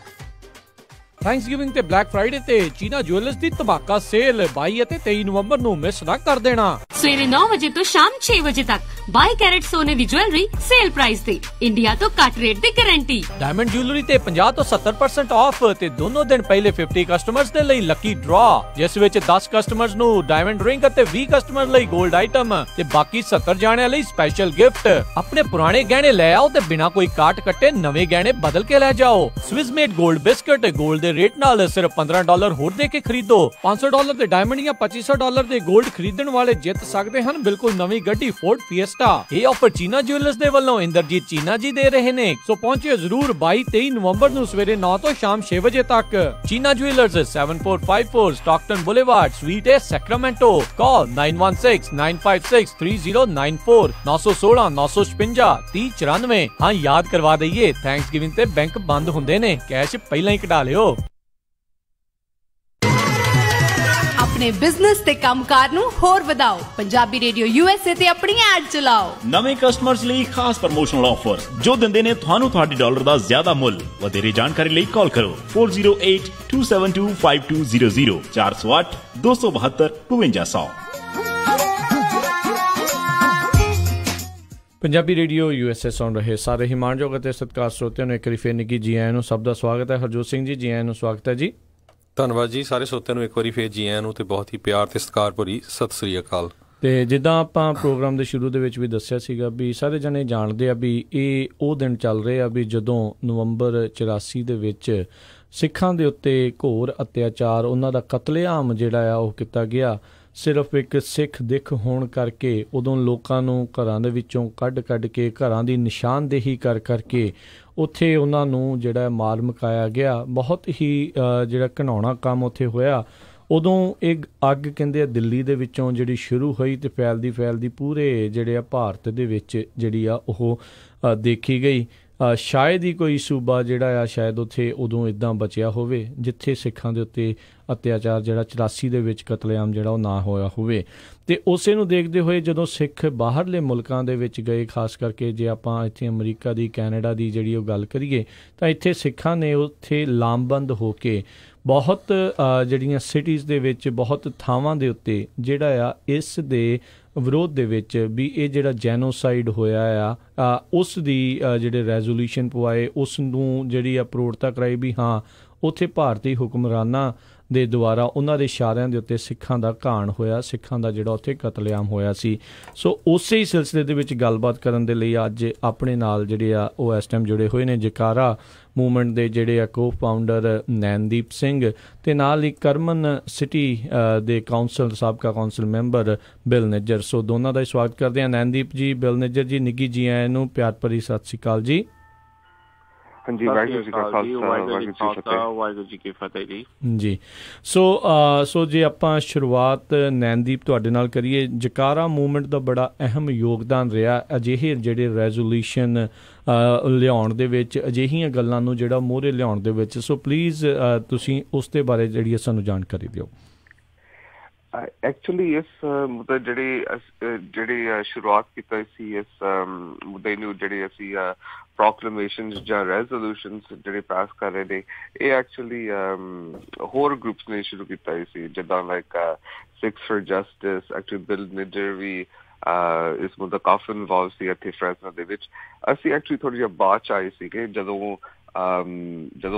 ਥੈਂਕਸਗਿਵਿੰਗ ਤੇ ਬਲੈਕ ਫਰਾਈਡੇ ਤੇ ਚੀਨਾ ਜੁਐਲਰਸ ਦੀ ਧਮਾਕਾ ਸੇਲ 22 ਅਤੇ 23 ਨਵੰਬਰ ਨੂੰ ਮਿਸ ਨਾ ਕਰ ਦੇਣਾ। ਸਵੇਰੇ 9 ਵਜੇ ਤੋਂ ਸ਼ਾਮ 6 ਵਜੇ ਤੱਕ 22 ਕੈਰਟ ਸੋਨੇ ਦੀ ਜੁਐਲਰੀ ਸੇਲ ਪ੍ਰਾਈਸ ਤੇ, ਇੰਡੀਆ ਤੋਂ ਘੱਟ ਰੇਟ ਦੀ ਗਾਰੰਟੀ। ਡਾਇਮੰਡ ਜੁਐਲਰੀ ਤੇ 50 ਤੋਂ 70% ਆਫ ਤੇ ਦੋਨੋਂ ਦਿਨ ਪਹਿਲੇ 50 ਕਸਟਮਰਸ ਦੇ ਲਈ ਲੱਕੀ ਡਰਾ, ਜਿਸ ਵਿੱਚ 10 ਕਸਟਮਰਸ ਨੂੰ ਡਾਇਮੰਡ ਰਿੰਗ ਅਤੇ 20 ਕਸਟਮਰ ਲਈ 골ਡ ਆਈਟਮ ਤੇ ਬਾਕੀ 70 ਜਾਣਿਆਂ ਲਈ ਸਪੈਸ਼ਲ ਗਿਫਟ। ਆਪਣੇ ਪੁਰਾਣੇ ਗਹਿਣੇ ਲੈ ਆਓ ਤੇ ਬਿਨਾਂ ਕੋਈ ਕਾਟ ਕੱਟੇ ਨਵੇਂ ਗਹਿਣੇ ਬਦਲ ਕੇ ਲੈ ਜਾਓ। ਸਵਿਸ ਮੇਡ 골ਡ ਬਿਸਕਟ, 골ਡ ਦੇ ਰੇਟ ਨਾਲ ਸਿਰਫ $15 ਹੋਰ ਦੇ ਕੇ ਖਰੀਦੋ। $500 ਦੇ ਡਾਇਮੰਡ ਜਾਂ $2500 ਦੇ 골ਡ ਖਰੀਦਣ ਵਾਲੇ ਜਿੱਤ ਸਕਦੇ ਹਨ ਬਿਲਕੁਲ ਨਵੀਂ ਗੱਡੀ ਫੋਰਡ ਫੀਐਸਟਾ। ਇਹ ਆਫਰ ਚੀਨਾ ਜੁਐਲਰਸ ਦੇ ਵੱਲੋਂ ਇੰਦਰਜੀਤ ਚੀਨਾ ਜੀ ਦੇ ਰਹੇ ਨੇ, ਸੋ ਪਹੁੰਚਿਓ ਜ਼ਰੂਰ 22-23 ਨਵੰਬਰ ਨੂੰ ਸਵੇਰੇ 9 ਤੋਂ ਸ਼ਾਮ 6 ਵਜੇ ਤੱਕ। ਚੀਨਾ ਜੁਐਲਰਸ 7454 ਸਟਾਕਟਨ ਬੁਲੇਵਾਰਡ ਸਵੀਟ ਏ ਸੈਕਰਾਮੈਂਟੋ। ਕਾਲ 9169563094 916-956-3094। ਹਾਂ ਯਾਦ ਕਰਵਾ ਦਈਏ, ਥੈਂਕਸਗਿਵਿੰਗ ਤੇ ਬੈਂਕ ਬੰਦ ਹੁੰਦੇ ਨੇ, ਕੈਸ਼ ਪਹਿਲਾਂ ਹੀ ਕਢਾ ਲਿਓ। ਆਪਣੇ ਬਿਜ਼ਨਸ ਤੇ ਕੰਮਕਾਰ ਨੂੰ ਹੋਰ ਵਧਾਓ। ਪੰਜਾਬੀ ਰੇਡੀਓ USA ਤੇ ਆਪਣੀ ਐਡ ਚਲਾਓ। ਨਵੇਂ ਕਸਟਮਰਸ ਲਈ ਖਾਸ ਪ੍ਰਮੋਸ਼ਨਲ ਆਫਰਸ ਜੋ ਦਿੰਦੇ ਨੇ ਤੁਹਾਨੂੰ ਤੁਹਾਡੇ ਡਾਲਰ ਦਾ ਜ਼ਿਆਦਾ ਮੁੱਲ। ਵਧੇਰੇ ਜਾਣਕਾਰੀ ਲਈ ਕਾਲ ਕਰੋ 4082725200 408-272-5200। ਪੰਜਾਬੀ ਰੇਡੀਓ USA ਸੁਣ ਰਹੇ ਸਾਰੇ ਹੀ ਮਾਣਯੋਗ ਅਤੇ ਸਤਿਕਾਰ ਸਰੋਤਿਆਂ ਨੂੰ ਇੱਕ ਵਾਰੀ ਫੇਰ ਨਿੱਘੀ ਜੀ ਆਇਆਂ ਨੂੰ ਸਭ ਦਾ ਸਵਾਗਤ ਹੈ। ਹਰਜੋਤ ਸਿੰਘ ਜੀ, ਜੀ ਆਇਆਂ ਨੂੰ ਸਵਾਗਤ ਹੈ ਜੀ। ਧੰਨਵਾਦ ਜੀ ਸਾਰੇ ਸਰੋਤਿਆਂ ਨੂੰ ਇੱਕ ਵਾਰੀ ਫੇਰ ਜੀ ਆਇਆਂ ਨੂੰ ਤੇ ਬਹੁਤ ਹੀ ਪਿਆਰ ਤੇ ਸਤਿਕਾਰ ਭਰੀ ਸਤਿ ਸ੍ਰੀ ਅਕਾਲ। ਤੇ ਜਿੱਦਾਂ ਆਪਾਂ ਪ੍ਰੋਗਰਾਮ ਦੇ ਸ਼ੁਰੂ ਦੇ ਵਿੱਚ ਵੀ ਦੱਸਿਆ ਸੀਗਾ ਵੀ ਸਾਰੇ ਜਣੇ ਜਾਣਦੇ ਆ ਵੀ ਇਹ ਉਹ ਦਿਨ ਚੱਲ ਰਹੇ ਆ ਵੀ ਜਦੋਂ ਨਵੰਬਰ 84 ਦੇ ਵਿੱਚ ਸਿੱਖਾਂ ਦੇ ਉੱਤੇ ਘੋਰ ਅਤਿਆਚਾਰ, ਉਹਨਾਂ ਦਾ ਕਤਲੇਆਮ ਜਿਹੜਾ ਆ ਉਹ ਕੀਤਾ ਗਿਆ। ਸਿਰਫ ਇੱਕ ਸਿੱਖ ਦਿੱਖ ਹੋਣ ਕਰਕੇ ਉਦੋਂ ਲੋਕਾਂ ਨੂੰ ਘਰਾਂ ਦੇ ਵਿੱਚੋਂ ਕੱਢ ਕੇ ਘਰਾਂ ਦੀ ਨਿਸ਼ਾਨਦੇਹੀ ਕਰਕੇ ਉੱਥੇ ਉਹਨਾਂ ਨੂੰ ਜਿਹੜਾ ਮਾਰ ਮੁਕਾਇਆ ਗਿਆ। ਬਹੁਤ ਹੀ ਜਿਹੜਾ ਘਿਨਾਉਣਾ ਕੰਮ ਉੱਥੇ ਹੋਇਆ। ਉਦੋਂ ਇਹ ਅੱਗ ਕਹਿੰਦੇ ਆ ਦਿੱਲੀ ਦੇ ਵਿੱਚੋਂ ਜਿਹੜੀ ਸ਼ੁਰੂ ਹੋਈ ਤੇ ਫੈਲਦੀ ਪੂਰੇ ਜਿਹੜੇ ਆ ਭਾਰਤ ਦੇ ਵਿੱਚ ਜਿਹੜੀ ਆ ਉਹ ਦੇਖੀ ਗਈ। ਸ਼ਾਇਦ ਹੀ ਕੋਈ ਸੂਬਾ ਜਿਹੜਾ ਆ ਸ਼ਾਇਦ ਉੱਥੇ ਉਦੋਂ ਇੱਦਾਂ ਬਚਿਆ ਹੋਵੇ ਜਿੱਥੇ ਸਿੱਖਾਂ ਦੇ ਉੱਤੇ ਅਤਿਆਚਾਰ ਜਿਹੜਾ 84 ਦੇ ਵਿੱਚ ਕਤਲੇਆਮ ਜਿਹੜਾ ਉਹ ਨਾ ਹੋਇਆ ਹੋਵੇ। ਅਤੇ ਉਸੇ ਨੂੰ ਦੇਖਦੇ ਹੋਏ ਜਦੋਂ ਸਿੱਖ ਬਾਹਰਲੇ ਮੁਲਕਾਂ ਦੇ ਵਿੱਚ ਗਏ, ਖਾਸ ਕਰਕੇ ਜੇ ਆਪਾਂ ਇੱਥੇ ਅਮਰੀਕਾ ਦੀ, ਕੈਨੇਡਾ ਦੀ ਜਿਹੜੀ ਉਹ ਗੱਲ ਕਰੀਏ ਤਾਂ ਇੱਥੇ ਸਿੱਖਾਂ ਨੇ ਉੱਥੇ ਲਾਮਬੰਦ ਹੋ ਕੇ ਬਹੁਤ ਜਿਹੜੀਆਂ ਸਿਟੀਜ਼ ਦੇ ਵਿੱਚ ਬਹੁਤ ਥਾਵਾਂ ਦੇ ਉੱਤੇ ਜਿਹੜਾ ਆ ਇਸ ਦੇ ਵਿਰੋਧ ਦੇ ਵਿੱਚ ਵੀ ਇਹ ਜਿਹੜਾ ਜੈਨੋਸਾਈਡ ਹੋਇਆ ਆ ਉਸ ਦੀ ਜਿਹੜੇ ਰੈਜ਼ੋਲੂਸ਼ਨ ਪਵਾਏ, ਉਸ ਨੂੰ ਜਿਹੜੀ ਆ ਪ੍ਰੋੜਤਾ ਕਰਾਈ ਵੀ ਹਾਂ ਉੱਥੇ ਭਾਰਤੀ ਹੁਕਮਰਾਨਾਂ ਦੇ ਦੁਆਰਾ ਉਹਨਾਂ ਦੇ ਇਸ਼ਾਰਿਆਂ ਦੇ ਉੱਤੇ ਸਿੱਖਾਂ ਦਾ ਘਾਣ ਹੋਇਆ, ਸਿੱਖਾਂ ਦਾ ਜਿਹੜਾ ਉੱਥੇ ਕਤਲੇਆਮ ਹੋਇਆ ਸੀ। ਸੋ ਉਸੇ ਹੀ ਸਿਲਸਿਲੇ ਦੇ ਵਿੱਚ ਗੱਲਬਾਤ ਕਰਨ ਦੇ ਲਈ ਅੱਜ ਆਪਣੇ ਨਾਲ ਜਿਹੜੇ ਆ ਉਹ ਇਸ ਟਾਈਮ ਜੁੜੇ ਹੋਏ ਨੇ ਜਕਾਰਾ ਮੂਵਮੈਂਟ ਦੇ ਜਿਹੜੇ ਆ ਕੋ ਫਾਊਂਡਰ ਨੈਨਦੀਪ ਸਿੰਘ ਤੇ ਨਾਲ ਹੀ ਕਰਮਨ ਸਿਟੀ ਦੇ ਕਾਉਂਸਲ ਸਾਬਕਾ ਕਾਉਂਸਲ ਮੈਂਬਰ ਬਿਲ ਨਿੱਜਰ। ਸੋ ਦੋਨਾਂ ਦਾ ਹੀ ਸਵਾਗਤ ਕਰਦੇ ਹਾਂ। ਨੈਨਦੀਪ ਜੀ, ਬਿਲ ਨਿੱਜਰ ਜੀ, ਨਿੱਘੀ ਜੀ ਆਇਆਂ ਨੂੰ ਪਿਆਰ ਭਰੀ ਸਤਿ ਸ਼੍ਰੀ ਅਕਾਲ ਜੀ। ਹਾਂਜੀ, ਵਾਹਿਗੁਰੂ ਜੀ ਕਾ ਖਾਲਸਾ, ਵਾਹਿਗੁਰੂ ਜੀ ਕੀ ਫਤਿਹ ਜੀ। ਜੀ ਸੋ ਜੇ ਆਪਾਂ ਸ਼ੁਰੂਆਤ ਨੈਨਦੀਪ ਤੁਹਾਡੇ ਨਾਲ ਕਰੀਏ, ਜਕਾਰਾ ਮੂਵਮੈਂਟ ਦਾ ਬੜਾ ਅਹਿਮ ਯੋਗਦਾਨ ਰਿਹਾ ਅਜਿਹੇ ਜਿਹੜੇ ਰੈਜ਼ੋਲੂਸ਼ਨ ਲਿਆਉਣ ਦੇ ਵਿੱਚ, ਅਜਿਹੀਆਂ ਗੱਲਾਂ ਨੂੰ ਜਿਹੜਾ ਮੂਹਰੇ ਲਿਆਉਣ ਦੇ ਵਿੱਚ। ਸੋ ਪਲੀਜ਼ ਤੁਸੀਂ ਉਸ ਦੇ ਬਾਰੇ ਜਿਹੜੀ ਸਾਨੂੰ ਜਾਣਕਾਰੀ ਦਿਓ। ਐਕਚੁਅਲੀ ਇਸ ਮੁੱਦੇ ਜਿਹੜੀ ਸ਼ੁਰੂਆਤ ਕੀਤੀ ਸੀ ਇਸ ਮੁੱਦੇ ਨੂੰ ਜਿਹੜੀ ਅਸੀਂ ਪ੍ਰੋਕਲੇਮੇਸ਼ਨਸ ਜਾਂ ਰੈਜ਼ੋਲੂਸ਼ਨਸ ਜਿਹੜੇ ਪਾਸ ਕਰ ਰਹੇ ਨੇ, ਇਹ ਐਕਚੁਅਲੀ ਹੋਰ ਗਰੁੱਪਸ ਨੇ ਸ਼ੁਰੂ ਕੀਤਾ ਸੀ, ਜਿੱਦਾਂ like Sikhs for justice. Actually ਬਿਲ ਨਿੱਜਰ ਵੀ ਇਸ ਮੁੱਦਾ ਕਾਫੀ ਇਨਵੋਲਵ ਸੀ ਇੱਥੇ ਫ੍ਰੈਸਨੋ ਦੇ ਵਿੱਚ। ਅਸੀਂ ਐਕਚੁਅਲੀ ਥੋੜ੍ਹੀ ਜਿਹੀ ਬਾਅਦ 'ਚ ਆਏ ਸੀਗੇ ਜਦੋਂ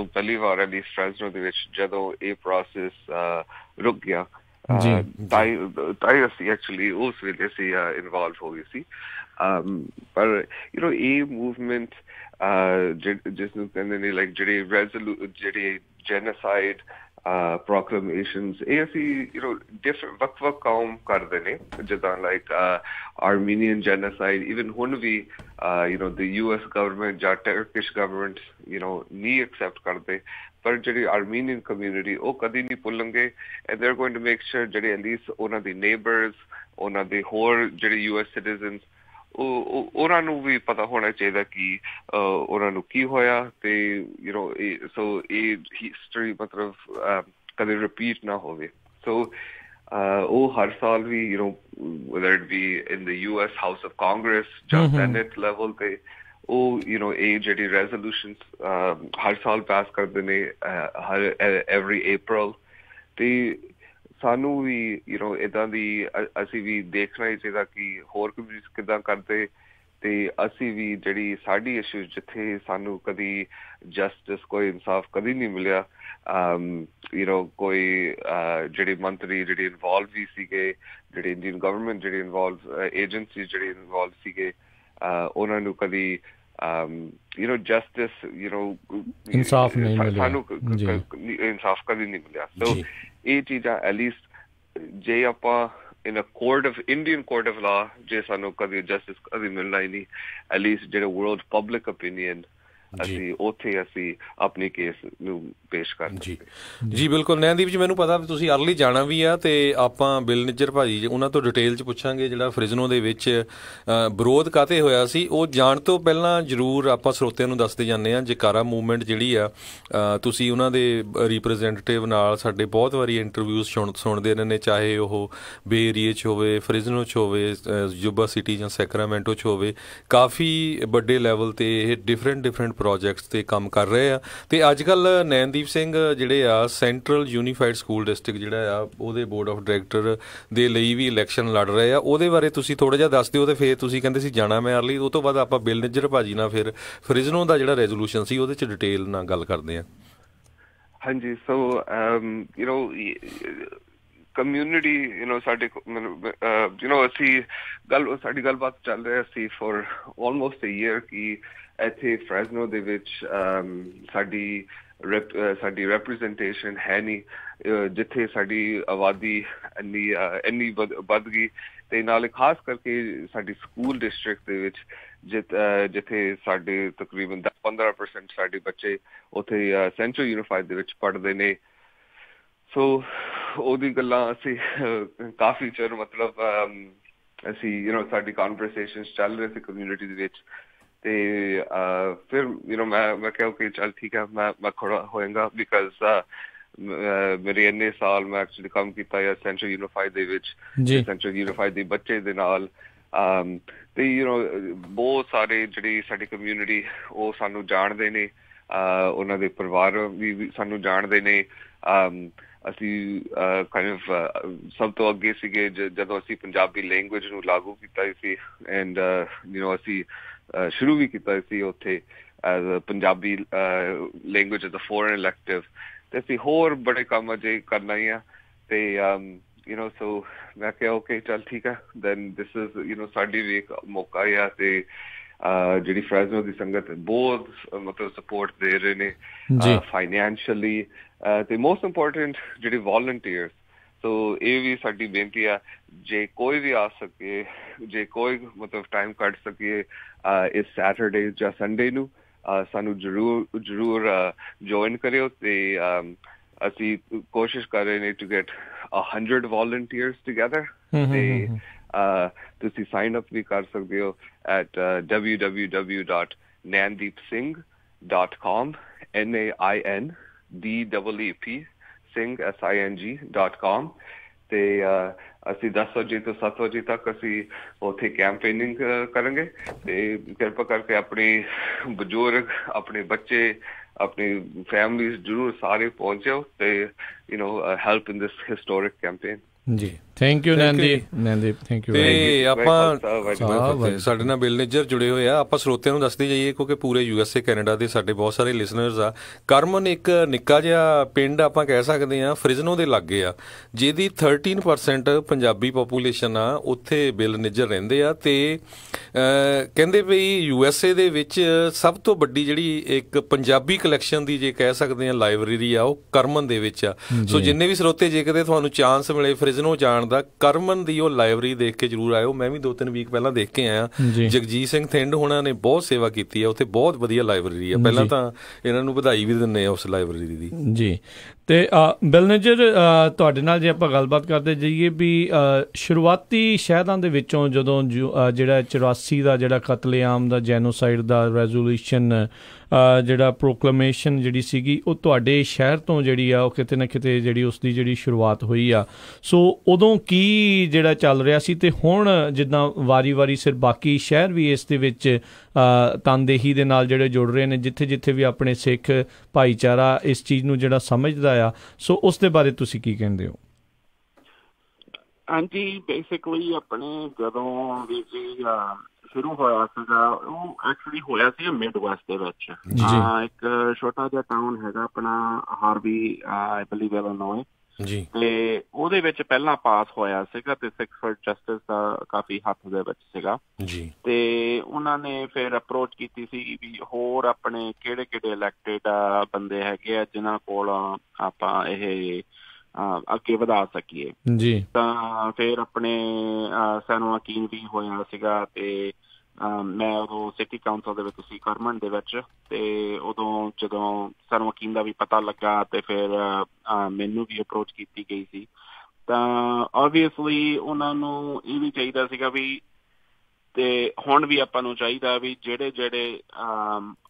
ਪਹਿਲੀ ਵਾਰ ਐਟਲੀਸਟ ਫ੍ਰੈਸਨੋ ਦੇ ਵਿੱਚ ਜਦੋਂ ਇਹ ਪ੍ਰੋਸੈਸ ਰੁਕ ਗਿਆ ਤਾਂ ਅਸੀਂ ਐਕਚੁਅਲੀ ਉਸ ਵੇਲੇ ਅਸੀਂ ਇਨਵੋਲਵ ਹੋ ਗਏ ਸੀ। ਪਰ ਇਹ ਮੂਵਮੈਂਟ ਜਿਸਨੂੰ ਕਹਿੰਦੇ ਨੇ ਲਾਈਕ ਜਿਹੜੇ ਜੈਨੋਸਾਈਡ ਪ੍ਰੋਕਲੇਮੇਸ਼ਨਸ, ਇਹ ਅਸੀਂ ਡਿਫਰੈਂਟ ਵੱਖ ਕੌਮ ਕਰਦੇ ਨੇ, ਜਿੱਦਾਂ ਲਾਈਕ ਆਰਮੀਨੀਅਨ ਜੈਨੋਸਾਈਡ। ਈਵਨ ਹੁਣ ਵੀ the US ਗਵਰਨਮੈਂਟ ਜਾਂ ਟਰਕਿਸ਼ ਗਵਰਨਮੈਂਟ ਨਹੀਂ ਐਕਸੈਪਟ ਕਰਦੇ, ਪਰ ਜਿਹੜੀ ਆਰਮੀਨੀਅਨ ਕਮਿਊਨਿਟੀ ਉਹ ਕਦੀ ਨਹੀਂ ਭੁੱਲਣਗੇ। And they are going to make sure ਜਿਹੜੇ ਐਟਲੀਸਟ ਉਹਨਾਂ ਦੇ ਨੇਬਰਸ, ਉਹਨਾਂ ਦੇ ਹੋਰ ਜਿਹੜੇ US ਸਿਟੀਜ਼ਨਸ, ਉਹਨਾਂ ਨੂੰ ਵੀ ਪਤਾ ਹੋਣਾ ਚਾਹੀਦਾ ਕਿ ਉਹਨਾਂ ਨੂੰ ਕੀ ਹੋਇਆ। ਤੇ ਸੋ ਇਹ ਹਿਸਟਰੀ ਮਤਲਬ ਕਦੇ ਰਿਪੀਟ ਨਾ ਹੋਵੇ। ਸੋ ਉਹ ਹਰ ਸਾਲ ਵੀ whether it be in the US House of Congress ਜਾਂ Senate level ਤੇ ਉਹ ਇਹ ਜਿਹੜੀ ਰੈਜ਼ੋਲੂਸ਼ਨਸ ਹਰ ਸਾਲ ਪਾਸ ਕਰਦੇ ਨੇ every April। ਤੇ ਸਾਨੂੰ ਵੀ ਇੱਦਾਂ ਦੀ ਅਸੀਂ ਵੀ ਦੇਖਣਾ ਹੀ ਚਾਹੀਦਾ ਕਿ ਹੋਰ ਕਮਿਊਨਿਟੀਜ਼ ਕਿੱਦਾਂ ਕਰਦੇ। ਤੇ ਅਸੀਂ ਵੀ ਜਿਹੜੀ ਸਾਡੀ ਇਸ਼ੂ ਜਿੱਥੇ ਸਾਨੂੰ ਕਦੀ ਜਸਟਿਸ, ਕੋਈ ਇਨਸਾਫ ਕਦੀ ਨਹੀਂ ਮਿਲਿਆ, ਕੋਈ ਜਿਹੜੇ ਮੰਤਰੀ ਜਿਹੜੇ ਇਨਵੋਲਵ ਵੀ ਸੀਗੇ, ਜਿਹੜੇ ਇੰਡੀਅਨ ਗਵਰਨਮੈਂਟ ਜਿਹੜੇ ਇਨਵੋਲਵ ਏਜੰਸੀਜ਼ ਜਿਹੜੇ ਇਨਵੋਲਵ ਸੀਗੇ, ਉਹਨਾਂ ਨੂੰ ਕਦੀ justice, ਇਨਸਾਫ ਨਹੀਂ ਮਿਲਿਆ, ਸਾਨੂੰ ਇਨਸਾਫ ਕਦੀ ਨਹੀਂ ਮਿਲਿਆ। ਸੋ ਇਹ ਚੀਜ਼ਾਂ at least ਜੇ ਆਪਾਂ in a Indian court of law ਜੇ ਸਾਨੂੰ ਕਦੀ justice ਕਦੀ ਮਿਲਣਾ ਹੀ ਨਹੀਂ, at least ਜਿਹੜਾ world public opinion ਅਸੀਂ ਉੱਥੇ ਅਸੀਂ ਆਪਣੀ ਕੇਸ ਨੂੰ ਪੇਸ਼ ਕਰ ਸਕਦੇ। ਜੀ ਬਿਲਕੁਲ ਨੈਨਦੀਪ ਜੀ, ਮੈਨੂੰ ਪਤਾ ਵੀ ਤੁਸੀਂ ਅਰਲੀ ਜਾਣਾ ਵੀ ਆ ਤੇ ਆਪਾਂ ਬਿਲ ਨਿੱਜਰ ਭਾਜੀ ਉਹਨਾਂ ਤੋਂ ਡਿਟੇਲ 'ਚ ਪੁੱਛਾਂਗੇ ਜਿਹੜਾ ਫ੍ਰਿਜ਼ਨੋ ਦੇ ਵਿੱਚ ਵਿਰੋਧ ਕਾਹਤੇ ਹੋਇਆ ਸੀ। ਉਹ ਜਾਣ ਤੋਂ ਪਹਿਲਾਂ ਜ਼ਰੂਰ ਆਪਾਂ ਸਰੋਤਿਆਂ ਨੂੰ ਦੱਸਦੇ ਜਾਂਦੇ ਹਾਂ, ਜੈਕਾਰਾ ਮੂਵਮੈਂਟ ਜਿਹੜੀ ਆ ਤੁਸੀਂ ਉਹਨਾਂ ਦੇ ਰਿਪਰੈਜ਼ੈਂਟੇਟਿਵ ਨਾਲ ਸਾਡੇ ਬਹੁਤ ਵਾਰੀ ਇੰਟਰਵਿਊਜ਼ ਸੁਣਦੇ ਰਹੇ ਨੇ, ਚਾਹੇ ਉਹ ਬੇ ਏਰੀਏ 'ਚ ਹੋਵੇ, ਫ੍ਰਿਜ਼ਨੋ 'ਚ ਹੋਵੇ, ਯੂਬਾ ਸਿਟੀ ਜਾਂ ਸੈਕਰਾਮੈਂਟੋ 'ਚ ਹੋਵੇ, ਕਾਫੀ ਵੱਡੇ ਲੈਵਲ 'ਤੇ ਇਹ ਡਿਫਰੈਂਟ ਪ੍ਰੋਜੈਕਟਸ 'ਤੇ ਕੰਮ ਕਰ ਰਹੇ ਆ। ਅਤੇ ਅੱਜ ਕੱਲ੍ਹ ਨੈਨਦੀਪ ਸਿੰਘ ਜਿਹੜੇ ਆ ਸੈਂਟਰਲ ਯੂਨੀਫਾਈਡ ਸਕੂਲ ਡਿਸਟ੍ਰਿਕਟ ਜਿਹੜਾ ਆ ਉਹਦੇ ਬੋਰਡ ਆਫ ਡਾਇਰੈਕਟਰ ਦੇ ਲਈ ਵੀ ਇਲੈਕਸ਼ਨ ਲੜ ਰਹੇ ਆ। ਉਹਦੇ ਬਾਰੇ ਤੁਸੀਂ ਥੋੜ੍ਹਾ ਜਿਹਾ ਦੱਸ ਦਿਓ। ਅਤੇ ਫਿਰ ਤੁਸੀਂ ਕਹਿੰਦੇ ਸੀ ਜਾਣਾ ਮੈਂ ਅਰਲੀ, ਉਹ ਤੋਂ ਬਾਅਦ ਆਪਾਂ ਬਿਲ ਨਿੱਜਰ ਭਾਜੀ ਨਾਲ ਫਿਰ ਫ੍ਰਿਜ਼ਨੋ ਦਾ ਜਿਹੜਾ ਰੈਜ਼ੋਲੂਸ਼ਨ ਸੀ ਉਹਦੇ 'ਚ ਡਿਟੇਲ ਨਾਲ ਗੱਲ ਕਰਦੇ ਹਾਂ। ਹਾਂਜੀ, ਸੋ ਕਮਿਊਨਿਟੀ ਸਾਡੇ ਅਸੀਂ ਸਾਡੀ ਗੱਲਬਾਤ ਚੱਲ ਰਿਹਾ ਸੀ ਫॉर ਆਲਮੋਸਟ ਅ ਈਅਰ ਕਿ ਇੱਥੇ ਫ੍ਰੈਜ਼ਨੋ ਦੇ ਵਿੱਚ ਸਾਡੀ ਰੈਪਰੈਜ਼ੈਂਟੇਸ਼ਨ ਹੈ ਨਹੀਂ, ਜਿੱਥੇ ਸਾਡੀ ਆਬਾਦੀ ਇੰਨੀ ਵੱਧ ਗਈ ਤੇ ਨਾਲੇ ਖਾਸ ਕਰਕੇ ਸਾਡੀ ਸਕੂਲ ਡਿਸਟ੍ਰਿਕਟ ਦੇ ਵਿੱਚ ਜਿੱਥੇ ਸਾਡੇ ਤਕਰੀਬਨ 10-15% ਸਾਡੇ ਬੱਚੇ ਉੱਥੇ ਸੈਂਟਰਲ ਯੂਨੀਫਾਈਡ ਦੇ ਵਿੱਚ ਪੜ੍ਹਦੇ ਨੇ। ਸੋ ਉਹਦੀ ਗੱਲਾਂ ਅਸੀਂ ਕਾਫੀ ਚਿਰ ਮਤਲਬ ਅਸੀਂ ਸਾਡੀ ਕਨਵਰਸੇਸ਼ਨਸ ਚੱਲ ਰਹੇ ਸੀ ਕਮਿਊਨਿਟੀ ਦੇ ਵਿੱਚ। ਤੇ ਫਿਰ ਮੈਂ ਕਿਹਾ ਕਿ ਚੱਲ ਠੀਕ ਹੈ, ਮੈਂ ਖੜਾ ਹੋਏਗਾ ਬਿਕਾਜ਼ ਮੇਰੇ ਇੰਨੇ ਸਾਲ ਮੈਂ ਐਕਚੁਅਲੀ ਕੰਮ ਕੀਤਾ ਹੈ ਸੈਂਟਰਲ ਯੂਨੀਫਾਈਡ ਦੇ ਵਿੱਚ, ਸੈਂਟਰਲ ਯੂਨੀਫਾਈਡ ਦੇ ਬੱਚੇ ਦੇ ਨਾਲ। ਤੇ ਬਹੁਤ ਸਾਰੇ ਜਿਹੜੀ ਸਾਡੀ ਕਮਿਊਨਿਟੀ ਉਹ ਸਾਨੂੰ ਜਾਣਦੇ ਨੇ, ਉਹਨਾਂ ਦੇ ਪਰਿਵਾਰ ਵੀ ਸਾਨੂੰ ਜਾਣਦੇ ਨੇ। ਅਸੀਂ ਸਭ ਤੋਂ ਅੱਗੇ ਸੀਗੇ ਜਦੋਂ ਅਸੀਂ ਪੰਜਾਬੀ ਲੈਂਗੁਏਜ ਨੂੰ ਲਾਗੂ ਕੀਤਾ ਸੀ ਐਂਡ ਅਸੀਂ ਸ਼ੁਰੂ ਵੀ ਕੀਤਾ ਸੀ ਉੱਥੇ as Punjabi language as a foreign elective. ਤੇ ਅਸੀਂ ਹੋਰ ਬੜੇ ਕੰਮ ਅਜੇ ਕਰਨਾ ਹੀ ਆ। ਤੇ ਸੋ ਮੈਂ ਕਿਹਾ ਓਕੇ ਚੱਲ ਠੀਕ ਹੈ, ਦੈਨ ਦਿਸ ਇਜ਼ ਸਾਡੀ ਵੀ ਇੱਕ ਮੌਕਾ ਆ। ਤੇ ਜਿਹੜੀ ਫ੍ਰੈਜ਼ਨੋ ਦੀ ਸੰਗਤ ਬਹੁਤ ਮਤਲਬ ਸਪੋਰਟ ਦੇ ਰਹੇ ਨੇ ਫਾਈਨੈਂਸ਼ੀਅਲੀ, ਤੇ ਮੋਸਟ ਇੰਪੋਰਟੈਂਟ ਜਿਹੜੇ ਵੋਲੰਟੀਅਰਸ। ਸੋ ਇਹ ਵੀ ਸਾਡੀ ਬੇਨਤੀ ਆ, ਜੇ ਕੋਈ ਵੀ ਆ ਸਕੇ, ਜੇ ਕੋਈ ਮਤਲਬ ਟਾਈਮ ਕੱਢ ਸਕੇ ਇਸ ਸੈਟਰਡੇ ਜਾਂ ਸੰਡੇ ਨੂੰ ਸਾਨੂੰ ਜ਼ਰੂਰ ਜੁਆਇਨ ਕਰਿਓ। ਤੇ ਅਸੀਂ ਕੋਸ਼ਿਸ਼ ਕਰ ਰਹੇ ਨੇ ਟੂ ਗੈਟ 100 volunteers together। ਤੇ ਤੁਸੀਂ ਸਾਈਨ ਅਪ ਵੀ ਕਰ ਸਕਦੇ ਹੋ at www.nandeepsingh.com NAINDEEP SING.com। ਤੇ ਅਸੀਂ 10 ਵਜੇ ਤੋਂ 7 ਵਜੇ ਤੱਕ ਅਸੀਂ ਉੱਥੇ ਕੈਂਪੇਨਿੰਗ ਕਰਾਂਗੇ। ਤੇ ਕਿਰਪਾ ਕਰਕੇ ਆਪਣੇ ਬਜ਼ੁਰਗ, ਆਪਣੇ ਬੱਚੇ, ਆਪਣੀ ਫੈਮਲੀਜ਼ ਜ਼ਰੂਰ ਸਾਰੇ ਪਹੁੰਚੋ ਤੇ ਹੈਲਪ ਇਨ ਦਿਸ ਹਿਸਟੋਰਿਕ ਕੈਂਪੇਨ। ਜੀ ਥੈਂਕ ਯੂ ਨੈਨਦੀਪ, ਥੈਂਕ ਯੂ। ਤੇ ਆਪਾਂ ਸਾਡੇ ਨਾਲ ਬਿਲ ਨਿੱਜਰ ਜੁੜੇ ਹੋਏ ਆ, ਆਪਾਂ ਸਰੋਤਿਆਂ ਨੂੰ ਦੱਸਦੇ ਜਾਈਏ ਕਿਉਂਕਿ ਪੂਰੇ USA ਕੈਨੇਡਾ ਦੇ ਸਾਡੇ ਬਹੁਤ ਸਾਰੇ ਲਿਸਨਰਸ ਆ। ਕਰਮਨ ਇੱਕ ਨਿੱਕਾ ਜਿਹਾ ਪਿੰਡ ਆਪਾਂ ਕਹਿ ਸਕਦੇ ਹਾਂ ਫ੍ਰਿਜ਼ਨੋ ਦੇ ਲਾਗੇ ਆ, ਜਿਹਦੀ 13% ਪੰਜਾਬੀ ਪੋਪੂਲੇਸ਼ਨ ਆ। ਉੱਥੇ ਬਿਲ ਨਿੱਜਰ ਰਹਿੰਦੇ ਆ ਤੇ ਕਹਿੰਦੇ ਵੀ USA ਦੇ ਵਿੱਚ ਸਭ ਤੋਂ ਵੱਡੀ ਜਿਹੜੀ ਇੱਕ ਪੰਜਾਬੀ ਕਲੈਕਸ਼ਨ ਦੀ ਜੇ ਕਹਿ ਸਕਦੇ ਹਾਂ ਲਾਇਬ੍ਰੇਰੀ ਆ, ਉਹ ਕਰਮਨ ਦੇ ਵਿੱਚ ਆ। ਸੋ ਜਿੰਨੇ ਵੀ ਸਰੋਤੇ ਜੇ ਕਿਤੇ ਤੁਹਾਨੂੰ ਚਾਂਸ ਮਿਲੇ ਫ੍ਰਿਜ਼ਨੋ ਜਾਣ ਦਾ, ਕਰਮਨ ਦੀ ਉਹ ਲਾਇਬ੍ਰੇਰੀ ਦੇਖ ਕੇ ਜ਼ਰੂਰ ਆਇਓ। ਮੈਂ ਵੀ 2-3 ਵੀਕ ਪਹਿਲਾਂ ਦੇਖ ਕੇ ਆਇਆ। ਜਗਜੀਤ ਸਿੰਘ ਥਿੰਡ ਹੋਣਾ ਨੇ ਬਹੁਤ ਸੇਵਾ ਕੀਤੀ ਹੈ ਉੱਥੇ, ਬਹੁਤ ਵਧੀਆ ਲਾਇਬ੍ਰੇਰੀ ਆ। ਪਹਿਲਾਂ ਤਾਂ ਇਹਨਾਂ ਨੂੰ ਵਧਾਈ ਵੀ ਦਿੰਦੇ ਆ ਉਸ ਲਾਇਬ੍ਰੇਰੀ ਦੀ। ਜੀ ਤੇ ਬਿਲ ਨਿੱਜਰ ਤੁਹਾਡੇ ਨਾਲ ਜੇ ਆਪਾਂ ਗੱਲਬਾਤ ਕਰਦੇ ਜਾਈਏ ਵੀ ਸ਼ੁਰੂਆਤੀ ਸ਼ਹਿਰਾਂ ਦੇ ਵਿੱਚੋਂ ਜਦੋਂ ਜਿਹੜਾ 84 ਦਾ ਜਿਹੜਾ ਕਤਲੇਆਮ ਦਾ ਜੈਨੋਸਾਈਡ ਦਾ ਰੈਜ਼ੋਲੂਸ਼ਨ ਜਿਹੜਾ ਪ੍ਰੋਕਲੇਮੇਸ਼ਨ ਜਿਹੜੀ ਸੀਗੀ ਉਹ ਤੁਹਾਡੇ ਸ਼ਹਿਰ ਤੋਂ ਜਿਹੜੀ ਆ ਉਹ ਕਿਤੇ ਨਾ ਕਿਤੇ ਜਿਹੜੀ ਉਸ ਦੀ ਜਿਹੜੀ ਸ਼ੁਰੂਆਤ ਹੋਈ ਆ। ਸੋ ਉਦੋਂ ਕੀ ਜਿਹੜਾ ਚੱਲ ਰਿਹਾ ਸੀ ਤੇ ਹੁਣ ਜਿੱਦਾਂ ਵਾਰੀ ਸਿਰ ਬਾਕੀ ਸ਼ਹਿਰ ਵੀ ਇਸ ਦੇ ਵਿੱਚ ਤਨਦੇਹੀ ਦੇ ਨਾਲ ਜਿਹੜੇ ਜੁੜ ਰਹੇ ਨੇ, ਜਿੱਥੇ ਵੀ ਆਪਣੇ ਸਿੱਖ ਭਾਈਚਾਰਾ ਇਸ ਚੀਜ਼ ਨੂੰ ਜਿਹੜਾ ਸਮਝਦਾ ਆ, ਸੋ ਉਸ ਦੇ ਬਾਰੇ ਤੁਸੀਂ ਕੀ ਕਹਿੰਦੇ ਹੋ? ਹਾਂਜੀ, ਬੇਸਿਕਲੀ ਆਪਣੇ ਜਦੋਂ ਵੀ ਸ਼ੁਰੂ ਹੋਇਆ ਸੀਗਾ ਉਹ ਐਕਚੁਅਲੀ ਹੋਇਆ ਸੀ ਮਿਡ ਵੈਸਟ ਦੇ ਵਿੱਚ। ਇੱਕ ਛੋਟਾ ਜਿਹਾ ਟਾਊਨ ਹੈਗਾ ਆਪਣਾ ਹਾਰਵੀ, ਆਈ ਬਲੀਵ ਇਲੀਨੋਏ। ਜੀ, ਤੇ ਉਹਦੇ ਵਿੱਚ ਪਹਿਲਾਂ ਪਾਸ ਹੋਇਆ ਸੀਗਾ ਤੇ 6 ਫॉर ਜਸਟਿਸ ਦਾ ਕਾਫੀ ਹੱਥ ਦੇ ਵਿੱਚ ਸੀਗਾ ਜੀ। ਤੇ ਉਹਨਾਂ ਨੇ ਫਿਰ ਅਪਰੋਚ ਕੀਤੀ ਸੀ ਵੀ ਹੋਰ ਆਪਣੇ ਕਿਹੜੇ ਕਿਹੜੇ ਇਲੈਕਟਿਡ ਬੰਦੇ ਹੈਗੇ ਆ ਜਿਨ੍ਹਾਂ ਕੋਲ ਆਪਾਂ ਇਹ ਅੱਗੇ ਵਧਾ ਸਕੀਏ ਜੀ। ਤਾਂ ਫਿਰ ਆਪਣੇ ਸੈਨੋ ਅਕੀਨ ਵੀ ਹੋਇਆ ਸੀਗਾ ਤੇ ਮੈਂ ਉਦੋਂ ਸਿਟੀ ਕਾਉਂਸਲ ਦੇ ਵਿੱਚ ਸੀ ਕਰਮਨ ਦੇ ਵਿੱਚ ਤੇ ਉਦੋਂ ਜਦੋਂ ਸੈਨੋ ਅਕੀਨ ਦਾ ਵੀ ਪਤਾ ਲੱਗਾ ਤੇ ਫਿਰ ਮੈਨੂੰ ਵੀ ਅਪਰੋਚ ਕੀਤੀ ਗਈ ਸੀ। ਤਾਂ ਓਬਵੀਅਸਲੀ ਉਹਨਾਂ ਨੂੰ ਇਹ ਵੀ ਚਾਹੀਦਾ ਸੀਗਾ ਵੀ ਤੇ ਹੁਣ ਵੀ ਆਪਾਂ ਨੂੰ ਚਾਹੀਦਾ ਵੀ ਜਿਹੜੇ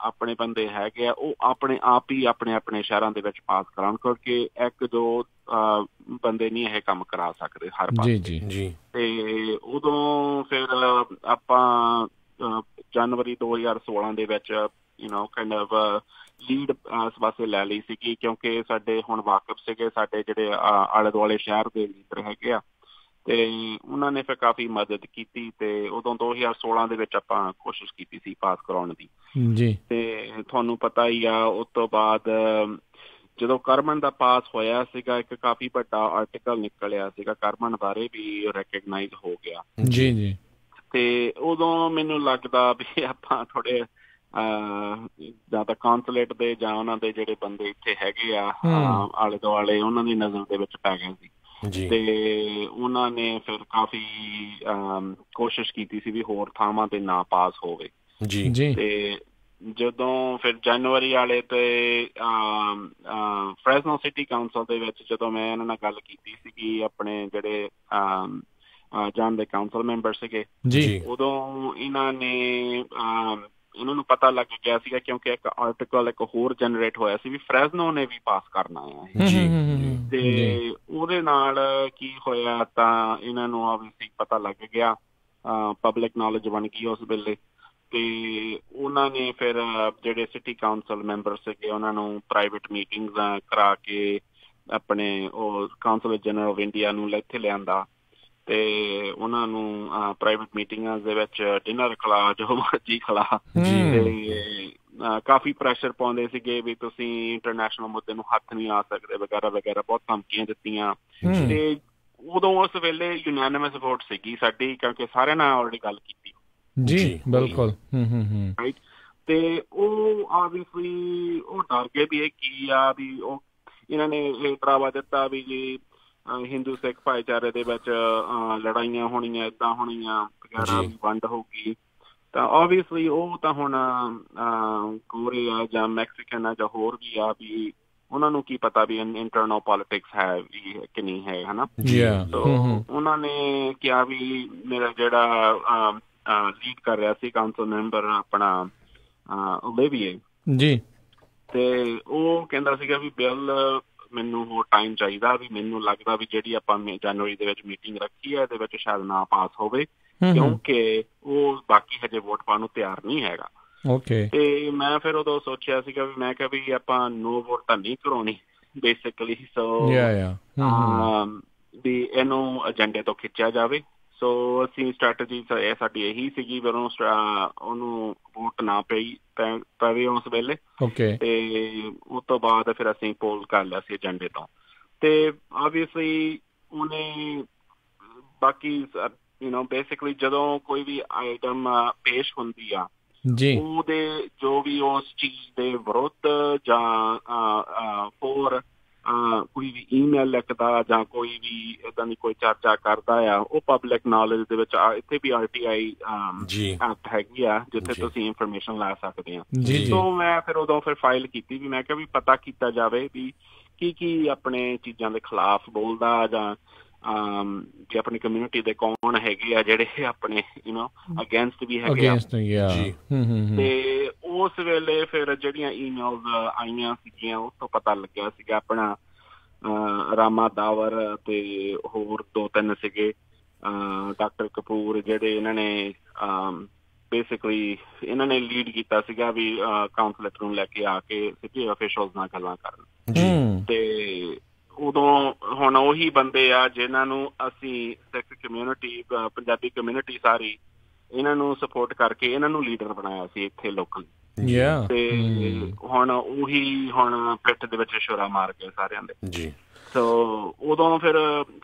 ਆਪਣੇ ਬੰਦੇ ਹੈਗੇ ਆ ਉਹ ਆਪਣੇ ਆਪ ਹੀ ਆਪਣੇ ਸ਼ਹਿਰਾਂ ਦੇ ਵਿੱਚ ਪਾਸ ਕਰਾਉਣ ਕਿਉਂਕਿ ਇੱਕ ਦੋ ਬੰਦੇ ਨਹੀਂ ਇਹ ਕੰਮ ਕਰਾ ਸਕਦੇ ਹਰ ਪਾਸੇ। ਜੀ। ਤੇ ਉਦੋਂ ਫਿਰ ਆਪਾਂ ਜਨਵਰੀ 2016 ਦੇ ਵਿੱਚ ਕਾਈਂਡ ਆਫ ਲੀਡ ਇਸ ਪਾਸੇ ਲੈ ਲਈ ਸੀਗੀ ਕਿਉਂਕਿ ਸਾਡੇ ਹੁਣ ਵਾਕਿਫ ਸੀਗੇ ਸਾਡੇ ਜਿਹੜੇ ਆਲੇ ਦੁਆਲੇ ਸ਼ਹਿਰ ਦੇ ਲੀਡਰ ਹੈਗੇ ਆ ਤੇ ਉਹਨਾਂ ਨੇ ਫਿਰ ਕਾਫੀ ਮਦਦ ਕੀਤੀ ਤੇ ਉਦੋਂ 2016 ਦੇ ਵਿੱਚ ਆਪਾਂ ਕੋਸ਼ਿਸ਼ ਕੀਤੀ ਸੀ ਪਾਸ ਕਰਾਉਣ ਦੀ ਜੀ। ਤੇ ਤੁਹਾਨੂੰ ਪਤਾ ਹੀ ਆ ਉਸ ਤੋਂ ਬਾਅਦ ਜਦੋਂ ਕਰਮਨ ਦਾ ਪਾਸ ਹੋਇਆ ਸੀਗਾ ਇੱਕ ਕਾਫੀ ਵੱਡਾ ਆਰਟੀਕਲ ਨਿਕਲਿਆ ਸੀਗਾ ਕਰਮਨ ਬਾਰੇ ਵੀ ਰੈਕਗਨਾਈਜ਼ ਹੋ ਗਿਆ। ਜੀ ਜੀ। ਤੇ ਉਦੋਂ ਮੈਨੂੰ ਲੱਗਦਾ ਵੀ ਆਪਾਂ ਥੋੜੇ ਜਾਂ ਤਾਂ ਕੌਂਸੂਲੇਟ ਦੇ ਜਾਂ ਉਹਨਾਂ ਦੇ ਜਿਹੜੇ ਬੰਦੇ ਇੱਥੇ ਹੈਗੇ ਆ ਆਲੇ ਦੁਆਲੇ ਉਹਨਾਂ ਦੀ ਨਜ਼ਰ ਦੇ ਵਿੱਚ ਪੈ ਗਏ ਸੀ ਤੇ ਉਹਨਾਂ ਨੇ ਫਿਰ ਕਾਫੀ ਕੋਸ਼ਿਸ਼ ਕੀਤੀ ਸੀ ਵੀ ਹੋਰ ਥਾਵਾਂ ਤੇ ਨਾ ਪਾਸ ਹੋਵੇ। ਜੀ। ਤੇ ਜਦੋਂ ਫਿਰ ਜਨਵਰੀ ਵਾਲੇ ਤੇ ਫ੍ਰੈਸਨੋ ਸਿਟੀ ਕਾਉਂਸਲ ਦੇ ਵਿੱਚ ਜਦੋਂ ਮੈਂ ਇਹਨਾਂ ਨਾਲ ਗੱਲ ਕੀਤੀ ਸੀਗੀ ਆਪਣੇ ਜਿਹੜੇ ਜਾਣ ਦੇ ਕਾਉਂਸਲ ਮੈਂਬਰ ਸੀਗੇ ਉਦੋਂ ਇਹਨਾਂ ਨੂੰ ਪਤਾ ਲੱਗ ਗਿਆ ਸੀਗਾ ਕਿਉਂਕਿ ਇੱਕ ਆਰਟੀਕਲ ਇੱਕ ਹੋਰ ਜਨਰੇਟ ਹੋਇਆ ਸੀ ਵੀ ਫ੍ਰੈਸਨੋ ਨੇ ਵੀ ਪਾਸ ਕਰਨਾ ਆ ਤੇ ਉਹਦੇ ਨਾਲ ਕੀ ਹੋਇਆ ਤਾਂ ਇਹਨਾਂ ਨੂੰ ਆਬਵੀਅਸਲੀ ਪਤਾ ਲੱਗ ਗਿਆ ਪਬਲਿਕ ਨੌਲੇਜ ਬਣ ਗਈ ਉਸ ਵੇਲੇ ਤੇ ਉਹਨਾਂ ਨੇ ਫਿਰ ਜਿਹੜੇ ਸਿਟੀ ਕਾਉਂਸਲ ਮੈਂਬਰ ਸੀਗੇ ਉਹਨਾਂ ਨੂੰ ਪ੍ਰਾਈਵੇਟ ਮੀਟਿੰਗਸ ਕਰਾ ਕੇ ਆਪਣੇ ਉਹ ਕਾਉਂਸਲਰ ਜਨਰਲ ਆਫ ਇੰਡੀਆ ਨੂੰ ਇੱਥੇ ਲਿਆਂਦਾ ਤੇ ਉਹਨਾਂ ਨੂੰ ਪ੍ਰਾਈਵੇਟ ਮੀਟਿੰਗਾਂ ਦੇ ਵਿੱਚ ਡਿਨਰ ਖਿਲਾ ਜੋ ਮਰਜ਼ੀ ਖਿਲਾ ਤੇ ਕਾਫੀ ਪ੍ਰੈਸ਼ਰ ਪਾਉਂਦੇ ਸੀਗੇ ਵੀ ਤੁਸੀਂ ਇੰਟਰਨੈਸ਼ਨਲ ਮੁੱਦੇ ਨੂੰ ਹੱਥ ਨਹੀਂ ਆ ਸਕਦੇ ਵਗੈਰਾ ਵਗੈਰਾ ਬਹੁਤ ਧਮਕੀਆਂ ਦਿੱਤੀਆਂ ਤੇ ਉਦੋਂ ਉਸ ਵੇਲੇ ਯੂਨੈਨਿਮਸ ਵੋਟ ਸੀਗੀ ਸਾਡੀ ਕਿਉਂਕਿ ਸਾਰਿਆਂ ਨਾਲ ਆਲਰੇਡੀ ਗੱਲ ਕੀਤੀ ਜੀ ਬਿਲਕੁਲ ਰਾਈਟ ਤੇ ਉਹ ਆਬਵੀਅਸਲੀ ਉਹ ਡਰ ਗਏ ਵੀ ਇਹ ਕੀ ਆ ਵੀ ਉਹ ਇਹਨਾਂ ਨੇ ਇਹ ਡਰਾਵਾ ਦਿੱਤਾ ਵੀ ਜੀ ਹਿੰਦੂ ਸਿੱਖ ਭਾਈਚਾਰੇ ਦੇ ਵਿੱਚ ਲੜਾਈਆਂ ਹੋਣੀਆਂ ਏਦਾਂ ਹੋਣੀਆਂ ਵਗੈਰਾ ਵੰਡ ਹੋਊਗੀ ਤਾਂ ਆਬਵੀਅਸਲੀ ਉਹ ਤਾਂ ਹੁਣ ਗੋਰੇ ਆ ਜਾਂ ਮੈਕਸੀਕਨ ਆ ਜਾਂ ਹੋਰ ਵੀ ਆ ਵੀ ਉਹਨਾਂ ਨੂੰ ਕੀ ਪਤਾ ਵੀ ਇੰਟਰਨਲ ਪੋਲਿਟਿਕਸ ਹੈ ਵੀ ਕਿ ਨਹੀਂ ਹੈ ਹਨਾ। ਉਹਨਾਂ ਨੇ ਕਿਹਾ ਵੀ ਮੇਰਾ ਜਿਹੜਾ ਲੀਡ ਕਰ ਰਿਹਾ ਸੀ ਕਾਉਂਸਲ ਮੈਂਬਰ ਆਪਣਾ ਓਲੀਵੀਏ ਜੀ ਤੇ ਉਹ ਕਹਿੰਦਾ ਸੀਗਾ ਵੀ ਬਿੱਲ ਮੈਨੂੰ ਹੋਰ ਟਾਈਮ ਚਾਹੀਦਾ ਵੀ ਮੈਨੂੰ ਲੱਗਦਾ ਵੀ ਜਿਹੜੀ ਆਪਾਂ ਜਨਵਰੀ ਦੇ ਵਿੱਚ ਮੀਟਿੰਗ ਰੱਖੀ ਹੈ ਇਹਦੇ ਵਿੱਚ ਸ਼ਾਇਦ ਨਾ ਪਾਸ ਹੋਵੇ ਕਿਉਂਕਿ ਉਹ ਬਾਕੀ ਹਜੇ ਵੋਟ ਪਾਉਣ ਨੂੰ ਤਿਆਰ ਨਹੀਂ ਹੈਗਾ। ਤੇ ਮੈਂ ਫਿਰ ਉਦੋਂ ਸੋਚਿਆ ਸੀਗਾ ਵੀ ਮੈਂ ਕਿਹਾ ਵੀ ਆਪਾਂ ਨੋ ਵੋਟ ਤਾਂ ਨਹੀਂ ਕਰਾਉਣੀ ਬੇਸਿਕਲੀ ਸੋ ਵੀ ਇਹਨੂੰ ਏਜੰਡੇ ਤੋਂ ਖਿੱਚਿਆ ਜਾਵੇ ਸੋ ਅਸੀਂ ਸਟ੍ਰੈਟਜੀ ਸਾਡੀ ਇਹੀ ਸੀਗੀ ਫਿਰ ਉਹਨੂੰ ਵੋਟ ਨਾ ਪਵੇ ਉਸ ਵੇਲੇ ਤੇ ਉਸ ਤੋਂ ਬਾਅਦ ਫਿਰ ਅਸੀਂ ਪੋਲ ਕਰ ਲਿਆ ਸੀ ਏਜੰਡੇ ਤੋਂ ਤੇ ਆਬਵੀਅਸਲੀ ਉਹਨੇ ਬਾਕੀ ਬੇਸਿਕਲੀ ਜਦੋਂ ਕੋਈ ਵੀ ਆਈਟਮ ਪੇਸ਼ ਹੁੰਦੀ ਆ ਉਹਦੇ ਜੋ ਵੀ ਉਸ ਚੀਜ਼ ਦੇ ਵਿਰੁੱਧ ਜਾਂ ਹੋਰ ਕੋਈ ਵੀ ਈਮੇਲ ਲਿਖਦਾ ਜਾਂ ਕੋਈ ਵੀ ਏਦਾਂ ਦੀ ਕੋਈ ਚਰਚਾ ਕਰਦਾ ਆ ਉਹ ਪਬਲਿਕ ਨੌਲੇਜ ਦੇ ਵਿੱਚ ਇੱਥੇ ਵੀ RTI ਐਕਟ ਹੈਗੀ ਆ ਜਿੱਥੇ ਤੁਸੀਂ ਇਨਫੋਰਮੇਸ਼ਨ ਲੈ ਸਕਦੇ ਆ। ਸੋ ਮੈਂ ਫਿਰ ਉਦੋਂ ਫਿਰ ਫਾਈਲ ਕੀਤੀ ਵੀ ਮੈਂ ਕਿਹਾ ਵੀ ਪਤਾ ਕੀਤਾ ਜਾਵੇ ਵੀ ਕੀ ਆਪਣੇ ਚੀਜ਼ਾਂ ਦੇ ਖਿਲਾਫ ਬੋਲਦਾ ਜਾਂ ਜੇ ਆਪਣੀ ਕਮਿਊਨਿਟੀ ਦੇ ਕੌਣ ਹੈਗੇ ਆ ਜਿਹੜੇ ਆਪਣੇ ਅਗੇਂਸਟ ਵੀ ਹੈਗੇ ਆ ਤੇ ਉਸ ਵੇਲੇ ਫਿਰ ਜਿਹੜੀਆਂ ਈਮੇਲਸ ਆਈਆਂ ਸੀਗੀਆਂ ਉਸ ਤੋਂ ਪਤਾ ਲੱਗਿਆ ਸੀਗਾ ਆਪਣਾ ਰਾਮਾ ਦਾਵਰ ਤੇ ਹੋਰ 2-3 ਸੀਗੇ ਡਾਕਟਰ ਕਪੂਰ ਜਿਹੜੇ ਇਹਨਾਂ ਨੇ ਬੇਸਿਕਲੀ ਇਹਨਾਂ ਨੇ ਲੀਡ ਕੀਤਾ ਸੀਗਾ ਵੀ ਕਾਉਂਸਲਰ ਨੂੰ ਲੈ ਕੇ ਆ ਕੇ ਸਿਟੀ ਅਫੀਸ਼ੀਅਲਸ ਨਾਲ ਗੱਲਾਂ ਕਰਨ ਤੇ ਉਦੋਂ ਹੁਣ ਉਹੀ ਬੰਦੇ ਆ ਜਿਨ੍ਹਾਂ ਨੂੰ ਅਸੀਂ ਸਿੱਖ ਕਮਿਊਨਿਟੀ ਪੰਜਾਬੀ ਕਮਿਊਨਿਟੀ ਸਾਰੀ ਇਹਨਾਂ ਨੂੰ ਸਪੋਰਟ ਕਰਕੇ ਇਹਨਾਂ ਨੂੰ ਲੀਡਰ ਬਣਾਇਆ ਸੀ ਇੱਥੇ ਲੋਕਲ ਤੇ ਹੁਣ ਉਹੀ ਹੁਣ ਪਿੱਠ ਦੇ ਵਿੱਚ ਛੁਰਾ ਮਾਰ ਗਏ ਸਾਰਿਆਂ ਦੇ ਸੋ ਉਦੋਂ ਫਿਰ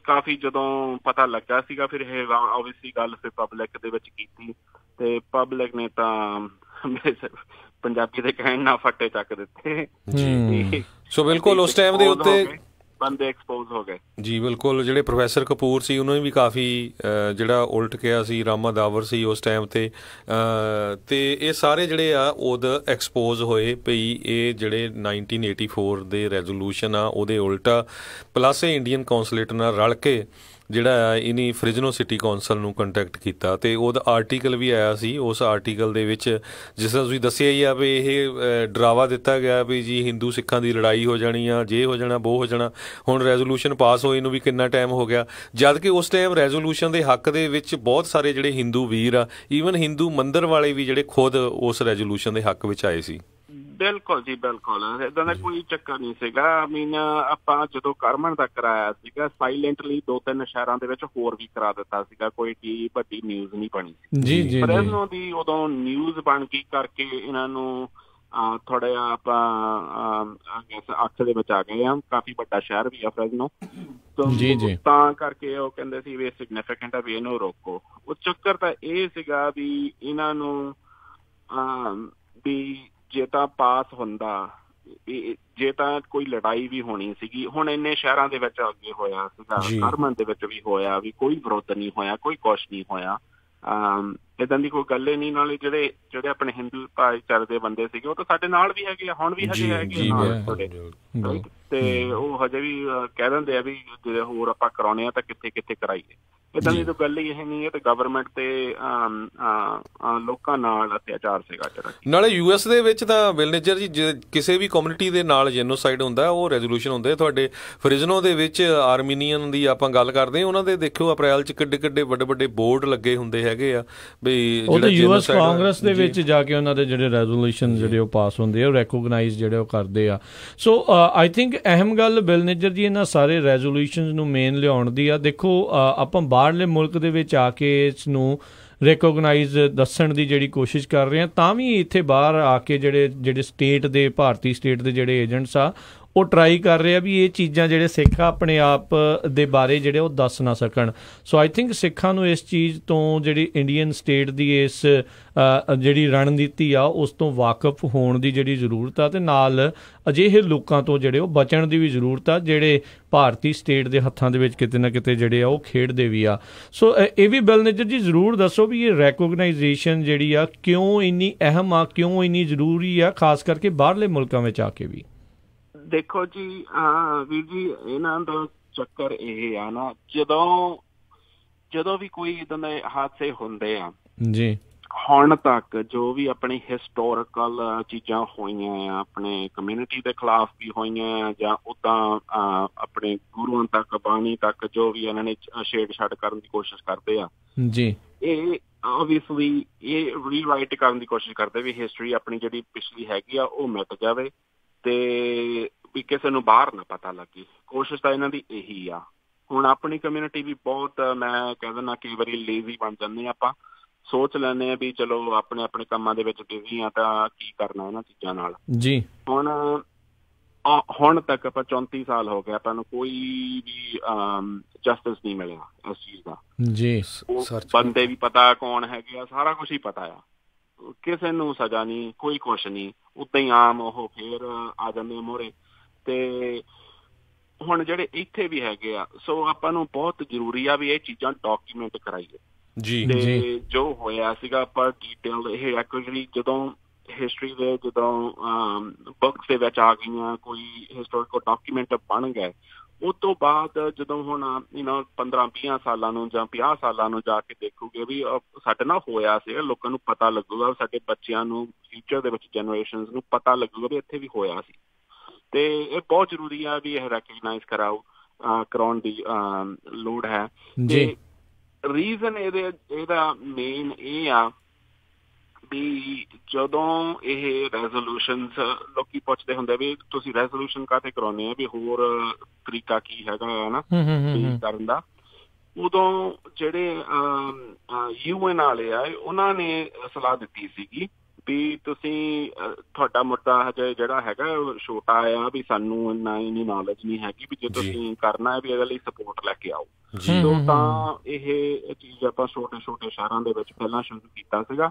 ਕਾਫੀ ਜਦੋਂ ਪਤਾ ਲੱਗਾ ਸੀਗਾ ਫਿਰ ਇਹ ਓਬਵੀਅਸਲੀ ਗੱਲ ਫਿਰ ਪਬਲਿਕ ਦੇ ਵਿੱਚ ਕੀਤੀ ਤੇ ਪਬਲਿਕ ਨੇ ਤਾਂ ਪੰਜਾਬੀ ਦੇ ਕਹਿਣ ਨਾਲ ਫੱਟੇ ਚੱਕ ਦਿੱਤੇ। ਸੋ ਬਿਲਕੁਲ ਉਸ ਟਾਈਮ ਦੇ ਉੱਤੇ ਬੰਦੇ ਐਕਸਪੋਜ਼ ਹੋ ਗਏ ਜੀ। ਬਿਲਕੁਲ ਜਿਹੜੇ ਪ੍ਰੋਫੈਸਰ ਕਪੂਰ ਸੀ ਉਹਨਾਂ ਨੇ ਵੀ ਕਾਫੀ ਜਿਹੜਾ ਉਲਟ ਕਿਹਾ ਸੀ, ਰਾਮਾ ਦਾਵਰ ਸੀ ਉਸ ਟਾਈਮ ਤੇ ਇਹ ਸਾਰੇ ਜਿਹੜੇ ਆ ਉਦੋਂ ਐਕਸਪੋਜ਼ ਹੋਏ ਪਈ ਇਹ ਜਿਹੜੇ 1984 ਦੇ ਰੈਜ਼ੋਲੂਸ਼ਨ ਆ ਉਹਦੇ ਉਲਟਾ ਪਲੱਸ ਇਹ ਇੰਡੀਅਨ ਕੌਂਸਲੇਟ ਨਾਲ ਰਲ ਕੇ ਜਿਹੜਾ ਇਹਨੇ ਫ੍ਰਿਜ਼ਨੋ ਸਿਟੀ ਕੌਂਸਲ ਨੂੰ ਕੰਟੈਕਟ ਕੀਤਾ ਅਤੇ ਉਹਦਾ ਆਰਟੀਕਲ ਵੀ ਆਇਆ ਸੀ। ਉਸ ਆਰਟੀਕਲ ਦੇ ਵਿੱਚ ਜਿਸ ਤਰ੍ਹਾਂ ਤੁਸੀਂ ਦੱਸਿਆ ਹੀ ਆ ਵੀ ਇਹ ਡਰਾਵਾ ਦਿੱਤਾ ਗਿਆ ਵੀ ਜੀ ਹਿੰਦੂ ਸਿੱਖਾਂ ਦੀ ਲੜਾਈ ਹੋ ਜਾਣੀ ਆ, ਜੇ ਹੋ ਜਾਣਾ ਵੋ ਹੋ ਜਾਣਾ। ਹੁਣ ਰੈਜ਼ੋਲੂਸ਼ਨ ਪਾਸ ਹੋਏ ਨੂੰ ਵੀ ਕਿੰਨਾ ਟਾਈਮ ਹੋ ਗਿਆ, ਜਦ ਕਿ ਉਸ ਟਾਈਮ ਰੈਜ਼ੋਲੂਸ਼ਨ ਦੇ ਹੱਕ ਦੇ ਵਿੱਚ ਬਹੁਤ ਸਾਰੇ ਜਿਹੜੇ ਹਿੰਦੂ ਵੀਰ ਆ, ਈਵਨ ਹਿੰਦੂ ਮੰਦਰ ਵਾਲੇ ਵੀ ਜਿਹੜੇ ਖੁਦ ਉਸ ਰੈਜ਼ੋਲੂਸ਼ਨ ਦੇ ਹੱਕ ਵਿੱਚ ਆਏ ਸੀ। ਬਿਲਕੁਲ ਜੀ ਬਿਲਕੁਲ, ਏਦਾਂ ਦਾ ਕੋਈ ਚੱਕਰ ਨਹੀਂ ਸੀਗਾ। ਆਈ ਮੀਨ ਆਪਾਂ ਜਦੋਂ ਕਰਮਨ ਦਾ ਕਰਾਇਆ ਸੀਗਾ ਸਾਇਲੈਂਟਲੀ 2-3 ਸ਼ਹਿਰਾਂ ਦੇ ਵਿੱਚ ਹੋਰ ਵੀ ਕਰਾ ਦਿੱਤਾ ਸੀਗਾ, ਕੋਈ ਏਡੀ ਵੱਡੀ ਨਿਊਜ਼ ਨਹੀਂ ਬਣੀ ਸੀ। ਪਰ ਇਹਨਾਂ ਦੀ ਉਦੋਂ ਨਿਊਜ਼ ਬਣ ਗਈ ਕਰਕੇ ਇਹਨਾਂ ਨੂੰ ਥੋੜਾ ਜਿਹਾ ਆਪਾਂ ਅੱਖ ਦੇ ਵਿੱਚ ਆ ਗਏ ਆ। ਕਾਫੀ ਵੱਡਾ ਸ਼ਹਿਰ ਵੀ ਆ ਫ੍ਰੈਜ਼ਨੋ, ਤਾਂ ਕਰਕੇ ਉਹ ਕਹਿੰਦੇ ਸੀ ਵੀ ਸਿਗਨੀਫਿਕੈਂਟ ਆ ਵੀ ਇਹਨੂੰ ਰੋਕੋ। ਉਹ ਚੱਕਰ ਤਾਂ ਇਹ ਸੀਗਾ ਵੀ ਇਹਨਾਂ ਨੂੰ ਵੀ ਜੇ ਤਾਂ ਪਾਸ ਹੁੰਦਾ, ਜੇ ਤਾਂ ਕੋਈ ਲੜਾਈ ਵੀ ਹੋਣੀ ਸੀਗੀ। ਹੁਣ ਇੰਨੇ ਸ਼ਹਿਰਾਂ ਦੇ ਵਿੱਚ ਅੱਗੇ ਹੋਇਆ ਸੀਗਾ, ਕਰਮਨ ਦੇ ਵਿੱਚ ਵੀ ਹੋਇਆ, ਵੀ ਕੋਈ ਵਿਰੋਧ ਨਹੀਂ ਹੋਇਆ, ਕੋਈ ਕੁਛ ਨਹੀਂ ਹੋਇਆ। ਏਦਾਂ ਦੀ ਕੋਈ ਗੱਲ ਹੀ ਨਹੀਂ। ਨਾਲੇ ਜਿਹੜੇ ਆਪਣੇ ਹਿੰਦੂ ਭਾਈਚਾਰੇ ਦੇ ਬੰਦੇ ਸੀਗੇ ਉਹ ਤਾਂ ਸਾਡੇ ਨਾਲ ਵੀ ਹੈਗੇ ਆ, ਹੁਣ ਵੀ ਹੈਗੇ ਨਾਲ, ਤੇ ਉਹ ਹਜੇ ਵੀ ਕਹਿ ਦਿੰਦੇ ਆ ਵੀ ਜੇ ਹੋਰ ਆਪਾਂ ਕਰਾਉਣੇ ਆ ਤਾਂ ਕਿੱਥੇ ਕਿੱਥੇ ਕਰਾਈਏ। ਏਦਾਂ ਦੀ ਤਾਂ ਗੱਲ ਹੀ ਇਹ ਨਹੀਂ ਹੈ। ਤੇ ਗਵਰਨਮੈਂਟ ਤੇ ਲੋਕਾਂ ਨਾਲ ਅਤਿਆਚਾਰ ਸੀਗਾ ਜਿਹੜਾ। ਨਾਲੇ US ਦੇ ਵਿੱਚ ਤਾਂ ਵਿਲਨੇਜਰ ਜੀ ਜੇ ਕਿਸੇ ਵੀ ਕਮਿਊਨਿਟੀ ਦੇ ਨਾਲ ਜੈਨੋਸਾਈਡ ਹੁੰਦਾ ਉਹ ਰੈਜ਼ੋਲੂਸ਼ਨ ਹੁੰਦੇ। ਤੁਹਾਡੇ ਫ੍ਰਿਜ਼ਨੋ ਦੇ ਵਿੱਚ ਆਰਮੀਨੀਅਨ ਦੀ ਆਪਾਂ ਗੱਲ ਕਰਦੇ ਹਾਂ, ਉਹਨਾਂ ਦੇ ਦੇਖਿਓ ਅਪ੍ਰੈਲ 'ਚ ਕਿੱਡੇ ਵੱਡੇ ਬੋਰਡ ਲੱਗੇ ਹੁੰਦੇ ਹੈਗੇ ਆ ਵੀ US ਕਾਂਗਰਸ ਦੇ ਵਿੱਚ ਜਾ ਕੇ ਉਹਨਾਂ ਦੇ ਜਿਹੜੇ ਰੈਜ਼ੋਲੂਸ਼ਨ ਜਿਹੜੇ ਉਹ ਪਾਸ ਹੁੰਦੇ ਆ ਉਹ ਰੈਕੋਗਨਾਈਜ਼ ਜਿਹੜੇ ਉਹ ਕਰਦੇ ਆ। ਸੋ ਆਈ ਥਿੰਕ ਅਹਿਮ ਗੱਲ ਵਿਲਨੇਜਰ ਜੀ ਇਹਨਾਂ ਸਾਰੇ ਰੈਜ਼ੋਲੂਸ਼ਨਸ ਨੂੰ ਮੇਨ ਲਿਆਉਣ ਦੀ ਆ। ਦੇਖੋ ਆਪਾਂ ਬਾਹਰਲੇ ਮੁਲਕ ਦੇ ਵਿੱਚ ਆ ਕੇ ਇਸ ਨੂੰ ਰਿਕੋਗਨਾਈਜ਼ ਦੱਸਣ ਦੀ ਜਿਹੜੀ ਕੋਸ਼ਿਸ਼ ਕਰ ਰਹੇ ਹਾਂ, ਤਾਂ ਵੀ ਇੱਥੇ ਬਾਹਰ ਆ ਕੇ ਜਿਹੜੇ ਸਟੇਟ ਦੇ ਭਾਰਤੀ ਸਟੇਟ ਦੇ ਜਿਹੜੇ ਏਜੰਟਸ ਆ ਉਹ ਟਰਾਈ ਕਰ ਰਹੇ ਆ ਵੀ ਇਹ ਚੀਜ਼ਾਂ ਜਿਹੜੇ ਸਿੱਖ ਆਪਣੇ ਆਪ ਦੇ ਬਾਰੇ ਜਿਹੜੇ ਉਹ ਦੱਸ ਨਾ ਸਕਣ। ਸੋ ਆਈ ਥਿੰਕ ਸਿੱਖਾਂ ਨੂੰ ਇਸ ਚੀਜ਼ ਤੋਂ ਜਿਹੜੀ ਇੰਡੀਅਨ ਸਟੇਟ ਦੀ ਇਸ ਜਿਹੜੀ ਰਣਨੀਤੀ ਆ ਉਸ ਤੋਂ ਵਾਕਫ ਹੋਣ ਦੀ ਜਿਹੜੀ ਜ਼ਰੂਰਤ ਆ, ਅਤੇ ਨਾਲ ਅਜਿਹੇ ਲੋਕਾਂ ਤੋਂ ਜਿਹੜੇ ਉਹ ਬਚਣ ਦੀ ਵੀ ਜ਼ਰੂਰਤ ਆ ਜਿਹੜੇ ਭਾਰਤੀ ਸਟੇਟ ਦੇ ਹੱਥਾਂ ਦੇ ਵਿੱਚ ਕਿਤੇ ਨਾ ਕਿਤੇ ਜਿਹੜੇ ਆ ਉਹ ਖੇਡਦੇ ਵੀ ਆ। ਸੋ ਇਹ ਵੀ ਵਿਲਨੇਜਰ ਜੀ ਜ਼ਰੂਰ ਦੱਸੋ ਵੀ ਇਹ ਰੈਕੋਗਨਾਈਜੇਸ਼ਨ ਜਿਹੜੀ ਆ ਕਿਉਂ ਇੰਨੀ ਅਹਿਮ ਆ, ਕਿਉਂ ਇੰਨੀ ਜ਼ਰੂਰੀ ਆ, ਖਾਸ ਕਰਕੇ ਬਾਹਰਲੇ ਮੁਲਕਾਂ ਵਿੱਚ ਆ ਕੇ ਵੀ। ਦੇਖੋ ਜੀ ਵੀਰ ਜੀ, ਇਹਨਾਂ ਦਾ ਚੱਕਰ ਇਹ ਆ ਨਾ, ਜਦੋਂ ਵੀ ਕੋਈ ਇੱਦਾਂ ਦੇ ਹਾਦਸੇ ਹੁੰਦੇ ਆ ਜੀ, ਹੁਣ ਤੱਕ ਜੋ ਵੀ ਆਪਣੀ ਹਿਸਟੋਰੀਕਲ ਚੀਜ਼ਾਂ ਹੋਈਆਂ ਆ, ਆਪਣੇ ਕਮਿਊਨਿਟੀ ਦੇ ਖਿਲਾਫ ਵੀ ਹੋਈਆਂ ਜਾਂ ਉੱਦਾਂ ਆਪਣੇ ਗੁਰੂਆਂ ਤੱਕ, ਬਾਣੀ ਤੱਕ ਜੋ ਵੀ ਇਹਨਾਂ ਨੇ ਛੇੜਛਾੜ ਕਰਨ ਦੀ ਕੋਸ਼ਿਸ਼ ਕਰਦੇ ਆ ਜੀ, ਇਹ ਓਬਵੀਅਸਲੀ ਇਹ ਰੀਰਾਈਟ ਕਰਨ ਦੀ ਕੋਸ਼ਿਸ਼ ਕਰਦੇ ਵੀ ਹਿਸਟਰੀ ਆਪਣੀ ਜਿਹੜੀ ਪਿਛਲੀ ਹੈਗੀ ਆ ਉਹ ਮਿਟ ਜਾਵੇ ਤੇ ਵੀ ਕਿਸੇ ਨੂੰ ਬਾਹਰ ਨਾ ਪਤਾ ਲੱਗੇ। ਕੋਸ਼ਿਸ਼ ਤਾਂ ਇਹਨਾਂ ਦੀ ਇਹੀ ਆ। ਹੁਣ ਆਪਣੀ ਕਮਿਊਨਿਟੀ ਵੀ ਬਹੁਤ, ਮੈਂ ਕਹਿ ਦਿੰਦਾ ਕਈ ਵਾਰੀ ਲੇਜ਼ੀ ਬਣ ਜਾਂਦੇ ਆਪਾਂ, ਸੋਚ ਲੈਂਦੇ ਆ ਵੀ ਚਲੋ ਆਪਣੇ ਕੰਮਾਂ ਦੇ ਵਿੱਚ ਬਿਜ਼ੀ ਆ ਤਾਂ ਕੀ ਕਰਨਾ ਇਹਨਾਂ ਚੀਜ਼ਾਂ ਨਾਲ ਜੀ। ਹੁਣ ਤੱਕ ਆਪਾਂ 34 ਸਾਲ ਹੋ ਗਏ, ਆਪਾਂ ਨੂੰ ਕੋਈ ਵੀ ਜਸਟਿਸ ਨਹੀਂ ਮਿਲਿਆ ਇਸ ਚੀਜ਼ ਦਾ ਜੀ। ਬੰਦੇ ਵੀ ਪਤਾ ਕੌਣ ਹੈਗੇ ਆ, ਸਾਰਾ ਕੁਛ ਹੀ ਪਤਾ ਆ, ਕਿਸੇ ਨੂੰ ਸਜ਼ਾ ਨਹੀਂ, ਕੋਈ ਕੁਛ ਨਹੀਂ, ਉੱਦਾਂ ਹੀ ਆਮ ਉਹ ਫੇਰ ਆ ਜਾਂਦੇ ਮੋਹਰੇ। ਤੇ ਹੁਣ ਜਿਹੜੇ ਇੱਥੇ ਵੀ ਹੈਗੇ ਆ, ਸੋ ਆਪਾਂ ਨੂੰ ਬਹੁਤ ਜ਼ਰੂਰੀ ਆ ਵੀ ਇਹ ਚੀਜ਼ਾਂ ਡਾਕੂਮੈਂਟ ਕਰਾਈਏ ਜੀ। ਤੇ ਜੋ ਹੋਇਆ ਸੀਗਾ ਆਪਾਂ ਡਿਟੇਲ ਇਹ ਐਕਚੁਅਲੀ ਜਦੋਂ ਹਿਸਟਰੀ ਦੇ ਜਦੋਂ ਬੁੱਕਸ ਦੇ ਵਿੱਚ ਆ ਗਈਆਂ, ਕੋਈ ਹਿਸਟੋਰੀਕਲ ਡਾਕੂਮੈਂਟ ਬਣ ਗਏ, ਉਸ ਤੋਂ ਬਾਅਦ ਜਦੋਂ ਹੁਣ 15-20 ਸਾਲਾਂ ਨੂੰ ਜਾਂ 50 ਸਾਲਾਂ ਨੂੰ ਜਾ ਕੇ ਦੇਖੋਗੇ ਵੀ ਸਾਡੇ ਨਾਲ ਹੋਇਆ ਸੀ, ਲੋਕਾਂ ਨੂੰ ਪਤਾ ਲੱਗੂਗਾ, ਸਾਡੇ ਬੱਚਿਆਂ ਨੂੰ ਫਿਊਚਰ ਦੇ ਵਿੱਚ ਜਨਰੇਸ਼ਨਸ ਨੂੰ ਪਤਾ ਲੱਗੂਗਾ ਵੀ ਇੱਥੇ ਵੀ ਹੋਇਆ ਸੀ। ਤੇ ਇਹ ਬਹੁਤ ਜ਼ਰੂਰੀ ਆ ਵੀ ਇਹ ਰੈਕਗਨਾਈਜ਼ ਕਰਾਉਣ ਦੀ ਲੋੜ ਹੈ। ਤੇ ਰੀਜ਼ਨ ਇਹਦਾ ਮੇਨ ਇਹ ਆ ਵੀ ਜਦੋਂ ਇਹ ਰੈਜ਼ੋਲੂਸ਼ਨਸ ਲੋਕੀ ਪੁੱਛਦੇ ਹੁੰਦੇ ਵੀ ਤੁਸੀਂ ਰੈਜ਼ੋਲੂਸ਼ਨ ਕਾਹਤੇ ਕਰਾਉਂਦੇ ਆ, ਵੀ ਹੋਰ ਤਰੀਕਾ ਕੀ ਹੈਗਾ ਨਾ ਕਰਨ ਦਾ, ਉਦੋਂ ਜਿਹੜੇ UN ਵਾਲੇ ਆ ਉਹਨਾਂ ਨੇ ਸਲਾਹ ਦਿੱਤੀ ਸੀਗੀ ਵੀ ਤੁਸੀਂ ਤੁਹਾਡਾ ਮੁੱਦਾ ਹਜੇ ਜਿਹੜਾ ਹੈਗਾ ਛੋਟਾ ਆ, ਵੀ ਸਾਨੂੰ ਇੰਨੀ ਨੌਲੇਜ ਨਹੀਂ ਹੈਗੀ, ਵੀ ਜੇ ਤੁਸੀਂ ਕਰਨਾ ਹੈ ਵੀ ਇਹਦੇ ਲਈ ਸਪੋਰਟ ਲੈ ਕੇ ਆਓ। ਸੋ ਤਾਂ ਇਹ ਚੀਜ਼ ਆਪਾਂ ਛੋਟੇ ਛੋਟੇ ਸ਼ਹਿਰਾਂ ਦੇ ਵਿੱਚ ਪਹਿਲਾਂ ਸ਼ੁਰੂ ਕੀਤਾ ਸੀਗਾ,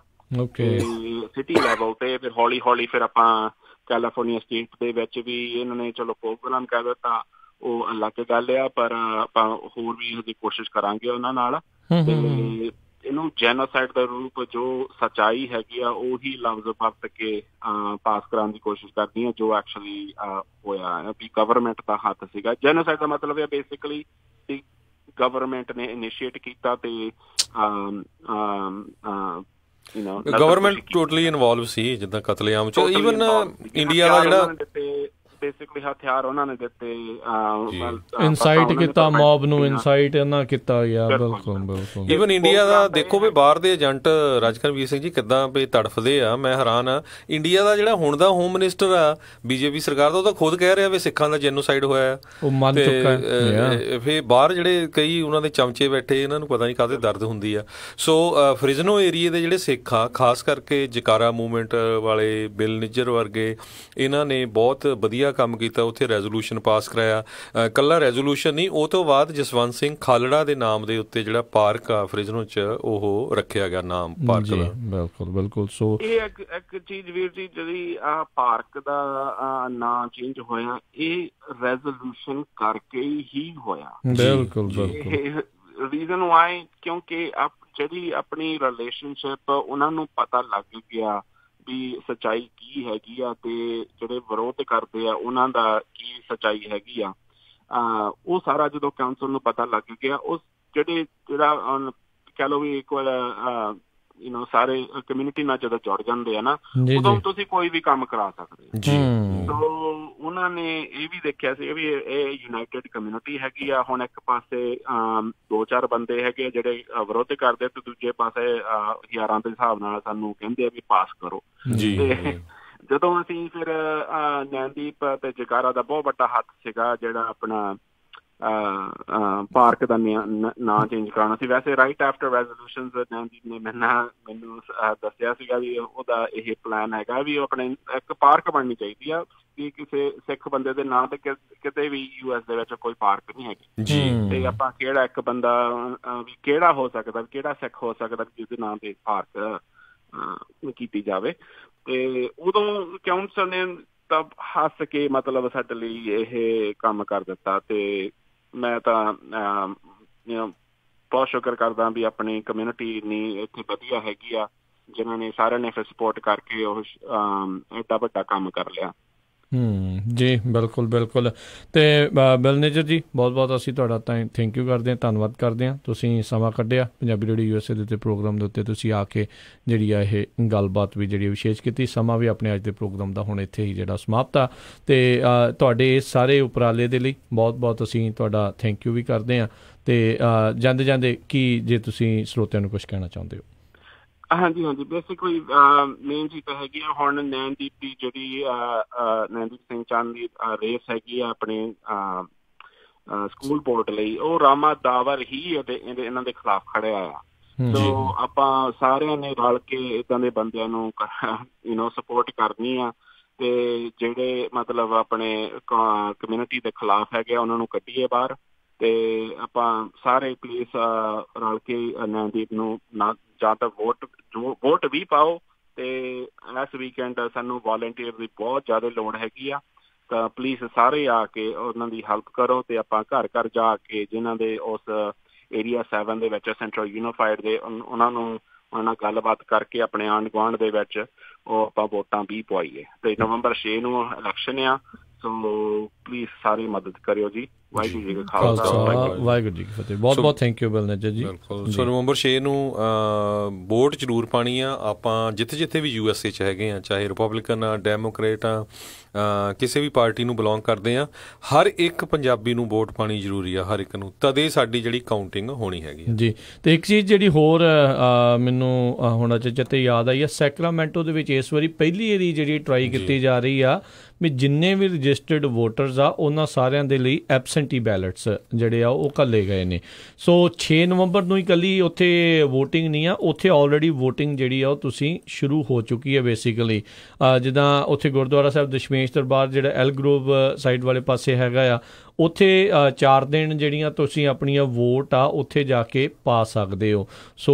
ਸਿਟੀ ਲੈਵਲ ਤੇ, ਫਿਰ ਹੌਲੀ ਹੌਲੀ ਫਿਰ ਆਪਾਂ ਕੈਲੀਫੋਰਨੀਆ ਸਟੇਟ ਦੇ ਵਿੱਚ ਵੀ ਇਹਨਾਂ ਨੇ ਚਲੋ ਪ੍ਰੋਗਰਾਮ ਕਹਿ ਦਿੱਤਾ, ਉਹ ਅਲੱਗ ਗੱਲ ਆ, ਪਰ ਆਪਾਂ ਹੋਰ ਵੀ ਇਹਦੀ ਕੋਸ਼ਿਸ਼ ਕਰਾਂਗੇ ਉਹਨਾਂ ਨਾਲ। ਤੇ ਇਹਨੂੰ ਜੈਨੋਸਾਈਡ ਦਾ ਰੂਪ, ਜੋ ਸੱਚਾਈ ਹੈਗੀ ਆ ਉਹੀ ਲਫ਼ਜ਼ ਵਰਤ ਕੇ ਪਾਸ ਕਰਾਉਣ ਦੀ ਕੋਸ਼ਿਸ਼ ਕਰਦੀ ਆ, ਜੋ ਐਕਚੁਅਲੀ ਹੋਇਆ ਵੀ ਗਵਰਨਮੈਂਟ ਦਾ ਹੱਥ ਸੀਗਾ। ਜੈਨੋਸਾਈਡ ਦਾ ਮਤਲਬ ਹੈ ਬੇਸਿਕਲੀ ਗਵਰਨਮੈਂਟ ਨੇ ਇਨੀਸ਼ੀਏਟ ਕੀਤਾ ਤੇ ਗਵਰਨਮੈਂਟ ਟੋਟਲੀ ਇਨਵੋਲਵ ਸੀ, ਜਿੱਦਾਂ ਕਤਲੇਆਮ ਚ। ਈਵਨ ਇੰਡੀਆ ਦਾ ਜਿਹੜਾ ਬੇਸਿਕਲੀ ਹਥਿਆਰ ਉਹਨਾਂ ਨੇ ਦਿੱਤੇ, ਇਨਸਾਈਟ ਕੀਤਾ ਮੌਬ ਨੂੰ, ਇਨਸਾਈਟ ਇਹਨਾਂ ਕੀਤਾ ਗਿਆ। ਬਿਲਕੁਲ ਬਿਲਕੁਲ। ਈਵਨ ਇੰਡੀਆ ਦਾ ਦੇਖੋ ਵੀ ਬਾਹਰ ਦੇ ਏਜੰਟ ਰਾਜਕਰਮਵੀਰ ਸਿੰਘ ਜੀ ਕਿੱਦਾਂ ਵੀ ਤੜਫਦੇ ਆ, ਮੈਂ ਹੈਰਾਨ ਆ। ਇੰਡੀਆ ਦਾ ਜਿਹੜਾ ਹੁਣ ਦਾ ਹੋਮ ਮਿਨਿਸਟਰ ਆ ਬੀਜੇਪੀ ਸਰਕਾਰ ਦਾ, ਉਹ ਤਾਂ ਖੁਦ ਕਹਿ ਰਿਹਾ ਵੀ ਸਿੱਖਾਂ ਦਾ ਜੈਨੋਸਾਈਡ ਹੋਇਆ, ਉਹ ਮੰਨ ਚੁੱਕਾ। ਫਿਰ ਬਾਹਰ ਜਿਹੜੇ ਕਈ ਉਹਨਾਂ ਦੇ ਚਮਚੇ ਬੈਠੇ, ਇਹਨਾਂ ਨੂੰ ਪਤਾ ਨਹੀਂ ਕਾਹਦੇ ਦਰਦ ਹੁੰਦੀ ਆ। ਸੋ ਫ੍ਰਿਜ਼ਨੋ ਏਰੀਏ ਦੇ ਜਿਹੜੇ ਸਿੱਖ ਆ, ਖਾਸ ਕਰਕੇ ਜਕਾਰਾ ਮੂਵਮੈਂਟ ਵਾਲੇ, ਬਿਲ ਨਿੱਜਰ ਵਰਗੇ, ਇਹਨਾਂ ਨੇ ਬਹੁਤ ਵਧੀਆ ਕੰਮ ਕੀਤਾ, ਉੱਥੇ ਰੈਜ਼ੋਲੂਸ਼ਨ ਪਾਸ ਕਰਾਇਆ। ਕੱਲਾ ਰੈਜ਼ੋਲੂਸ਼ਨ ਨਹੀਂ, ਉਹ ਤੋਂ ਬਾਅਦ ਜਸਵੰਤ ਸਿੰਘ ਖਾਲੜਾ ਦੇ ਨਾਮ ਦੇ ਉੱਤੇ ਜਿਹੜਾ ਪਾਰਕ ਆ ਫ੍ਰਿਜ਼ਨੋ ਚ, ਉਹ ਰੱਖਿਆ ਗਿਆ ਨਾਮ ਪਾਰਕ ਦਾ। ਬਿਲਕੁਲ ਬਿਲਕੁਲ। ਸੋ ਇਹ ਇੱਕ ਚੀਜ਼ ਵੀਰ ਜੀ, ਜਿਹੜੀ ਆ ਪਾਰਕ ਦਾ ਨਾਂ ਚੇਂਜ ਹੋਇਆ, ਇਹ ਰੈਜ਼ੋਲੂਸ਼ਨ ਕਰਕੇ ਹੀ ਹੋਇਆ। ਬਿਲਕੁਲ ਬਿਲਕੁਲ। ਰੀਜ਼ਨ ਵਾਈ, ਕਿਉਂਕਿ ਜਿਹੜੀ ਆਪਣੀ ਰਿਲੇਸ਼ਨਸ਼ਿਪ ਉਹਨਾਂ ਨੂੰ ਪਤਾ ਲੱਗ ਗਿਆ ਵੀ ਸੱਚਾਈ ਕੀ ਹੈਗੀ ਆ, ਤੇ ਜਿਹੜੇ ਵਿਰੋਧ ਕਰਦੇ ਆ ਉਹਨਾਂ ਦਾ ਕੀ ਸੱਚਾਈ ਹੈਗੀ ਆ, ਉਹ ਸਾਰਾ ਜਦੋਂ ਕਾਉਂਸਲ ਨੂੰ ਪਤਾ ਲੱਗ ਗਿਆ, ਉਸ ਜਿਹੜਾ ਕਹਿ ਲਓ ਵੀ ਇੱਕ ਵਾਰ ਸਾਰੇ ਕਮਿਊਨਿਟੀ ਨਾਲ ਜਦੋਂ ਜੁੜ ਜਾਂਦੇ ਆ ਨਾ, ਉਦੋਂ ਤੁਸੀਂ ਕੋਈ ਵੀ ਕੰਮ ਕਰਾ ਸਕਦੇ ਹੋ। ਸੋ ਉਹਨਾਂ ਨੇ ਇਹ ਵੀ ਦੇਖਿਆ ਸੀ ਵੀ ਇਹ ਯੂਨਾਈਟਿਡ ਕਮਿਊਨਿਟੀ ਹੈਗੀ ਆ। ਹੁਣ ਇੱਕ ਪਾਸੇ 2-4 ਬੰਦੇ ਹੈਗੇ ਜਿਹੜੇ ਵਿਰੋਧ ਕਰਦੇ, ਤੇ ਦੂਜੇ ਪਾਸੇ ਹਜ਼ਾਰਾਂ ਦੇ ਹਿਸਾਬ ਨਾਲ ਸਾਨੂੰ ਕਹਿੰਦੇ ਆ ਵੀ ਪਾਸ ਕਰੋ। ਤੇ ਜਦੋਂ ਅਸੀਂ ਫਿਰ ਨੈਨਦੀਪ ਤੇ ਜਕਾਰਾ ਦਾ ਬਹੁਤ ਵੱਡਾ ਹੱਥ ਸੀਗਾ, ਜਿਹੜਾ ਆਪਣਾ ਪਾਰਕ ਦਾ ਨਾਂ ਚੇਂਜ ਕਰਾਉਣਾ ਸੀ। ਵੈਸੇ ਰਾਈਟ ਆਫਟਰ ਰੈਜ਼ੋਲੂਸ਼ਨਸ ਨੈਨਦੀਪ ਨੇ ਮੈਨੂੰ ਦੱਸਿਆ ਸੀਗਾ ਵੀ ਉਹਦਾ ਇਹ ਪਲਾਨ ਹੈਗਾ ਵੀ ਆਪਣੇ ਇੱਕ ਪਾਰਕ ਬਣਨੀ ਚਾਹੀਦੀ ਆ, ਕਿ ਕਿਸੇ ਸਿੱਖ ਬੰਦੇ ਦੇ ਨਾਂ ਤੇ ਕਿਤੇ ਵੀ US ਦੇ ਵਿੱਚ ਕੋਈ ਪਾਰਕ ਨਹੀਂ ਹੈਗੀ। ਤੇ ਆਪਾਂ ਕਿਹੜਾ ਇੱਕ ਬੰਦਾ ਵੀ ਕਿਹੜਾ ਹੋ ਸਕਦਾ, ਕਿਹੜਾ ਸਿੱਖ ਹੋ ਸਕਦਾ ਜਿਹਦੇ ਨਾਂ ਤੇ ਪਾਰਕ ਕੀਤੀ ਜਾਵੇ। ਤੇ ਉਦੋਂ ਕਾਉਂਸਲ ਨੇ ਤਾਂ ਹੱਸ ਕੇ ਮਤਲਬ ਸਾਡੇ ਲਈ ਇਹ ਕੰਮ ਕਰ ਦਿੱਤਾ। ਤੇ ਮੈਂ ਤਾਂ ਬਹੁਤ ਸ਼ੁਕਰ ਕਰਦਾ ਵੀ ਆਪਣੀ ਕਮਿਊਨਿਟੀ ਇੰਨੀ ਇੱਥੇ ਵਧੀਆ ਹੈਗੀ ਆ, ਜਿਨ੍ਹਾਂ ਨੇ ਸਾਰਿਆਂ ਨੇ ਫਿਰ ਸਪੋਰਟ ਕਰਕੇ ਉਹ ਐਡਾ ਵੱਡਾ ਕੰਮ ਕਰ ਲਿਆ। ਜੀ ਬਿਲਕੁਲ ਬਿਲਕੁਲ। ਤੇ ਬਿਲ ਨਿੱਜਰ ਜੀ, ਬਹੁਤ ਬਹੁਤ ਅਸੀਂ ਤੁਹਾਡਾ ਥੈਂਕ ਯੂ ਕਰਦੇ ਹਾਂ, ਧੰਨਵਾਦ ਕਰਦੇ ਹਾਂ। ਤੁਸੀਂ ਸਮਾਂ ਕੱਢਿਆ ਪੰਜਾਬੀ ਰੇਡੀਓ USA ਦੇ ਉੱਤੇ ਪ੍ਰੋਗਰਾਮ ਦੇ ਉੱਤੇ, ਤੁਸੀਂ ਆ ਕੇ ਜਿਹੜੀ ਆ ਇਹ ਗੱਲਬਾਤ ਵੀ ਜਿਹੜੀ ਵਿਸ਼ੇਸ਼ ਕੀਤੀ। ਸਮਾਂ ਵੀ ਆਪਣੇ ਅੱਜ ਦੇ ਪ੍ਰੋਗਰਾਮ ਦਾ ਹੁਣ ਇੱਥੇ ਹੀ ਜਿਹੜਾ ਸਮਾਪਤ ਆ। ਤੇ ਤੁਹਾਡੇ ਇਸ ਸਾਰੇ ਉਪਰਾਲੇ ਦੇ ਲਈ ਬਹੁਤ ਬਹੁਤ ਅਸੀਂ ਤੁਹਾਡਾ ਥੈਂਕ ਯੂ ਵੀ ਕਰਦੇ ਹਾਂ। ਤੇ ਜਾਂਦੇ ਜਾਂਦੇ ਕੀ ਜੇ ਤੁਸੀਂ ਸਰੋਤਿਆਂ ਨੂੰ ਕੁਛ ਕਹਿਣਾ ਚਾਹੁੰਦੇ ਹੋ? ਹਾਂਜੀ ਹਾਂਜੀ, ਬੇਸਿਕਲੀ ਮੇਨ ਚੀਜ਼ ਤਾਂ ਹੈਗੀ ਆ, ਹੁਣ ਨੈਨਦੀਪ ਦੀ ਜਿਹੜੀ ਨੈਨਦੀਪ ਸਿੰਘ ਚੰਦ ਦੀ ਰੇਸ ਹੈਗੀ ਆ ਆਪਣੇ ਸਕੂਲ ਬੋਰਡ ਲਈ, ਉਹ ਰਾਮਾ ਦਾਵਰ ਹੀ ਇਹਨਾਂ ਦੇ ਖਿਲਾਫ ਖੜਿਆ ਆ। ਸੋ ਆਪਾਂ ਸਾਰਿਆਂ ਨੇ ਰਲ ਕੇ ਇੱਦਾਂ ਦੇ ਬੰਦਿਆਂ ਨੂੰ ਸਪੋਰਟ ਕਰਨੀ ਆ, ਤੇ ਜਿਹੜੇ ਮਤਲਬ ਆਪਣੇ ਕਮਿਊਨਿਟੀ ਦੇ ਖਿਲਾਫ ਹੈਗੇ ਆ ਉਹਨਾਂ ਨੂੰ ਕੱਢੀਏ ਬਾਹਰ। ਤੇ ਆਪਾਂ ਸਾਰੇ ਪਲੀਜ਼ ਰਲ ਕੇ ਨੈਨਦੀਪ ਨੂੰ ਨਾ ਜਾਂ ਤਾਂ ਵੋਟ ਵੀ ਪਾਓ, ਤੇ ਇਸ ਵੀਕਐਂਡ ਸਾਨੂੰ ਵਾਲੰਟੀਅਰ ਦੀ ਬਹੁਤ ਜ਼ਿਆਦਾ ਲੋੜ ਹੈਗੀ ਆ। ਤਾਂ ਪਲੀਜ਼ ਸਾਰੇ ਆ ਕੇ ਉਹਨਾਂ ਦੀ ਹੈਲਪ ਕਰੋ, ਤੇ ਆਪਾਂ ਘਰ ਘਰ ਜਾ ਕੇ ਜਿਨ੍ਹਾਂ ਦੇ ਉਸ ਏਰੀਆ 7 ਦੇ ਵਿੱਚ ਸੈਂਟਰਲ ਯੂਨੀਫਾਈਡ ਦੇ ਉਹਨਾਂ ਨਾਲ ਗੱਲਬਾਤ ਕਰਕੇ ਆਪਣੇ ਆਂਢ ਗੁਆਂਢ ਦੇ ਵਿੱਚ ਉਹ ਆਪਾਂ ਵੋਟਾਂ ਵੀ ਪਵਾਈਏ। ਤੇ ਨਵੰਬਰ 6 ਨੂੰ ਇਲੈਕਸ਼ਨ ਆ, ਸੋ ਪਲੀਜ਼ ਸਾਰੀ ਮਦਦ ਕਰਿਓ ਜੀ। ਵਾਹਿਗੁਰੂ ਜੀ ਕਾ ਖਾਲਸਾ, ਵਾਹਿਗੁਰੂ ਜੀ ਕੀ ਫਤਿਹ। ਬਹੁਤ ਬਹੁਤ ਥੈਂਕ ਯੂ ਬਿਲ ਨਿੱਜਰ ਜੀ। ਸੋ ਨਵੰਬਰ 6 ਨੂੰ ਵੋਟ ਜ਼ਰੂਰ ਪਾਉਣੀ ਆ। ਆਪਾਂ ਜਿੱਥੇ ਜਿੱਥੇ ਵੀ USA 'ਚ ਹੈਗੇ ਆ, ਚਾਹੇ ਰਿਪਬਲਿਕਨ ਆ, ਡੈਮੋਕ੍ਰੇਟ ਆ, ਕਿਸੇ ਵੀ ਪਾਰਟੀ ਨੂੰ ਬਿਲੋਂਗ ਕਰਦੇ ਆ, ਹਰ ਇੱਕ ਪੰਜਾਬੀ ਨੂੰ ਵੋਟ ਪਾਉਣੀ ਜ਼ਰੂਰੀ ਆ, ਹਰ ਇੱਕ ਨੂੰ, ਤਦੇ ਸਾਡੀ ਜਿਹੜੀ ਕਾਊਂਟਿੰਗ ਹੋਣੀ ਹੈਗੀ ਜੀ। ਤੇ ਇੱਕ ਚੀਜ਼ ਜਿਹੜੀ ਹੋਰ ਮੈਨੂੰ ਹੁਣ ਚੇਤੇ ਯਾਦ ਆਈ ਆ, ਸੈਕਰਾਮੈਂਟੋ ਦੇ ਵਿੱਚ ਇਸ ਵਾਰੀ ਪਹਿਲੀ ਵਾਰੀ ਜਿਹੜੀ ਟਰਾਈ ਕੀਤੀ ਜਾ ਰਹੀ ਆ ਵੀ ਜਿੰਨੇ ਵੀ ਰਜਿਸਟਰਡ ਵੋਟਰਸ ਆ ਉਹਨਾਂ ਸਾਰਿਆਂ ਦੇ ਲਈ ਐਬਸੈਂਟ ਐਬਸੈਂਟੀ ਬੈਲਟਸ ਜਿਹੜੇ ਆ ਉਹ ਘੱਲੇ ਗਏ ਨੇ। ਸੋ 6 ਨਵੰਬਰ ਨੂੰ ਹੀ ਇਕੱਲੀ ਉੱਥੇ ਵੋਟਿੰਗ ਨਹੀਂ ਆ, ਉੱਥੇ ਆਲਰੇਡੀ ਵੋਟਿੰਗ ਜਿਹੜੀ ਆ ਉਹ ਤੁਸੀਂ ਸ਼ੁਰੂ ਹੋ ਚੁੱਕੀ ਹੈ ਬੇਸਿਕਲੀ। ਜਿੱਦਾਂ ਉੱਥੇ ਗੁਰਦੁਆਰਾ ਸਾਹਿਬ ਦਸ਼ਮੇਸ਼ ਦਰਬਾਰ ਜਿਹੜਾ ਐਲ ਗਰੋਵ ਸਾਈਡ ਵਾਲੇ ਪਾਸੇ ਹੈਗਾ ਆ, ਉੱਥੇ 4 ਦਿਨ ਜਿਹੜੀਆਂ ਤੁਸੀਂ ਆਪਣੀਆਂ ਵੋਟ ਆ ਉੱਥੇ ਜਾ ਕੇ ਪਾ ਸਕਦੇ ਹੋ। ਸੋ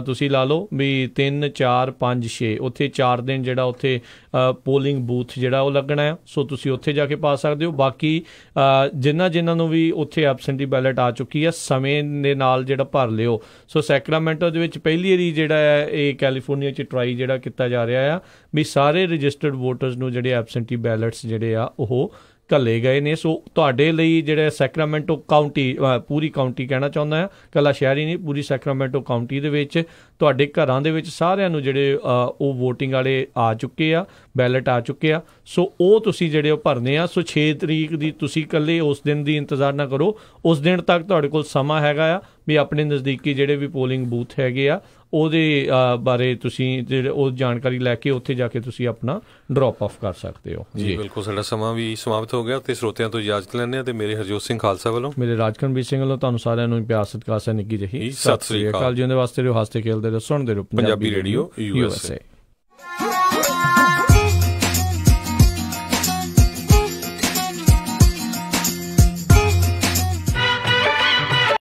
ਤੁਸੀਂ ਲਾ ਲਓ ਵੀ 3, 4, 5, 6 ਉੱਥੇ 4 ਦਿਨ ਜਿਹੜਾ ਉੱਥੇ ਪੋਲਿੰਗ ਬੂਥ ਜਿਹੜਾ ਉਹ ਲੱਗਣਾ ਆ। ਸੋ ਤੁਸੀਂ ਉੱਥੇ ਜਾ ਕੇ ਪਾ ਸਕਦੇ ਹੋ। ਬਾਕੀ ਜਿਨ੍ਹਾਂ ਨੂੰ ਵੀ ਉੱਥੇ ਐਬਸੈਂਟੀ ਬੈਲਟ ਆ ਚੁੱਕੀ ਆ, ਸਮੇਂ ਦੇ ਨਾਲ ਜਿਹੜਾ ਭਰ ਲਿਓ। ਸੋ ਸੈਕਰਾਮੈਂਟੋ ਦੇ ਵਿੱਚ ਪਹਿਲੀ ਵਾਰੀ ਜਿਹੜਾ ਹੈ ਇਹ ਕੈਲੀਫੋਰਨੀਆ 'ਚ ਟਰਾਈ ਜਿਹੜਾ ਕੀਤਾ ਜਾ ਰਿਹਾ ਆ ਵੀ ਸਾਰੇ ਰਜਿਸਟਰਡ ਵੋਟਰਸ ਨੂੰ ਜਿਹੜੇ ਐਬਸੈਂਟੀ ਬੈਲਟਸ ਜਿਹੜੇ ਆ ਉਹ ਘੱਲੇ ਗਏ ਨੇ। ਸੋ ਤੁਹਾਡੇ ਲਈ ਜਿਹੜੇ ਸੈਕਰਾਮੈਂਟੋ ਕਾਊਂਟੀ, ਪੂਰੀ ਕਾਊਂਟੀ ਕਹਿਣਾ ਚਾਹੁੰਦਾ ਹਾਂ, ਇਕੱਲਾ ਸ਼ਹਿਰ ਹੀ ਨਹੀਂ, ਪੂਰੀ ਸੈਕਰਾਮੈਂਟੋ ਕਾਊਂਟੀ ਦੇ ਵਿੱਚ ਤੁਹਾਡੇ ਘਰਾਂ ਦੇ ਵਿੱਚ ਸਾਰਿਆਂ ਨੂੰ ਜਿਹੜੇ ਉਹ ਵੋਟਿੰਗ ਵਾਲੇ ਆ ਚੁੱਕੇ ਆ, ਬੈਲਟ ਆ ਚੁੱਕੇ ਆ। ਸੋ ਉਹ ਤੁਸੀਂ ਜਿਹੜੇ ਉਹ ਭਰਨੇ ਆ। ਸੋ 6 ਤਰੀਕ ਦੀ ਤੁਸੀਂ ਇਕੱਲੇ ਉਸ ਦਿਨ ਦੀ ਇੰਤਜ਼ਾਰ ਨਾ ਕਰੋ, ਉਸ ਦਿਨ ਤੱਕ ਤੁਹਾਡੇ ਕੋਲ ਸਮਾਂ ਹੈਗਾ ਆ ਵੀ ਆਪਣੇ ਨਜ਼ਦੀਕੀ ਜਿਹੜੇ ਵੀ ਪੋਲਿੰਗ ਬੂਥ ਹੈਗੇ ਆ ਉਹਦੇ ਬਾਰੇ ਤੁਸੀਂ ਜਿਹੜੇ ਉਹ ਜਾਣਕਾਰੀ ਲੈ ਕੇ ਉੱਥੇ ਜਾ ਕੇ ਤੁਸੀਂ ਆਪਣਾ ਡ੍ਰੌਪ ਆਫ ਕਰ ਸਕਦੇ ਹੋ। ਜੀ ਬਿਲਕੁਲ, ਸਾਡਾ ਸਮਾਂ ਵੀ ਸਮਾਪਤ ਹੋ ਗਿਆ ਤੇ ਸਰੋਤਿਆਂ ਤੋਂ ਇਜਾਜ਼ਤ ਲੈਂਦੇ ਹਾਂ। ਤੇ ਮੇਰੇ ਹਰਜੋਤ ਸਿੰਘ ਖਾਲਸਾ ਵੱਲੋਂ, ਮੇਰੇ ਰਾਜਕਰਨਵੀਰ ਸਿੰਘ ਵੱਲੋਂ ਤੁਹਾਨੂੰ ਸਾਰਿਆਂ ਨੂੰ ਪਿਆਰ ਸਤਿਕਾਰ ਨਿੱਘੀ ਜਿਹੀ ਸਤਿ ਸ੍ਰੀ ਅਕਾਲ। ਜਿਉਂਦੇ ਵਾਸਤੇ ਰਹੋ, ਹੱਸਦੇ ਖੇਲਦੇ ਰਹੋ, ਸੁਣਦੇ ਰਹੋ ਪੰਜਾਬੀ ਰੇਡੀਓ USA।